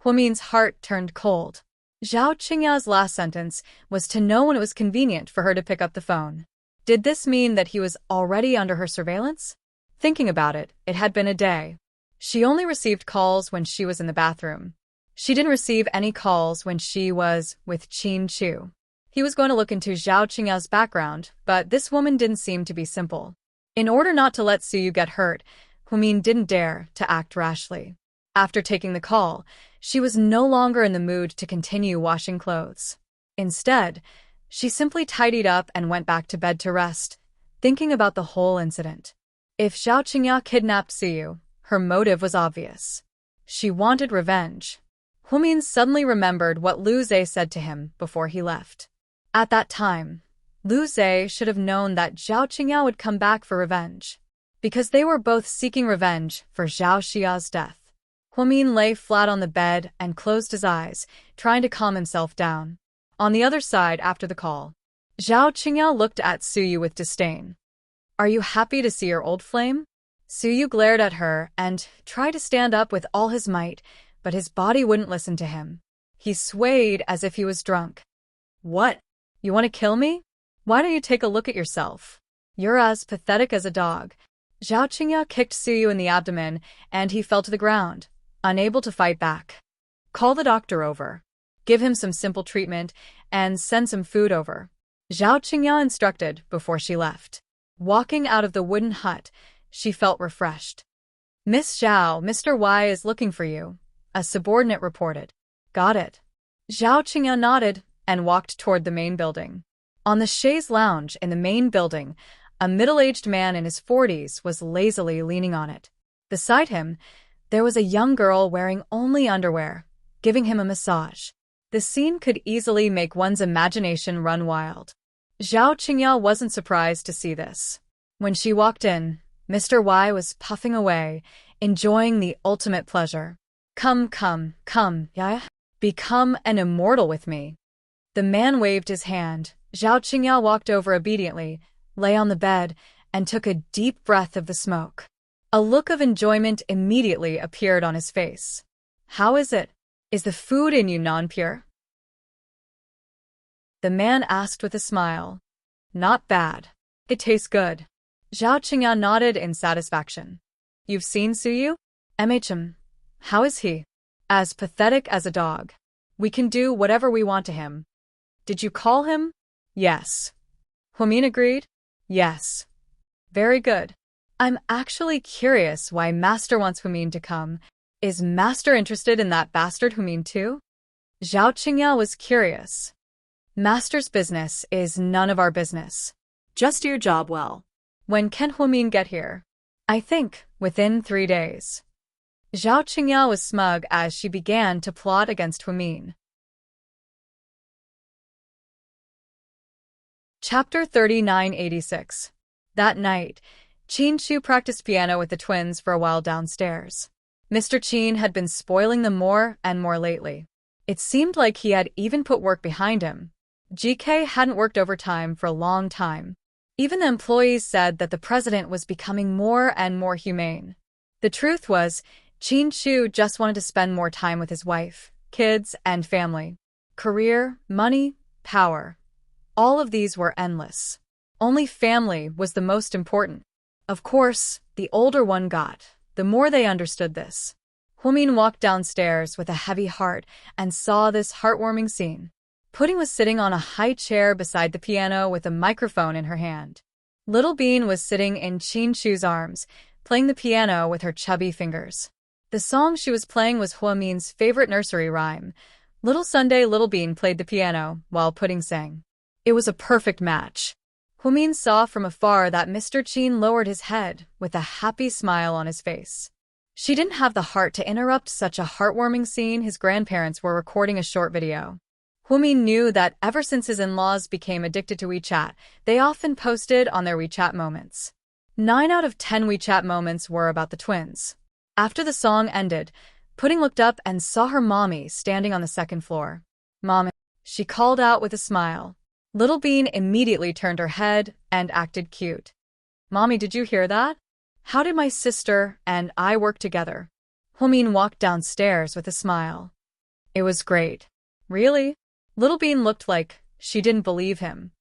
Huamin's heart turned cold. Zhao Qingya's last sentence was to know when it was convenient for her to pick up the phone. Did this mean that he was already under her surveillance? Thinking about it, it had been a day. She only received calls when she was in the bathroom. She didn't receive any calls when she was with Qin Chu. He was going to look into Zhao Qingya's background, but this woman didn't seem to be simple. In order not to let Su Yu get hurt, Huamin didn't dare to act rashly. After taking the call, she was no longer in the mood to continue washing clothes. Instead, she simply tidied up and went back to bed to rest, thinking about the whole incident. If Zhao Qingya kidnapped Su Yu, her motive was obvious. She wanted revenge. Huamin suddenly remembered what Lu Zhe said to him before he left. At that time, Lu Zhe should have known that Zhao Qingya would come back for revenge, because they were both seeking revenge for Zhao Xia's death. Huamin lay flat on the bed and closed his eyes, trying to calm himself down. On the other side after the call, Zhao Qingya looked at Su Yu with disdain. Are you happy to see your old flame? Su Yu glared at her and tried to stand up with all his might, but his body wouldn't listen to him. He swayed as if he was drunk. What? You want to kill me? Why don't you take a look at yourself? You're as pathetic as a dog. Zhao Qingya kicked Su Yu in the abdomen, and he fell to the ground, unable to fight back. Call the doctor over. Give him some simple treatment, and send some food over. Zhao Qingya instructed before she left. Walking out of the wooden hut, she felt refreshed. Miss Zhao, Mr. Y is looking for you, a subordinate reported. Got it. Zhao Qingya nodded and walked toward the main building. On the chaise lounge in the main building, a middle-aged man in his 40s was lazily leaning on it. Beside him, there was a young girl wearing only underwear, giving him a massage. The scene could easily make one's imagination run wild. Zhao Qingya wasn't surprised to see this. When she walked in, Mr. Y was puffing away, enjoying the ultimate pleasure. Come, yeah? Become an immortal with me. The man waved his hand. Zhao Qingya walked over obediently, lay on the bed, and took a deep breath of the smoke. A look of enjoyment immediately appeared on his face. How is it? Is the food in you non-pure? The man asked with a smile. Not bad. It tastes good. Zhao Qingya nodded in satisfaction. You've seen Su Yu? How is he? As pathetic as a dog. We can do whatever we want to him. Did you call him? Yes. Huamin agreed? Yes. Very good. I'm actually curious why Master wants Huamin to come. Is Master interested in that bastard Huamin too? Zhao Qingya was curious. Master's business is none of our business.
Just do your job well.
When can Huamin get here? I think within 3 days. Zhao Qingya was smug as she began to plot against Huimin. Chapter 3986. That night, Qin Shu practiced piano with the twins for a while downstairs. Mr. Qin had been spoiling them more and more lately. It seemed like he had even put work behind him. GK hadn't worked overtime for a long time. Even the employees said that the president was becoming more and more humane. The truth was, Qin Shu just wanted to spend more time with his wife, kids, and family. Career, money, power. All of these were endless. Only family was the most important. Of course, the older one got, the more they understood this. Huimin walked downstairs with a heavy heart and saw this heartwarming scene. Pudding was sitting on a high chair beside the piano with a microphone in her hand. Little Bean was sitting in Qin Shu's arms, playing the piano with her chubby fingers. The song she was playing was Huimin's favorite nursery rhyme. Little Sunday, Little Bean played the piano, while Pudding sang. It was a perfect match. Huimin saw from afar that Mr. Qin lowered his head, with a happy smile on his face. She didn't have the heart to interrupt such a heartwarming scene. His grandparents were recording a short video. Huimin knew that ever since his in-laws became addicted to WeChat, they often posted on their WeChat moments. 9 out of 10 WeChat moments were about the twins. After the song ended, Pudding looked up and saw her mommy standing on the second floor. "Mommy," she called out with a smile. Little Bean immediately turned her head and acted cute. "Mommy, did you hear that? How did my sister and I work together?" Huimin walked downstairs with a smile. "It was great." "Really?" Little Bean looked like she didn't believe him.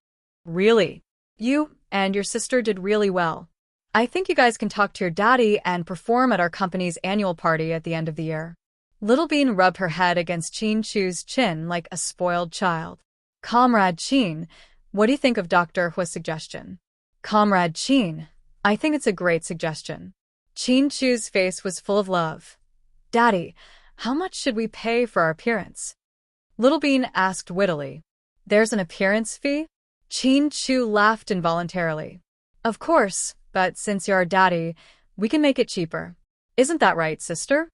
"Really? You and your sister did really well. I think you guys can talk to your daddy and perform at our company's annual party at the end of the year." Little Bean rubbed her head against Qin Shu's chin like a spoiled child. "Comrade Qin, what do you think of Dr. Hua's suggestion?" "Comrade Qin, I think it's a great suggestion." Qin Shu's face was full of love. "Daddy, how much should we pay for our appearance?" Little Bean asked wittily. "There's an appearance fee?" Qin Shu laughed involuntarily. "Of course, but since you're our daddy, we can make it cheaper. Isn't that right, sister?"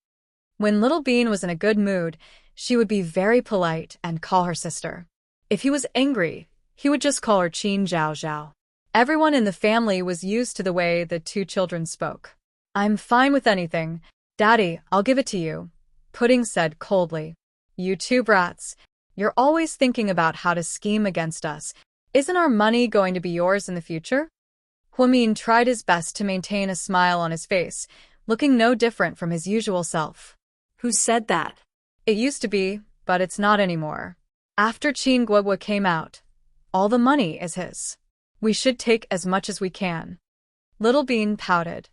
When Little Bean was in a good mood, she would be very polite and call her sister. If he was angry, he would just call her Qin Zhao Zhao. Everyone in the family was used to the way the two children spoke. "I'm fine with anything. Daddy, I'll give it to you," Pudding said coldly. "You two brats. You're always thinking about how to scheme against us. Isn't our money going to be yours in the future?" Huimin tried his best to maintain a smile on his face, looking no different from his usual self.
Who said that?
"It used to be, but it's not anymore. After Qin Guogua came out, all the money is his. We should take as much as we can." Little Bean pouted.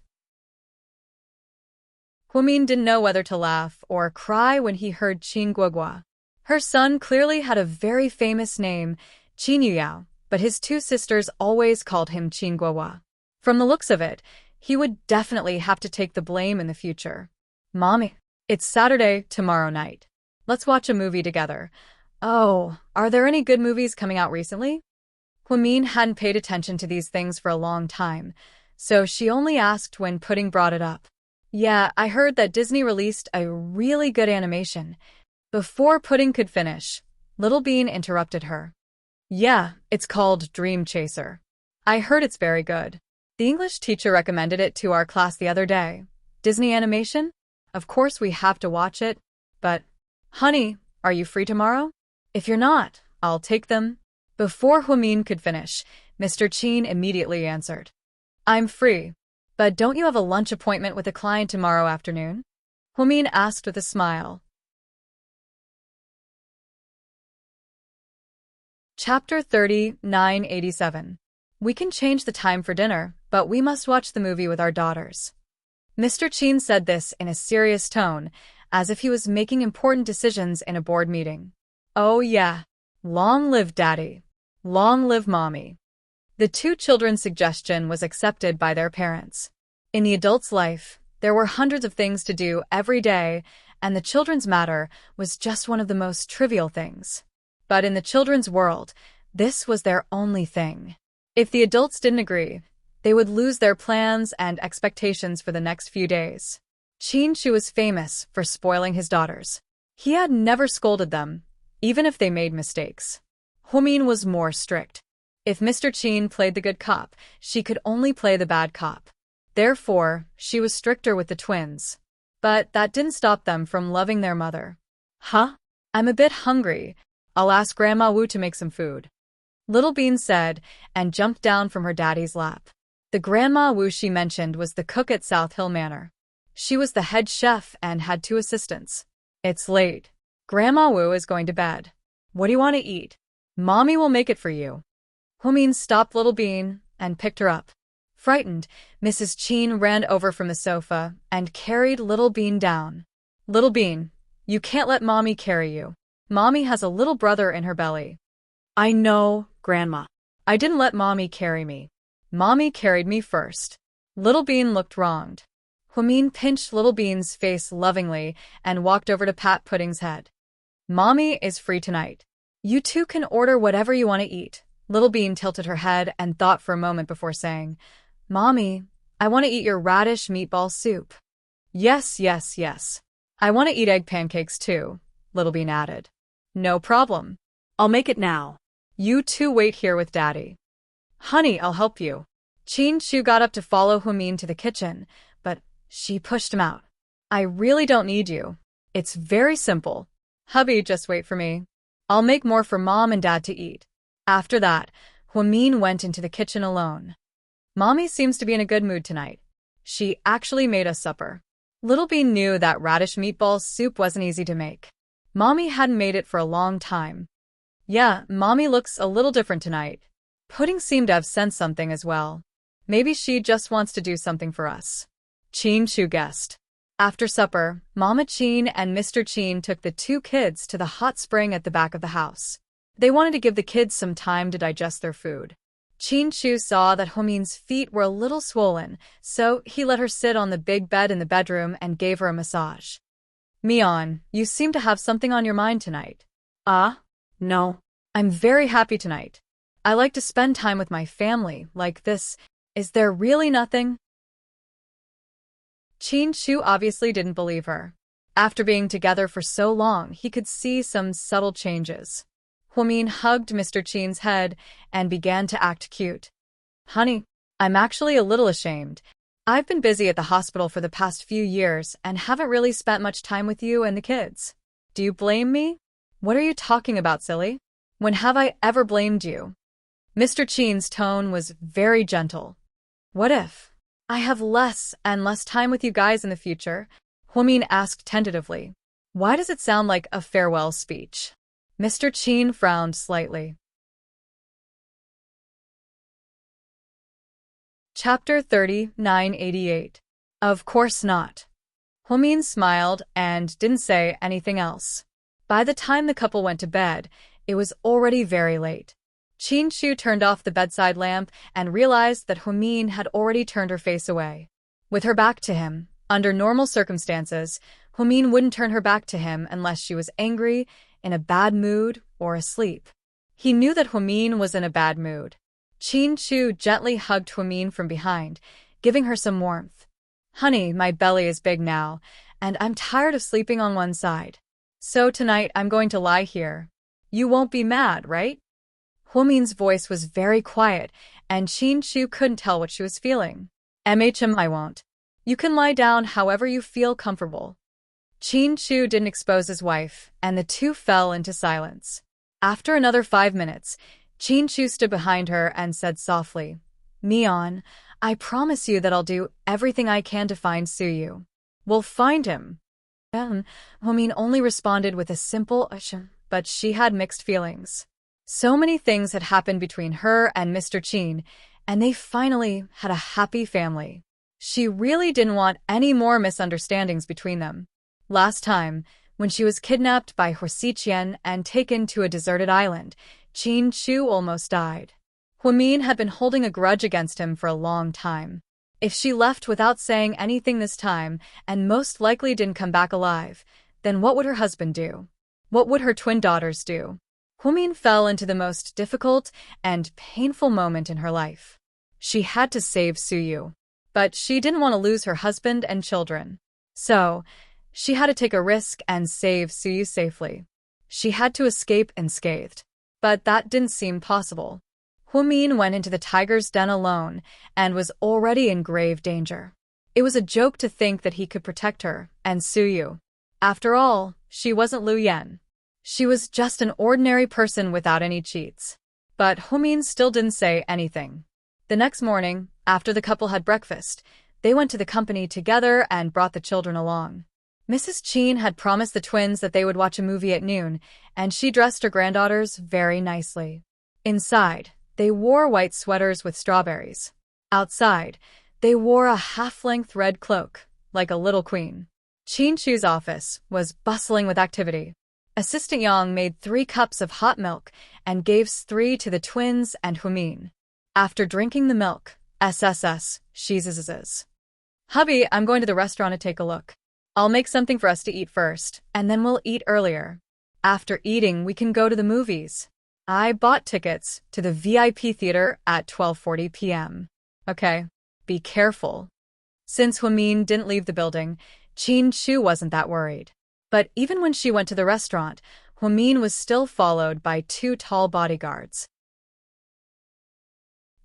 Huimin didn't know whether to laugh or cry when he heard Qin Guogua. Her son clearly had a very famous name, Qin Yuyao, but his two sisters always called him Qin Guogua. From the looks of it, he would definitely have to take the blame in the future. "Mommy, it's Saturday tomorrow night. Let's watch a movie together." "Oh, are there any good movies coming out recently?" Huimin hadn't paid attention to these things for a long time, so she only asked when Pudding brought it up. "Yeah, I heard that Disney released a really good animation." Before Pudding could finish, Little Bean interrupted her. "Yeah, it's called Dream Chaser. I heard it's very good. The English teacher recommended it to our class the other day. Disney animation? Of course we have to watch it, but, honey, are you free tomorrow? If you're not, I'll take them." Before Huimin could finish, Mr. Qin immediately answered. "I'm free. But don't you have a lunch appointment with a client tomorrow afternoon?" Huimin asked with a smile. Chapter 3987. We can change the time for dinner, but we must watch the movie with our daughters. Mr. Qin said this in a serious tone, as if he was making important decisions in a board meeting. "Oh yeah. Long live Daddy. Long live Mommy." The two children's suggestion was accepted by their parents. In the adult's life, there were hundreds of things to do every day, and the children's matter was just one of the most trivial things. But in the children's world, this was their only thing. If the adults didn't agree, they would lose their plans and expectations for the next few days. Chin-Chu was famous for spoiling his daughters. He had never scolded them, even if they made mistakes. Humin was more strict. If Mr. Chin played the good cop, she could only play the bad cop. Therefore, she was stricter with the twins. But that didn't stop them from loving their mother. Huh? I'm a bit hungry. I'll ask Grandma Wu to make some food. Little Bean said, and jumped down from her daddy's lap. The Grandma Wu she mentioned was the cook at South Hill Manor. She was the head chef and had 2 assistants. It's late. Grandma Wu is going to bed. What do you want to eat? Mommy will make it for you. Humin stopped Little Bean and picked her up. Frightened, Mrs. Chin ran over from the sofa and carried Little Bean down. Little Bean, you can't let Mommy carry you. Mommy has a little brother in her belly.
I know, Grandma.
I didn't let Mommy carry me. Mommy carried me first. Little Bean looked wronged. Humin pinched Little Bean's face lovingly and walked over to pat Pudding's head. Mommy is free tonight. You two can order whatever you want to eat. Little Bean tilted her head and thought for a moment before saying, Mommy, I want to eat your radish meatball soup. Yes, yes, yes. I want to eat egg pancakes too, Little Bean added. No problem.
I'll make it now.
You two wait here with Daddy. Honey, I'll help you. Chin-Chu got up to follow Humin to the kitchen, but she pushed him out. I really don't need you. It's very simple. Hubby, just wait for me. I'll make more for Mom and Dad to eat. After that, Humin went into the kitchen alone. Mommy seems to be in a good mood tonight. She actually made us supper. Little Bean knew that radish meatball soup wasn't easy to make. Mommy hadn't made it for a long time. Yeah, Mommy looks a little different tonight. Pudding seemed to have sensed something as well. Maybe she just wants to do something for us. Chin-Chu guessed. After supper, Mama Chin and Mr. Chin took the 2 kids to the hot spring at the back of the house. They wanted to give the kids some time to digest their food. Chin-Chu saw that Humin's feet were a little swollen, so he let her sit on the big bed in the bedroom and gave her a massage. Mion, you seem to have something on your mind tonight.
No.
I'm very happy tonight. I like to spend time with my family like this. Is there really nothing? Chin-Chu obviously didn't believe her. After being together for so long, he could see some subtle changes. Humin hugged Mr. Chin's head and began to act cute. Honey, I'm actually a little ashamed. I've been busy at the hospital for the past few years and haven't really spent much time with you and the kids. Do you blame me? What are you talking about, silly? When have I ever blamed you? Mr. Chin's tone was very gentle. What if I have less and less time with you guys in the future? Humin asked tentatively. Why does it sound like a farewell speech? Mr. Chin frowned slightly. Chapter 3988. Of course not. Humin smiled and didn't say anything else. By the time the couple went to bed, it was already very late. Chin-Chu turned off the bedside lamp and realized that Humin had already turned her face away. With her back to him, under normal circumstances, Humin wouldn't turn her back to him unless she was angry, in a bad mood, or asleep. He knew that Humin was in a bad mood. Chin-Chu gently hugged Humin from behind, giving her some warmth. Honey, my belly is big now, and I'm tired of sleeping on one side. So tonight I'm going to lie here. You won't be mad, right? Humin's voice was very quiet, and Chin-Chu couldn't tell what she was feeling. I won't. You can lie down however you feel comfortable. Chin-Chu didn't expose his wife, and the two fell into silence. After another 5 minutes, Chin-Chu stood behind her and said softly, Mion, I promise you that I'll do everything I can to find Suyu. We'll find him. Humin only responded with a simple but she had mixed feelings. So many things had happened between her and Mr. Chin, and they finally had a happy family. She really didn't want any more misunderstandings between them. Last time, when she was kidnapped by Horsiqian and taken to a deserted island, Chin-Chu almost died. Humin had been holding a grudge against him for a long time. If she left without saying anything this time, and most likely didn't come back alive, then what would her husband do? What would her twin daughters do? Humin fell into the most difficult and painful moment in her life. She had to save Suyu. But she didn't want to lose her husband and children. So, she had to take a risk and save Suyu safely. She had to escape unscathed. But that didn't seem possible. Huamin went into the tiger's den alone and was already in grave danger. It was a joke to think that he could protect her and Suyu. After all, she wasn't Lu Yan. She was just an ordinary person without any cheats. But Huamin still didn't say anything. The next morning, after the couple had breakfast, they went to the company together and brought the children along. Mrs. Qin had promised the twins that they would watch a movie at noon, and she dressed her granddaughters very nicely. Inside, they wore white sweaters with strawberries. Outside, they wore a half-length red cloak, like a little queen. Qin Chu's office was bustling with activity. Assistant Yang made 3 cups of hot milk and gave 3 to the twins and Huamin. After drinking the milk, she says, "Hubby, I'm going to the restaurant to take a look. I'll make something for us to eat first, and then we'll eat earlier. After eating, we can go to the movies. I bought tickets to the VIP theater at 12:40 p.m. Okay, be careful." Since Huamin didn't leave the building, Qin Chu wasn't that worried. But even when she went to the restaurant, Huamin was still followed by 2 tall bodyguards.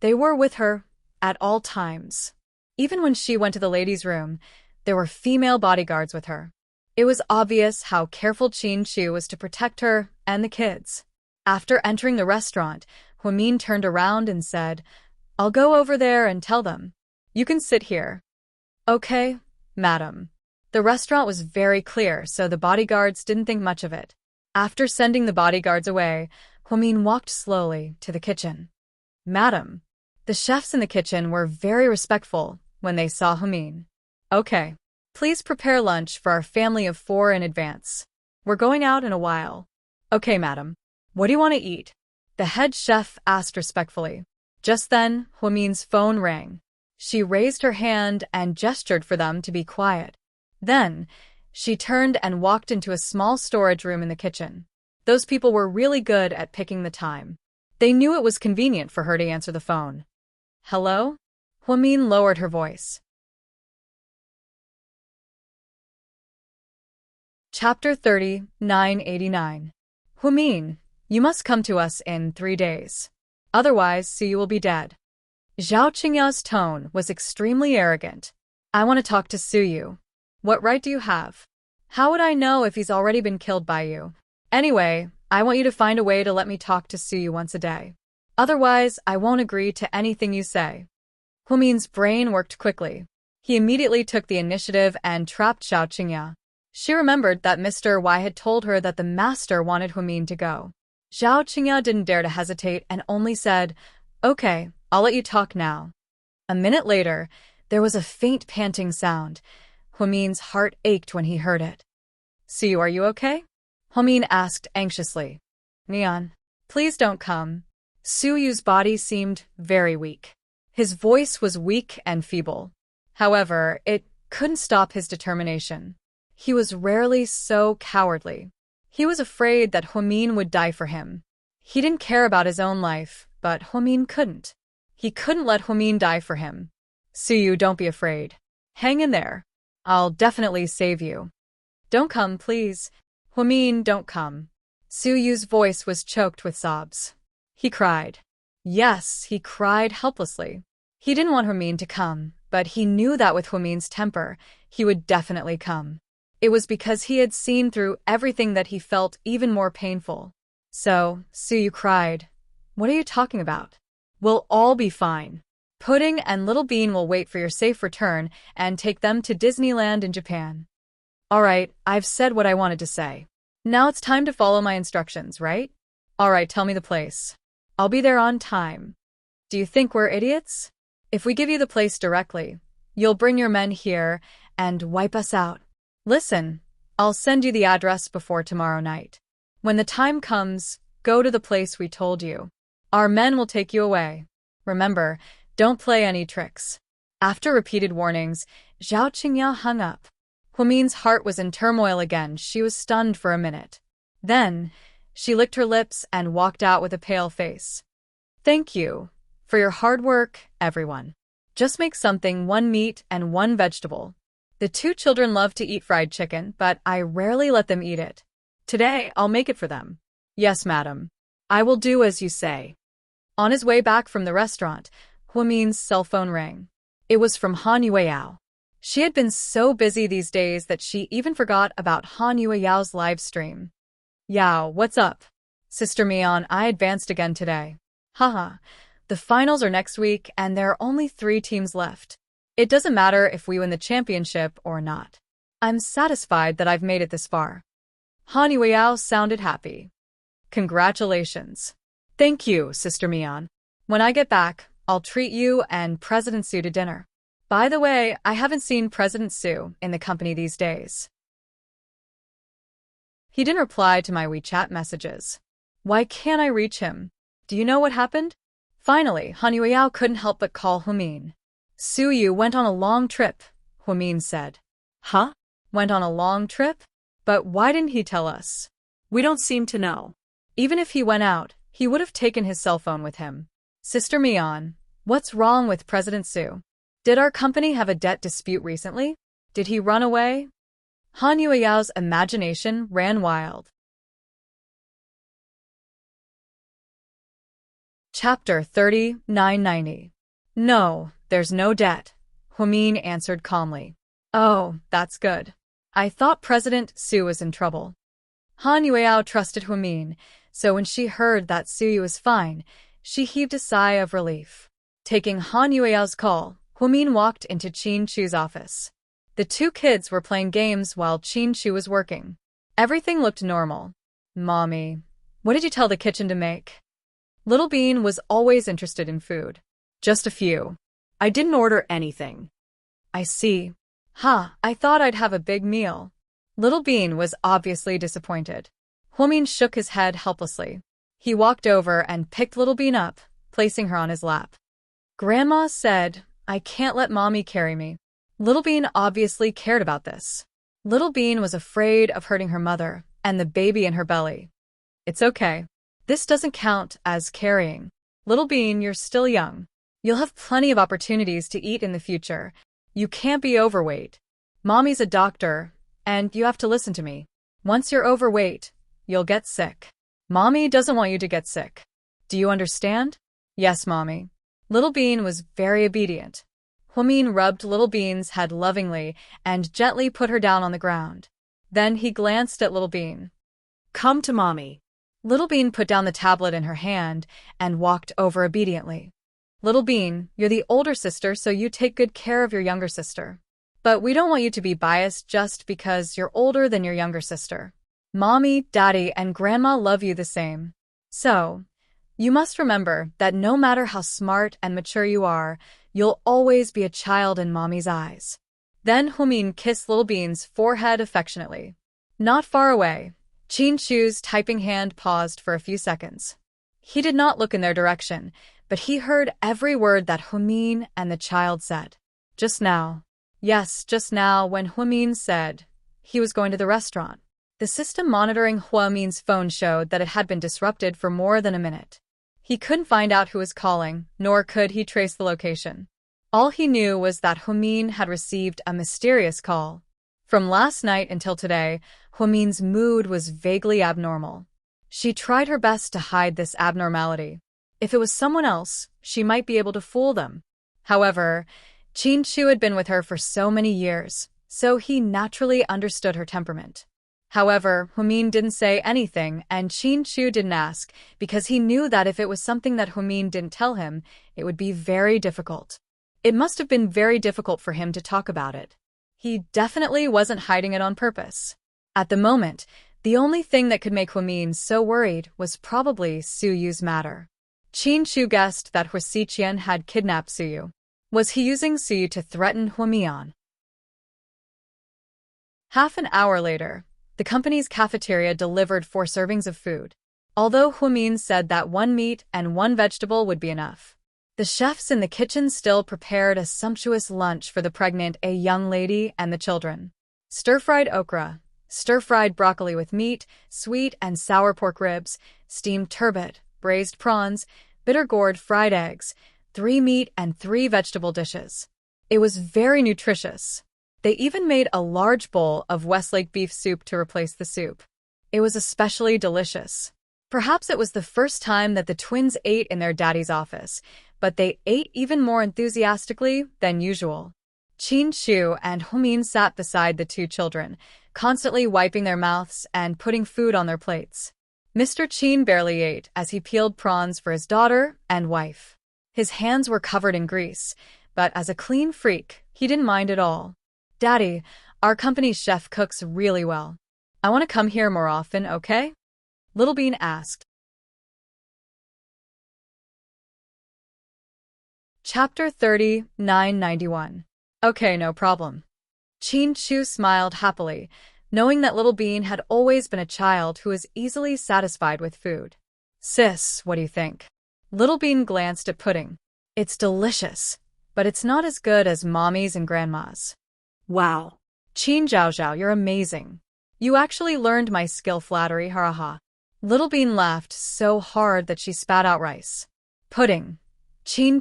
They were with her at all times. Even when she went to the ladies' room, there were female bodyguards with her. It was obvious how careful Qin Chu was to protect her and the kids. After entering the restaurant, Huamin turned around and said, "I'll go over there and tell them. You can sit here." "Okay, madam." The restaurant was very clear, so the bodyguards didn't think much of it. After sending the bodyguards away, Huamin walked slowly to the kitchen. "Madam." The chefs in the kitchen were very respectful when they saw Huamin. "Okay. Please prepare lunch for our family of 4 in advance. We're going out in a while." "Okay, madam. What do you want to eat?" the head chef asked respectfully. Just then, Huamin's phone rang. She raised her hand and gestured for them to be quiet. Then, she turned and walked into a small storage room in the kitchen. Those people were really good at picking the time. They knew it was convenient for her to answer the phone. "Hello?" Huamin lowered her voice. Chapter 30, 989. "Huamin, you must come to us in 3 days. Otherwise, Suyu will be dead." Zhao Qingyao's tone was extremely arrogant. "I want to talk to Suyu." "What right do you have? How would I know if he's already been killed by you? Anyway, I want you to find a way to let me talk to Suyu once a day. Otherwise, I won't agree to anything you say." Huamin's brain worked quickly. He immediately took the initiative and trapped Zhao Qingya. She remembered that Mr. Y had told her that the master wanted Huamin to go. Zhao Qingya didn't dare to hesitate and only said, "Okay, I'll let you talk now." A minute later, there was a faint panting sound. Huamin's heart ached when he heard it. "Suyu, are you okay?" Huamin asked anxiously. "Neon, please don't come." Suyu's body seemed very weak. His voice was weak and feeble. However, it couldn't stop his determination. He was rarely so cowardly. He was afraid that Huamin would die for him. He didn't care about his own life, but Huamin couldn't. He couldn't let Huamin die for him. "Suyu, don't be afraid. Hang in there. I'll definitely save you." "Don't come, please. Huamin, don't come." Suyu's voice was choked with sobs. He cried. Yes, he cried helplessly. He didn't want Huamin to come, but he knew that with Huamin's temper, he would definitely come. It was because he had seen through everything that he felt even more painful. So, Suyu cried, "What are you talking about? We'll all be fine. Pudding and Little Bean will wait for your safe return and take them to Disneyland in Japan." "All right, I've said what I wanted to say. Now it's time to follow my instructions, right? All right, tell me the place. I'll be there on time. Do you think we're idiots? If we give you the place directly, you'll bring your men here and wipe us out. Listen, I'll send you the address before tomorrow night. When the time comes, go to the place we told you. Our men will take you away. Remember, don't play any tricks." After repeated warnings, Zhao Qingya hung up. Huamin's heart was in turmoil again. She was stunned for a minute. Then, she licked her lips and walked out with a pale face. "Thank you for your hard work, everyone. Just make something 1 meat and 1 vegetable. The two children love to eat fried chicken, but I rarely let them eat it.
Today, I'll make it for them.
Yes, madam.
I will do as you say.
On his way back from the restaurant, Huamin's cell phone rang. It was from Han Yueyao. She had been so busy these days that she even forgot about Han Yueyao's live stream. Yao, what's up? Sister Mian, I advanced again today. Haha, the finals are next week and there are only 3 teams left. It doesn't matter if we win the championship or not. I'm satisfied that I've made it this far. Han Yueyao sounded happy. Congratulations.
Thank you, Sister Mian.
When I get back, I'll treat you and President Su to dinner. By the way, I haven't seen President Su in the company these days. He didn't reply to my WeChat messages. Why can't I reach him? Do you know what happened? Finally, Han Yueyao couldn't help but call Huamin. Su Yu went on a long trip, Huamin said.
Huh?
Went on a long trip? But why didn't he tell us?
We don't seem to know.
Even if he went out, he would have taken his cell phone with him. Sister Mian, what's wrong with President Su? Did our company have a debt dispute recently? Did he run away? Han Yueyao's imagination ran wild. Chapter 30-990. No, there's no debt, Huamin answered calmly. Oh, that's good. I thought President Su was in trouble. Han Yueyao trusted Huamin, so when she heard that Su Yu was fine, she heaved a sigh of relief. Taking Han Yueyao's call, Huamin walked into Qin Chu's office. The 2 kids were playing games while Qin Chu was working. Everything looked normal. Mommy, what did you tell the kitchen to make? Little Bean was always interested in food. Just a few.
I didn't order anything.
I see. I thought I'd have a big meal. Little Bean was obviously disappointed. Huamin shook his head helplessly. He walked over and picked Little Bean up, placing her on his lap. Grandma said, I can't let Mommy carry me. Little Bean obviously cared about this. Little Bean was afraid of hurting her mother and the baby in her belly. It's okay. This doesn't count as carrying. Little Bean, you're still young. You'll have plenty of opportunities to eat in the future. You can't be overweight. Mommy's a doctor, and you have to listen to me. Once you're overweight, you'll get sick. Mommy doesn't want you to get sick. Do you understand? Yes, Mommy. Little Bean was very obedient. Huamin rubbed Little Bean's head lovingly and gently put her down on the ground. Then he glanced at Little Bean.
Come to Mommy.
Little Bean put down the tablet in her hand and walked over obediently. Little Bean, you're the older sister, so you take good care of your younger sister. But we don't want you to be biased just because you're older than your younger sister. Mommy, Daddy, and Grandma love you the same. So, you must remember that no matter how smart and mature you are, you'll always be a child in Mommy's eyes. Then Huamin kissed Little Bean's forehead affectionately. Not far away, Qin Chu's typing hand paused for a few seconds. He did not look in their direction, but he heard every word that Huamin and the child said. Just now. Yes, just now when Huamin said he was going to the restaurant. The system monitoring Huamin's phone showed that it had been disrupted for more than a minute. He couldn't find out who was calling, nor could he trace the location. All he knew was that Huamin had received a mysterious call. From last night until today, Huamin's mood was vaguely abnormal. She tried her best to hide this abnormality. If it was someone else, she might be able to fool them. However, Qin Chu had been with her for so many years, so he naturally understood her temperament. However, Huamin didn't say anything, and Qin Chu didn't ask, because he knew that if it was something that Huamin didn't tell him, it would be very difficult. It must have been very difficult for him to talk about it. He definitely wasn't hiding it on purpose. At the moment, the only thing that could make Huamin so worried was probably Su Yu's matter. Qin Chu guessed that Hui Xiqian had kidnapped Su Yu. Was he using Su Yu to threaten Huamian? Half an hour later, the company's cafeteria delivered 4 servings of food. Although Huamin said that 1 meat and 1 vegetable would be enough, the chefs in the kitchen still prepared a sumptuous lunch for the pregnant, a young lady, and the children. Stir-fried okra, stir-fried broccoli with meat, sweet and sour pork ribs, steamed turbot, braised prawns, bitter gourd fried eggs, 3 meat and 3 vegetable dishes. It was very nutritious. They even made a large bowl of Westlake beef soup to replace the soup. It was especially delicious. Perhaps it was the first time that the twins ate in their daddy's office, but they ate even more enthusiastically than usual. Qin and Humin sat beside the two children, constantly wiping their mouths and putting food on their plates. Mr. Qin barely ate as he peeled prawns for his daughter and wife. His hands were covered in grease, but as a clean freak, he didn't mind at all. "Daddy, our company's chef cooks really well. I want to come here more often, okay?" Little Bean asked. Chapter 30, 991. Okay, no problem. Qin smiled happily, knowing that Little Bean had always been a child who was easily satisfied with food. "Sis, what do you think?" Little Bean glanced at Pudding. "It's delicious, but it's not as good as Mommy's and Grandma's."
Wow.
"Qin Zhao, you're amazing. You actually learned my skill flattery, ha. Little Bean laughed so hard that she spat out rice. Pudding, Qin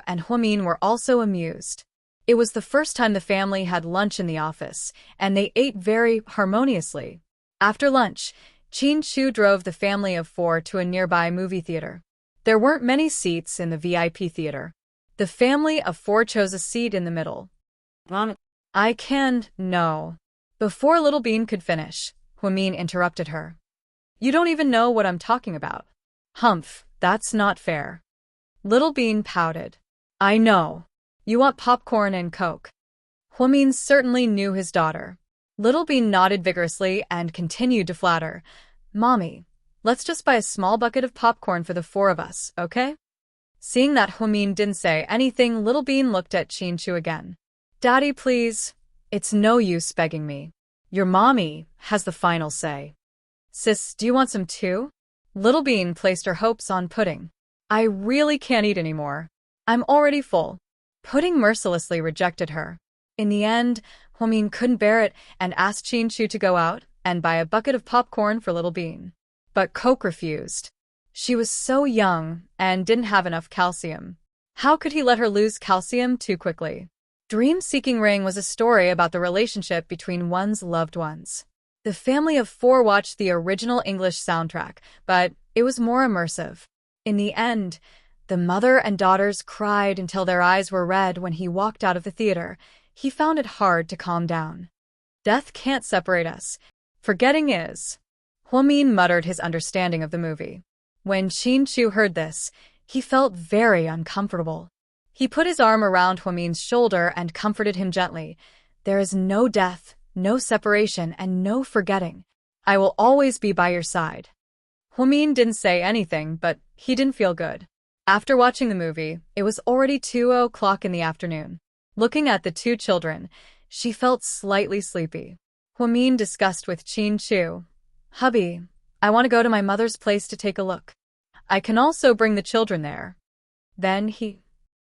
and Humin were also amused. It was the first time the family had lunch in the office, and they ate very harmoniously. After lunch, Qin drove the family of four to a nearby movie theater. There weren't many seats in the VIP theater. The family of four chose a seat in the middle. No. Before Little Bean could finish, Humin interrupted her. "You don't even know what I'm talking about." "Humph, that's not fair." Little Bean pouted. "I know. You want popcorn and Coke." Humin certainly knew his daughter. Little Bean nodded vigorously and continued to flatter. "Mommy, let's just buy a small bucket of popcorn for the four of us, okay?" Seeing that Humin didn't say anything, Little Bean looked at Qin again. "Daddy, please. It's no use begging me. Your mommy has the final say." "Sis, do you want some too?" Little Bean placed her hopes on Pudding. "I really can't eat anymore. I'm already full." Pudding mercilessly rejected her. In the end, Humin couldn't bear it and asked Qin to go out and buy a bucket of popcorn for Little Bean. But Coke refused. She was so young and didn't have enough calcium. How could he let her lose calcium too quickly? Dream-Seeking Ring was a story about the relationship between one's loved ones. The family of four watched the original English soundtrack, but it was more immersive. In the end, the mother and daughters cried until their eyes were red when he walked out of the theater. He found it hard to calm down. "Death can't separate us. Forgetting is." Humin muttered his understanding of the movie. When Qin heard this, he felt very uncomfortable. He put his arm around Humin's shoulder and comforted him gently. "There is no death, no separation, and no forgetting. I will always be by your side." Humin didn't say anything, but he didn't feel good. After watching the movie, it was already 2 o'clock in the afternoon. Looking at the two children, she felt slightly sleepy. Humin discussed with Qin, "Hubby, I want to go to my mother's place to take a look. I can also bring the children there." Then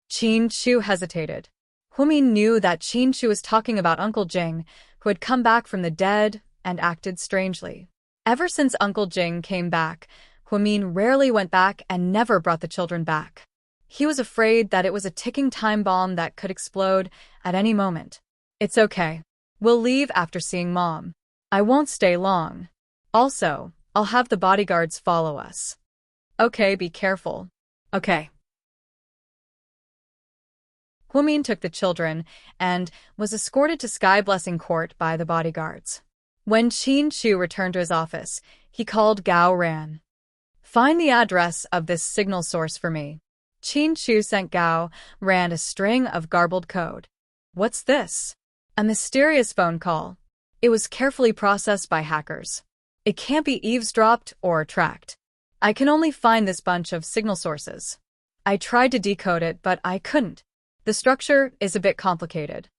Qin hesitated. Humin knew that Qin was talking about Uncle Jing, who had come back from the dead and acted strangely. Ever since Uncle Jing came back, Humin rarely went back and never brought the children back. He was afraid that it was a ticking time bomb that could explode at any moment. "It's okay. We'll leave after seeing Mom. I won't stay long. Also, I'll have the bodyguards follow us." "Okay, be careful." "Okay." Humin took the children and was escorted to Sky Blessing Court by the bodyguards. When Qin returned to his office, he called Gao Ran. "Find the address of this signal source for me." Qin sent Gao Ran a string of garbled code. "What's this?" "A mysterious phone call. It was carefully processed by hackers. It can't be eavesdropped or tracked. I can only find this bunch of signal sources. I tried to decode it, but I couldn't. The structure is a bit complicated."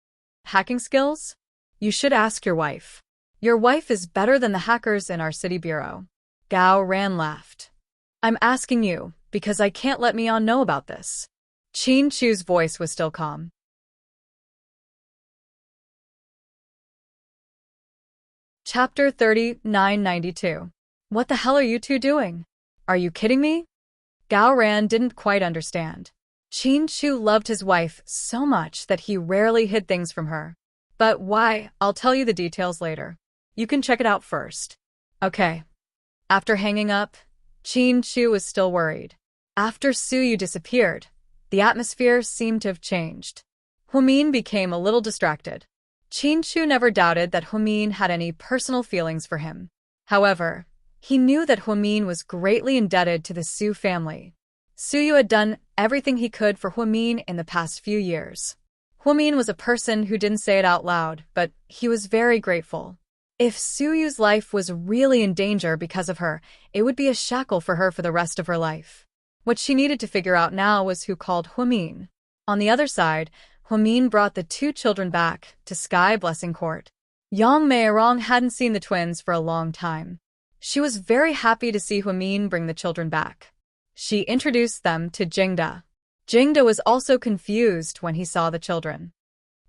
"Hacking skills? You should ask your wife. Your wife is better than the hackers in our city bureau." Gao Ran laughed. "I'm asking you, because I can't let Mian know about this." Qin voice was still calm. Chapter 30, 992. What the hell are you two doing? Are you kidding me? Gao Ran didn't quite understand. Qin loved his wife so much that he rarely hid things from her. But why? I'll tell you the details later. You can check it out first. Okay. After hanging up, Chin-Chu was still worried. After Suyu disappeared, the atmosphere seemed to have changed. Humin became a little distracted. Chin-Chu never doubted that Humin had any personal feelings for him. However, he knew that Humin was greatly indebted to the Su family. Suyu had done everything he could for Humin in the past few years. Humin was a person who didn't say it out loud, but he was very grateful. If Suyu's life was really in danger because of her, it would be a shackle for her for the rest of her life. What she needed to figure out now was who called Humin. On the other side, Humin brought the two children back to Sky Blessing Court. Yang Meirong hadn't seen the twins for a long time. She was very happy to see Humin bring the children back. She introduced them to Jingda. Jingda was also confused when he saw the children.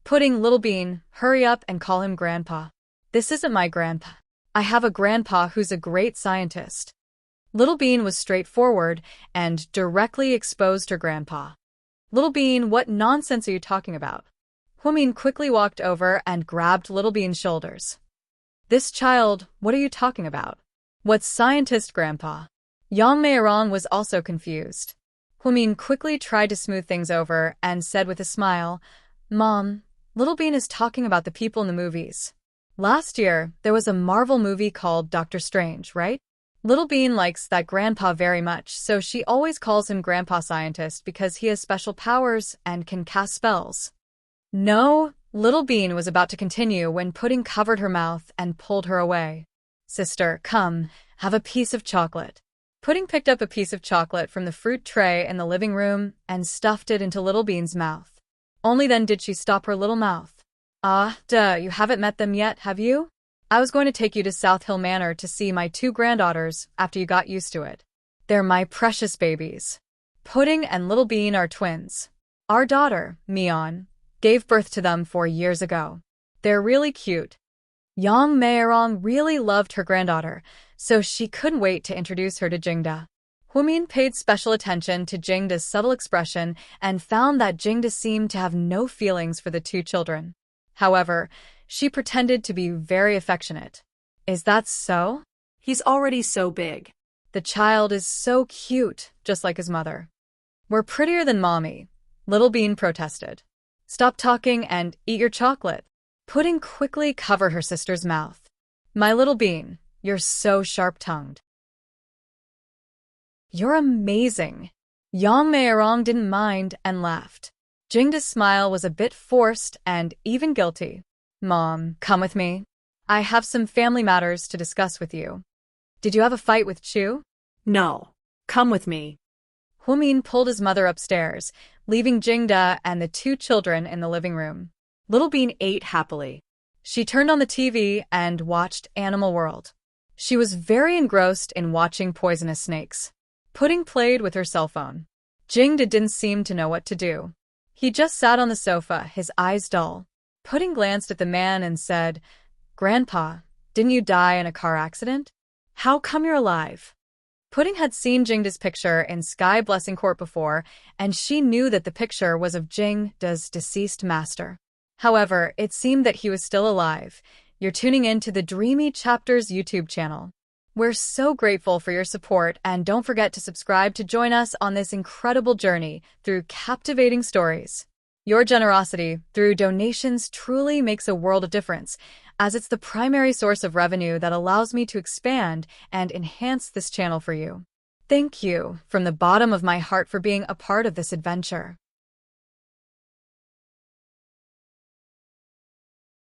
Pudding, Little Bean, hurry up and call him Grandpa. This isn't my grandpa. I have a grandpa who's a great scientist. Little Bean was straightforward and directly exposed her grandpa. Little Bean, what nonsense are you talking about? Humin quickly walked over and grabbed Little Bean's shoulders. This child, what are you talking about? What scientist, Grandpa? Yang Meirong was also confused. Humin quickly tried to smooth things over and said with a smile, Mom, Little Bean is talking about the people in the movies. Last year, there was a Marvel movie called Doctor Strange, right? Little Bean likes that Grandpa very much, so she always calls him Grandpa Scientist because he has special powers and can cast spells. No, Little Bean was about to continue when Pudding covered her mouth and pulled her away. Sister, come, have a piece of chocolate. Pudding picked up a piece of chocolate from the fruit tray in the living room and stuffed it into Little Bean's mouth. Only then did she stop her little mouth. You haven't met them yet, have you? I was going to take you to South Hill Manor to see my two granddaughters after you got used to it. They're my precious babies. Pudding and Little Bean are twins. Our daughter, Mion, gave birth to them 4 years ago. They're really cute. Yang Meirong really loved her granddaughter, so she couldn't wait to introduce her to Jingda. Humin paid special attention to Jingda's subtle expression and found that Jingda seemed to have no feelings for the two children. However, she pretended to be very affectionate. Is that so?
He's already so big.
The child is so cute, just like his mother. We're prettier than Mommy, Little Bean protested. Stop talking and eat your chocolate. Pudding quickly covered her sister's mouth. My Little Bean, you're so sharp-tongued. You're amazing. Yang Meirong didn't mind and laughed. Jingda's smile was a bit forced and even guilty. Mom, come with me. I have some family matters to discuss with you. Did you have a fight with Chu?
No. Come with me.
Humin pulled his mother upstairs, leaving Jingda and the two children in the living room. Little Bean ate happily. She turned on the TV and watched Animal World. She was very engrossed in watching poisonous snakes. Pudding played with her cell phone. Jingda didn't seem to know what to do. He just sat on the sofa, his eyes dull. Pudding glanced at the man and said, Grandpa, didn't you die in a car accident? How come you're alive? Pudding had seen Jingda's picture in Sky Blessing Court before, and she knew that the picture was of Jingda's deceased master. However, it seemed that he was still alive. You're tuning in to the Dreamy Chapters YouTube channel. We're so grateful for your support, and don't forget to subscribe to join us on this incredible journey through captivating stories. Your generosity through donations truly makes a world of difference, as it's the primary source of revenue that allows me to expand and enhance this channel for you. Thank you from the bottom of my heart for being a part of this adventure.